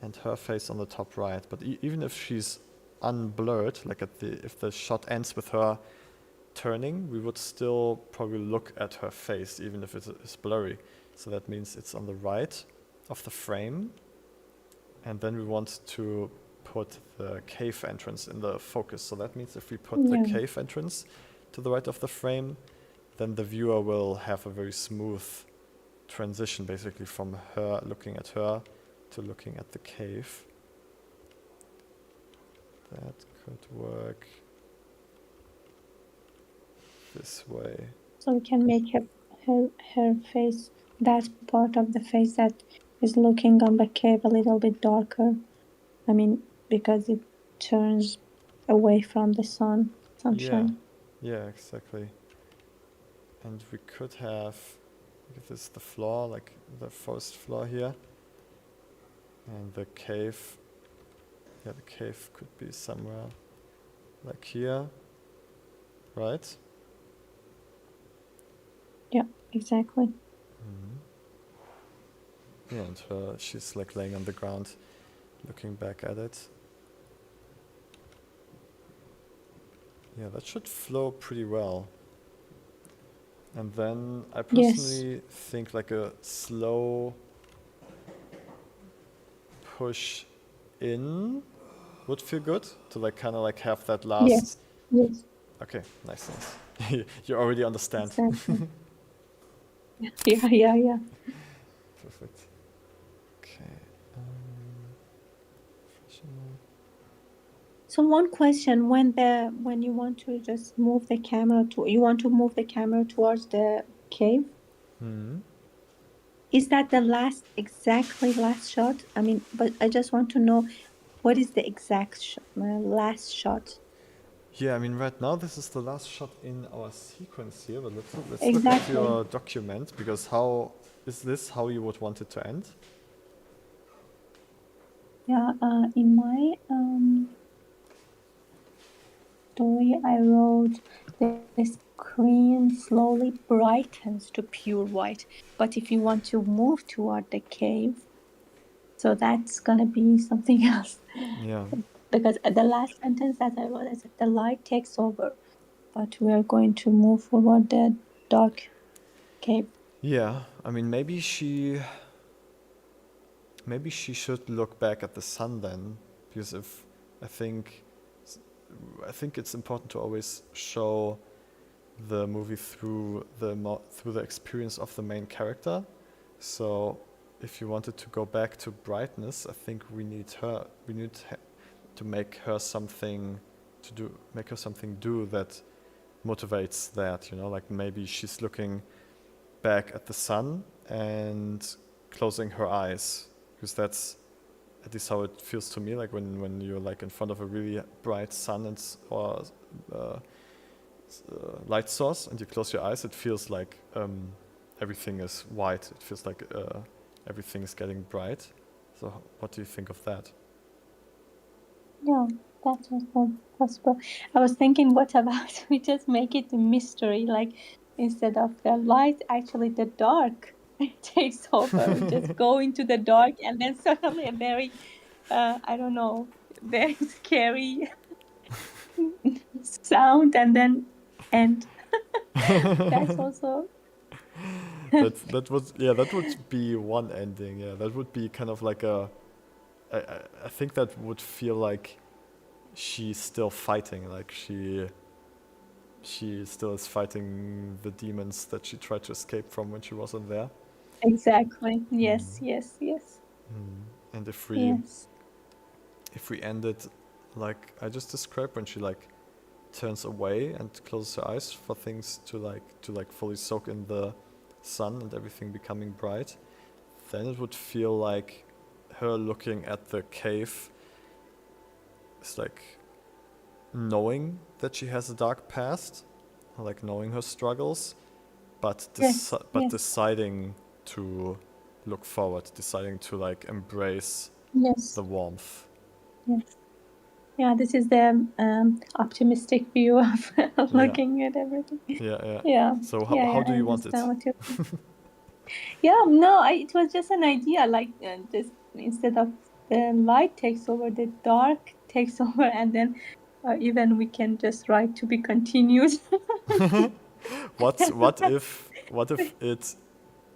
and her face on the top right. But even if she's unblurred, like if the shot ends with her turning, we would still probably look at her face, even if it is blurry. So that means it's on the right of the frame. And then we want to put the cave entrance in the focus. So that means if we put the cave entrance to the right of the frame, then the viewer will have a very smooth transition, basically from her looking at her to looking at the cave. That could work this way. So we can make her face, that part of the face that is looking on the cave, a little bit darker. I mean, because it turns away from the sunshine. Yeah, exactly. And we could have, if this is the floor, like the first floor here, and the cave. Yeah, the cave could be somewhere like here, right? Yeah, exactly. Mm-hmm. Yeah, and she's like laying on the ground, looking back at it. Yeah, that should flow pretty well. And then I personally think like a slow push in would feel good to like kind of like have that last. Yes. Okay, nice. You already understand. Exactly. Yeah. Perfect. Okay. So one question: when you want to just move the camera towards the cave, is that the exactly last shot? I mean, but I just want to know what is the exact last shot. Yeah, I mean, right now this is the last shot in our sequence here, but let's look at Exactly. your document, because how is this how you would want it to end? Yeah, in my story, I wrote the screen slowly brightens to pure white. But if you want to move toward the cave, so that's gonna be something else. Yeah. Because the last sentence that I wrote, I said the light takes over, but we're going to move forward the dark cave. Yeah, I mean, maybe she should look back at the sun then, because if I think I think it's important to always show the movie through the experience of the main character. So if you wanted to go back to brightness, I think we need to make her something do that motivates that, like maybe she's looking back at the sun and closing her eyes, because that's at least how it feels to me, like when you're like in front of a really bright sun or light source and you close your eyes, it feels like everything is white. It feels like everything is getting bright. So what do you think of that? Yeah, that's also possible. I was thinking, what about we just make it a mystery? Like instead of the light, actually the dark takes over. We just go into the dark, and then suddenly a very, I don't know, very scary sound, and then end. That's also that would be one ending. Yeah, that would be kind of like I think that would feel like she's still fighting, like she still is fighting the demons that she tried to escape from when she wasn't there. exactly. Yes, yes, yes, And if yes. we end it like I just described, when she like turns away and closes her eyes for things to fully soak in the sun and everything becoming bright, then it would feel like her looking at the cave is like knowing that she has a dark past, like knowing her struggles, but Yes, yes, deciding to look forward, deciding to like embrace yes, the warmth. yes. Yeah, this is the optimistic view of looking at everything. Yeah. Yeah, So yeah, how yeah. do I you want it? understand what you're. Yeah, no, it was just an idea. Like just instead of the light takes over, the dark takes over, and then even we can just write to be continued. What if it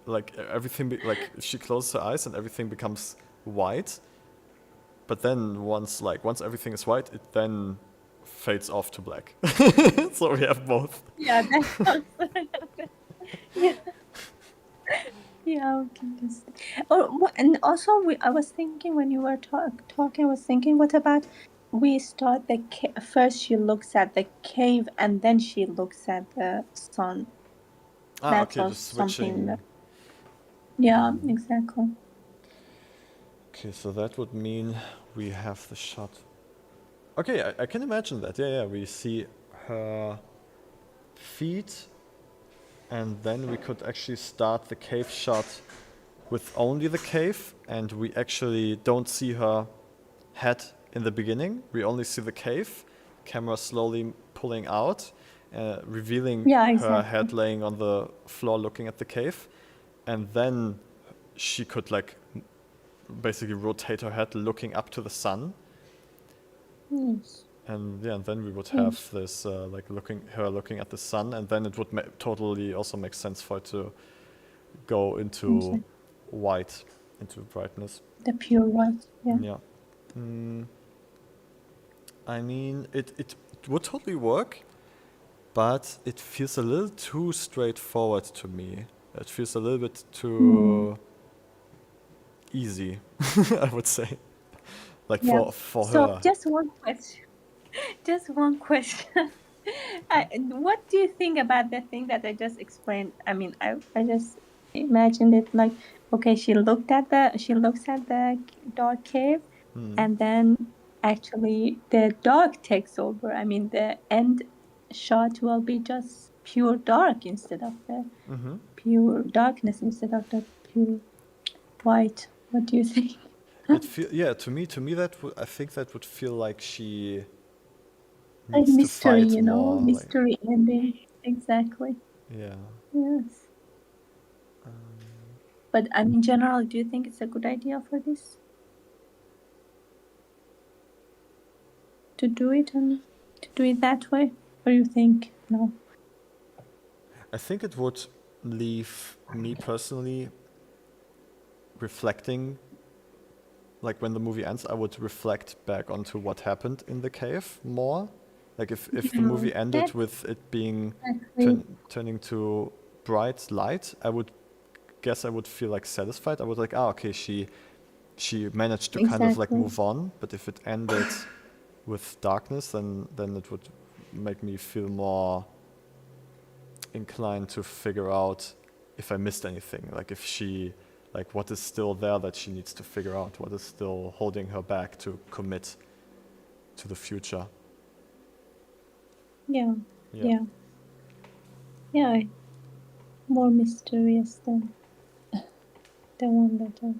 like everything like she closes her eyes and everything becomes white, but then once everything is white, it then fades off to black. So we have both. Yeah, that's also yeah. Yeah, we can just. And also, I was thinking when you were talking, I was thinking, what about we start the first she looks at the cave and then she looks at the sun. That's Okay, also just something. switching. Yeah, exactly. Okay, so that would mean we have the shot. Okay, I can imagine that. Yeah, we see her feet, and then we could actually start the cave shot with only the cave, and we actually don't see her head in the beginning. We only see the cave, camera slowly pulling out, revealing Yeah, her exactly. head laying on the floor looking at the cave, and then she could like basically rotate her head looking up to the sun, Yes. and then we would have this like looking at the sun, and then it would totally also make sense for it to go into Exactly. white, into brightness. The pure white. Yeah. Yeah. I mean, it would totally work, but it feels a little too straightforward to me. It feels a little bit too easy, I would say. Like Yeah. for So her. just one question. Just one question. What do you think about the thing that I just explained? I mean, I just imagined it like, okay, she looks at the dark cave, and then actually the dark takes over. I mean, the end shot will be just pure dark instead of the Mm-hmm. pure darkness instead of the pure white. What do you think? To me I think that would feel like she Like needs to mystery, fight you know, more. Like, mystery ending. Exactly. yeah. Yes. But I mean, in general, do you think it's a good idea for this to do it and to do it that way, or you think no? I think it would leave me personally reflecting. Like when the movie ends, I would reflect back onto what happened in the cave more. Like if the Yeah, movie ended that with it being exactly. turning to bright light, I would guess I would feel like satisfied. I would like, ah, okay, she managed to kind of like Exactly. move on. But if it ended with darkness, then it would make me feel more inclined to figure out if I missed anything. Like if she, like what is still there that she needs to figure out, what is still holding her back to commit to the future. Yeah. Yeah. Yeah. Yeah. More mysterious than the one that I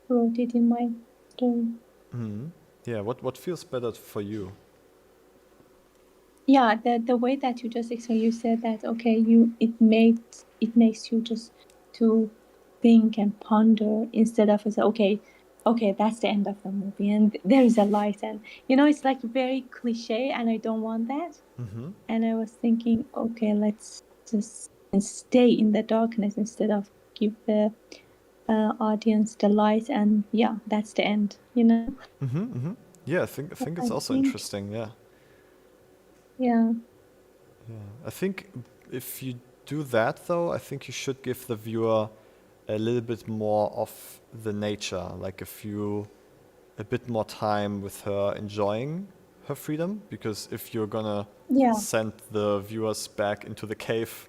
wrote it in my story. Hmm. Yeah. What feels better for you? Yeah, the way that you just explained, you said that okay, it makes you just to think and ponder instead of say okay, that's the end of the movie and there is a light, and you know it's like very cliche and I don't want that. Mm-hmm. And I was thinking, okay, let's just stay in the darkness instead of give the audience the light, and yeah, that's the end, you know. Mm-hmm. Mm-hmm. Yeah. I think it's I also think, interesting. Yeah. yeah, Yeah. I think if you do that though, I think you should give the viewer a little bit more of the nature, like a bit more time with her enjoying her freedom, because if you're gonna yeah, send the viewers back into the cave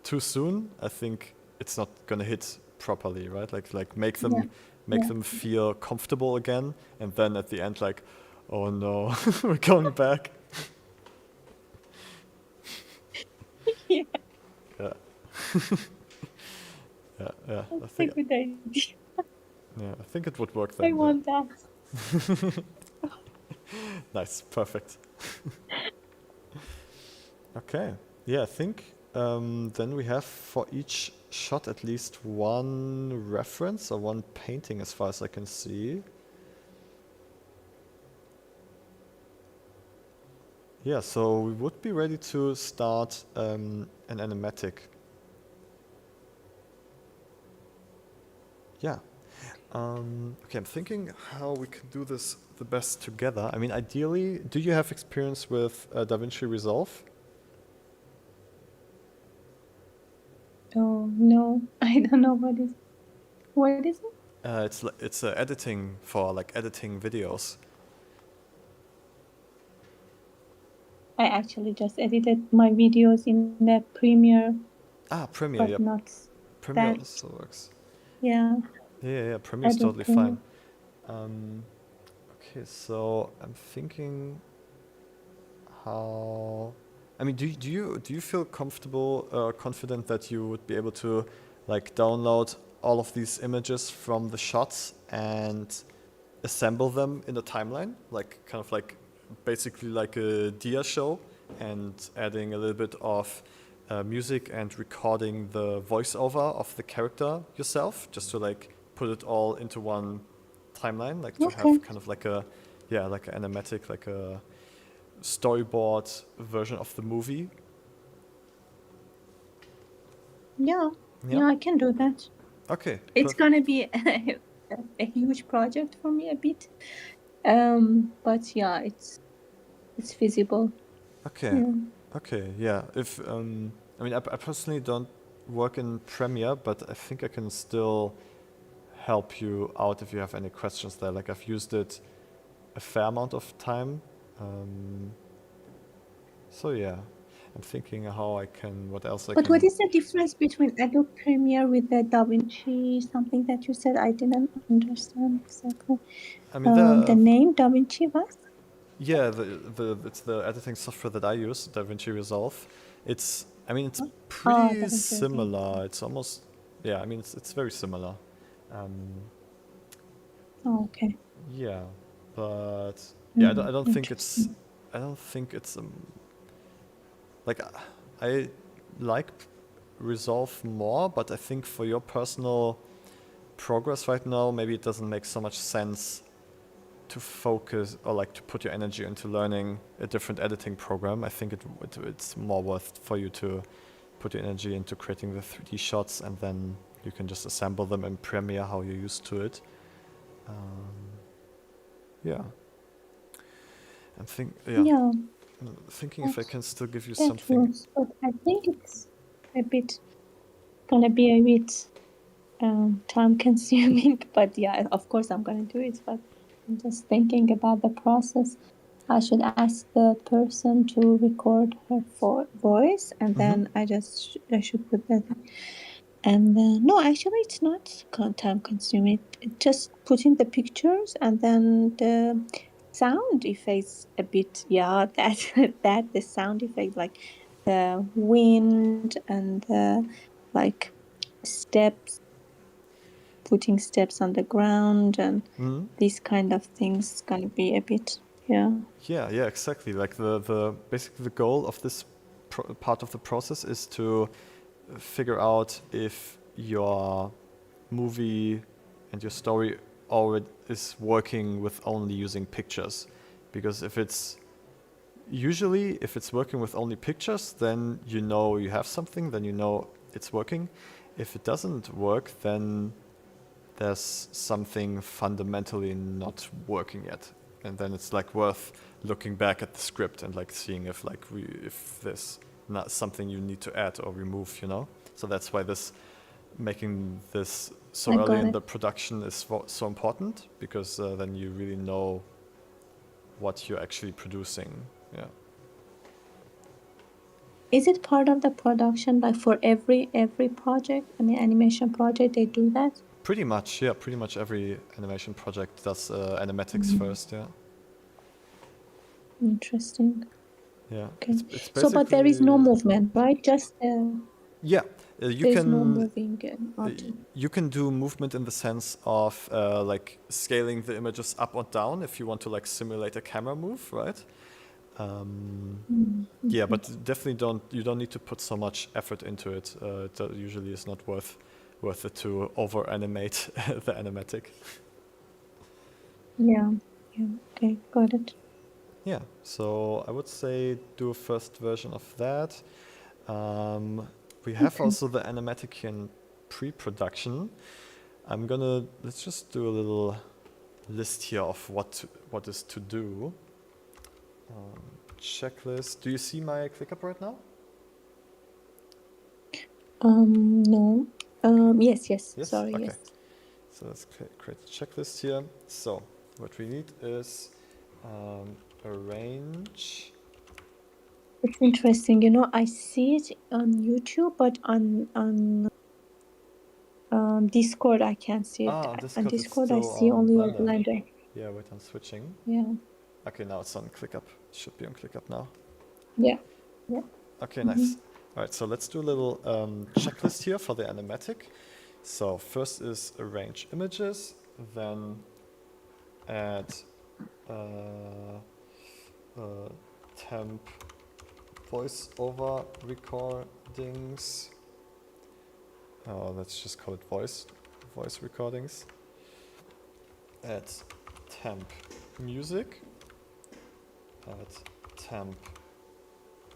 too soon, I think it's not gonna hit properly, right? Like make yeah, make them feel comfortable again, and then at the end, like, oh no, we're going back. yeah. Yeah, yeah. That's a good idea. I think it would work I then. Yeah. want that. Nice, perfect. Okay. Yeah, I think then we have for each shot at least one reference or one painting as far as I can see. Yeah, so we would be ready to start an animatic. Yeah. Okay, I'm thinking how we can do this the best together. I mean, ideally, do you have experience with DaVinci Resolve? Oh no, I don't know what is it? It's editing for like editing videos. I actually just edited my videos in the Premiere, Ah, Premiere, but yep. not Premiere that. also works. Yeah, Yeah, Premiere's Adobe totally Premiere. fine. Okay, so I'm thinking how. I mean, do you feel comfortable, confident that you would be able to, like, download all of these images from the shots and assemble them in a timeline, like kind of like basically like a dia show, and adding a little bit of music and recording the voiceover of the character yourself, just to like put it all into one timeline, like to Okay. have kind of like a, yeah, like an animatic, like a storyboard version of the movie. Yeah, Yeah. yeah, I can do that. Okay. It's gonna be a huge project for me a bit, but yeah, it's feasible. Okay. Yeah. Okay. Yeah. If I mean, I personally don't work in Premiere, but I think I can still help you out if you have any questions there. Like I've used it a fair amount of time. So yeah, I'm thinking how I can, what else I But can. what is the difference between Adobe Premiere with the DaVinci? Something that you said I didn't understand exactly. I mean, The name DaVinci was? Yeah, it's the editing software that I use, DaVinci Resolve. It's it's Oh, pretty DaVinci, okay. similar. It's almost yeah. It's very similar. Um, Oh, okay. yeah, but yeah, I don't think it's Interesting. I don't think it's like I like Resolve more, but I think for your personal progress right now, maybe it doesn't make so much sense to focus or like to put your energy into learning a different editing program. I think it's more worth for you to put your energy into creating the 3D shots, and then you can just assemble them in Premiere how you're used to it. Yeah. Yeah, Thinking if I that can still give you that something. works, but I think it's a bit gonna be a bit time consuming. But yeah, of course I'm gonna do it. But I'm just thinking about the process. I should ask the person to record her voice, and then I should put that. And no, actually, it's not time consuming. Just putting the pictures and then the sound effects a bit. Yeah, that the sound effects like the wind and the like steps, putting steps on the ground and these kind of things gonna be a bit. Yeah. Yeah, exactly. Like the basically the goal of this part of the process is to figure out if your movie and your story already is working with only using pictures. Because if it's working with only pictures, then you know you have something, then you know it's working. If it doesn't work, then there's something fundamentally not working yet. And then it's like worth looking back at the script and like seeing if if there's not something you need to add or remove, you know? So that's why making this so I early got in it. the production is so important, because then you really know what you're actually producing. Yeah. Is it part of the production, like for every project? I mean, animation project, they do that. Pretty much, yeah. Pretty much every animation project does animatics first, yeah. Interesting. Yeah. Okay. It's So, but there is no basically movement, right? Just yeah. You there is no can moving object. you can do movement in the sense of like scaling the images up or down if you want to like simulate a camera move, right? Yeah, but definitely you don't need to put so much effort into it. It usually is not worth it to over animate the animatic. Yeah. Yeah. Okay. Got it. Yeah, so I would say do a first version of that. We have also the animatic in pre-production. Let's just do a little list here of what is to do. Checklist. Do you see my ClickUp right now? No. Yes. Yes. Yes? Sorry. Okay. Yes. So let's create a checklist here. So what we need is arrange. It's interesting. You know, I see it on YouTube, but on Discord I can't see it. On On Discord it's Discord I still see on only your Blender. Blender. Yeah, wait, I'm switching. Yeah. Okay, now it's on ClickUp. It should be on ClickUp now. Yeah. Yeah. Okay, nice. All right, so let's do a little checklist here for the animatic. So first is arrange images, then add temp voiceover recordings. Let's just call it voice recordings. Add temp music. Add temp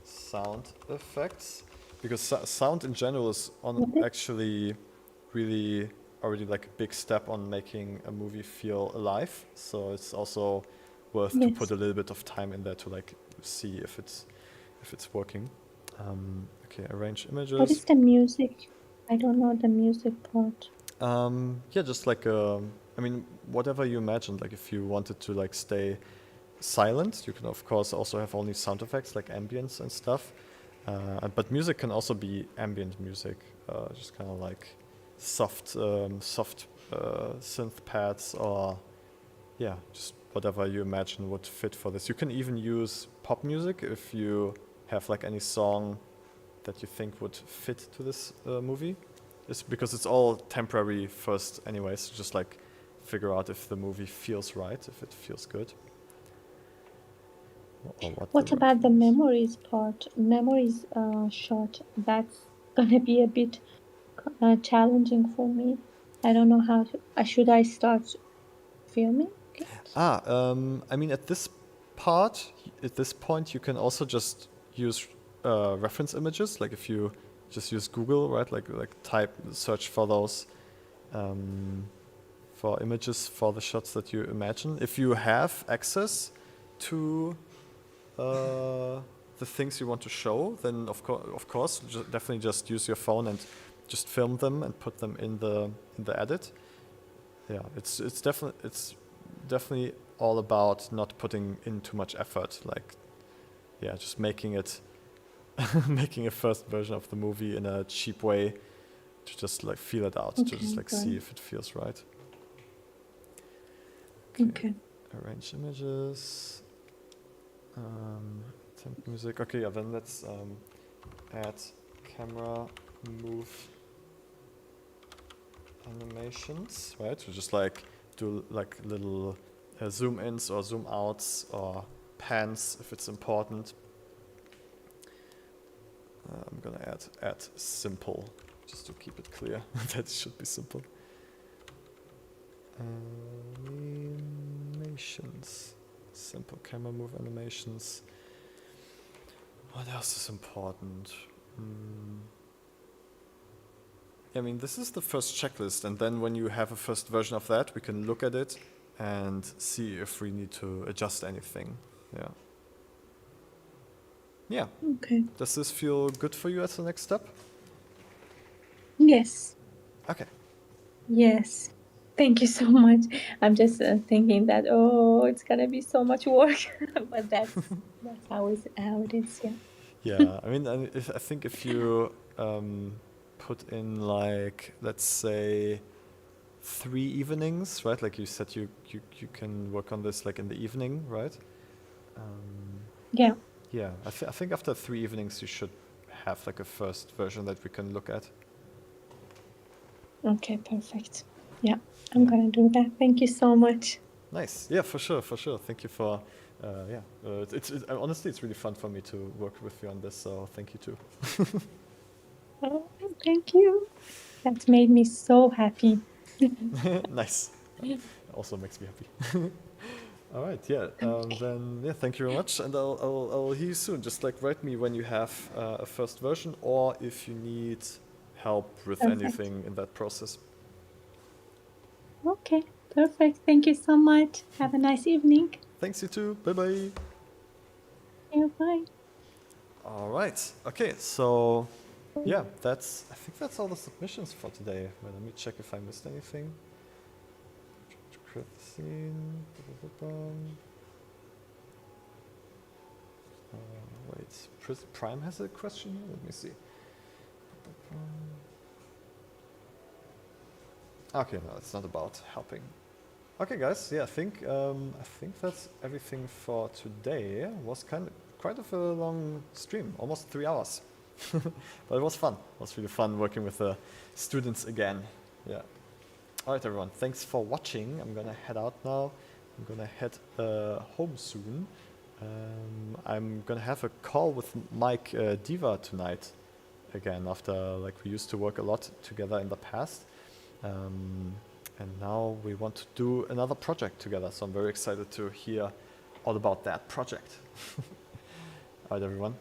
sound effects, because sound in general is actually really already like a big step on making a movie feel alive. So it's also worth to put a little bit of time in there to like see if it's working. Okay, arrange images. What is the music? I don't know the music part. Yeah, just like I mean, whatever you imagined. Like if you wanted to like stay silent, you can of course also have only sound effects like ambience and stuff. But music can also be ambient music, just kind of like soft synth pads, or yeah, just whatever you imagine would fit for this. You can even use pop music if you have like any song that you think would fit to this movie. It's because it's all temporary first anyway, so just like figure out if the movie feels right, if it feels good. Or What the about the working is. memories part? Memories shot. That's gonna be a bit challenging for me. I don't know how to. Should I start filming it? I mean, at this point, you can also just use reference images. Like if you just use Google, right? Like search for those for images for the shots that you imagine. If you have access to the things you want to show, then of course, definitely just use your phone and just film them and put them in the edit. Yeah, it's definitely all about not putting in too much effort. Like, yeah, just making it making a first version of the movie in a cheap way to just like feel it out, to just like see if it feels right. Okay. Arrange images. Temp music. Okay, yeah, then let's add camera move animations, right? So just like do like little zoom ins or zoom outs or pans if it's important. I'm gonna add simple just to keep it clear that it should be simple. Animations. Simple camera move animations. What else is important? I mean, this is the first checklist, and then when you have a first version of that, we can look at it and see if we need to adjust anything. Yeah. Yeah. Okay. Does this feel good for you as the next step? Yes. Okay. Yes. Thank you so much. I'm just thinking that it's gonna be so much work, but that's how it is. Yeah. Yeah. I mean, I think if you put in like, let's say 3 evenings, right? Like you said, you can work on this like in the evening, right? Yeah. Yeah, I think after 3 evenings you should have like a first version that we can look at. Okay. Perfect. Yeah. I'm gonna do that. Thank you so much. Nice. Yeah, for sure. Thank you for, honestly, it's really fun for me to work with you on this, so thank you too. Oh, thank you. That made me so happy. Nice. Also makes me happy. All right, yeah. Then yeah, thank you very much, and I'll hear you soon. Just like write me when you have a first version, or if you need help with Perfect. anything in that process. Okay. Perfect. Thank you so much. Have a nice evening. Thanks, you too. Bye bye. Yeah, bye. All right. Okay. So yeah, I think that's all the submissions for today. Wait, let me check if I missed anything. Create the scene. Wait, Prime has a question here? Let me see. Okay, no, it's not about helping. Okay, guys, yeah, I think that's everything for today. It was quite of a long stream, almost 3 hours. But it was fun. It was really fun working with the students again. Yeah. All right, everyone. Thanks for watching. I'm gonna head out now. I'm gonna head home soon. I'm gonna have a call with Mike Diva tonight again, after like we used to work a lot together in the past. And now we want to do another project together. So I'm very excited to hear all about that project. All right, everyone.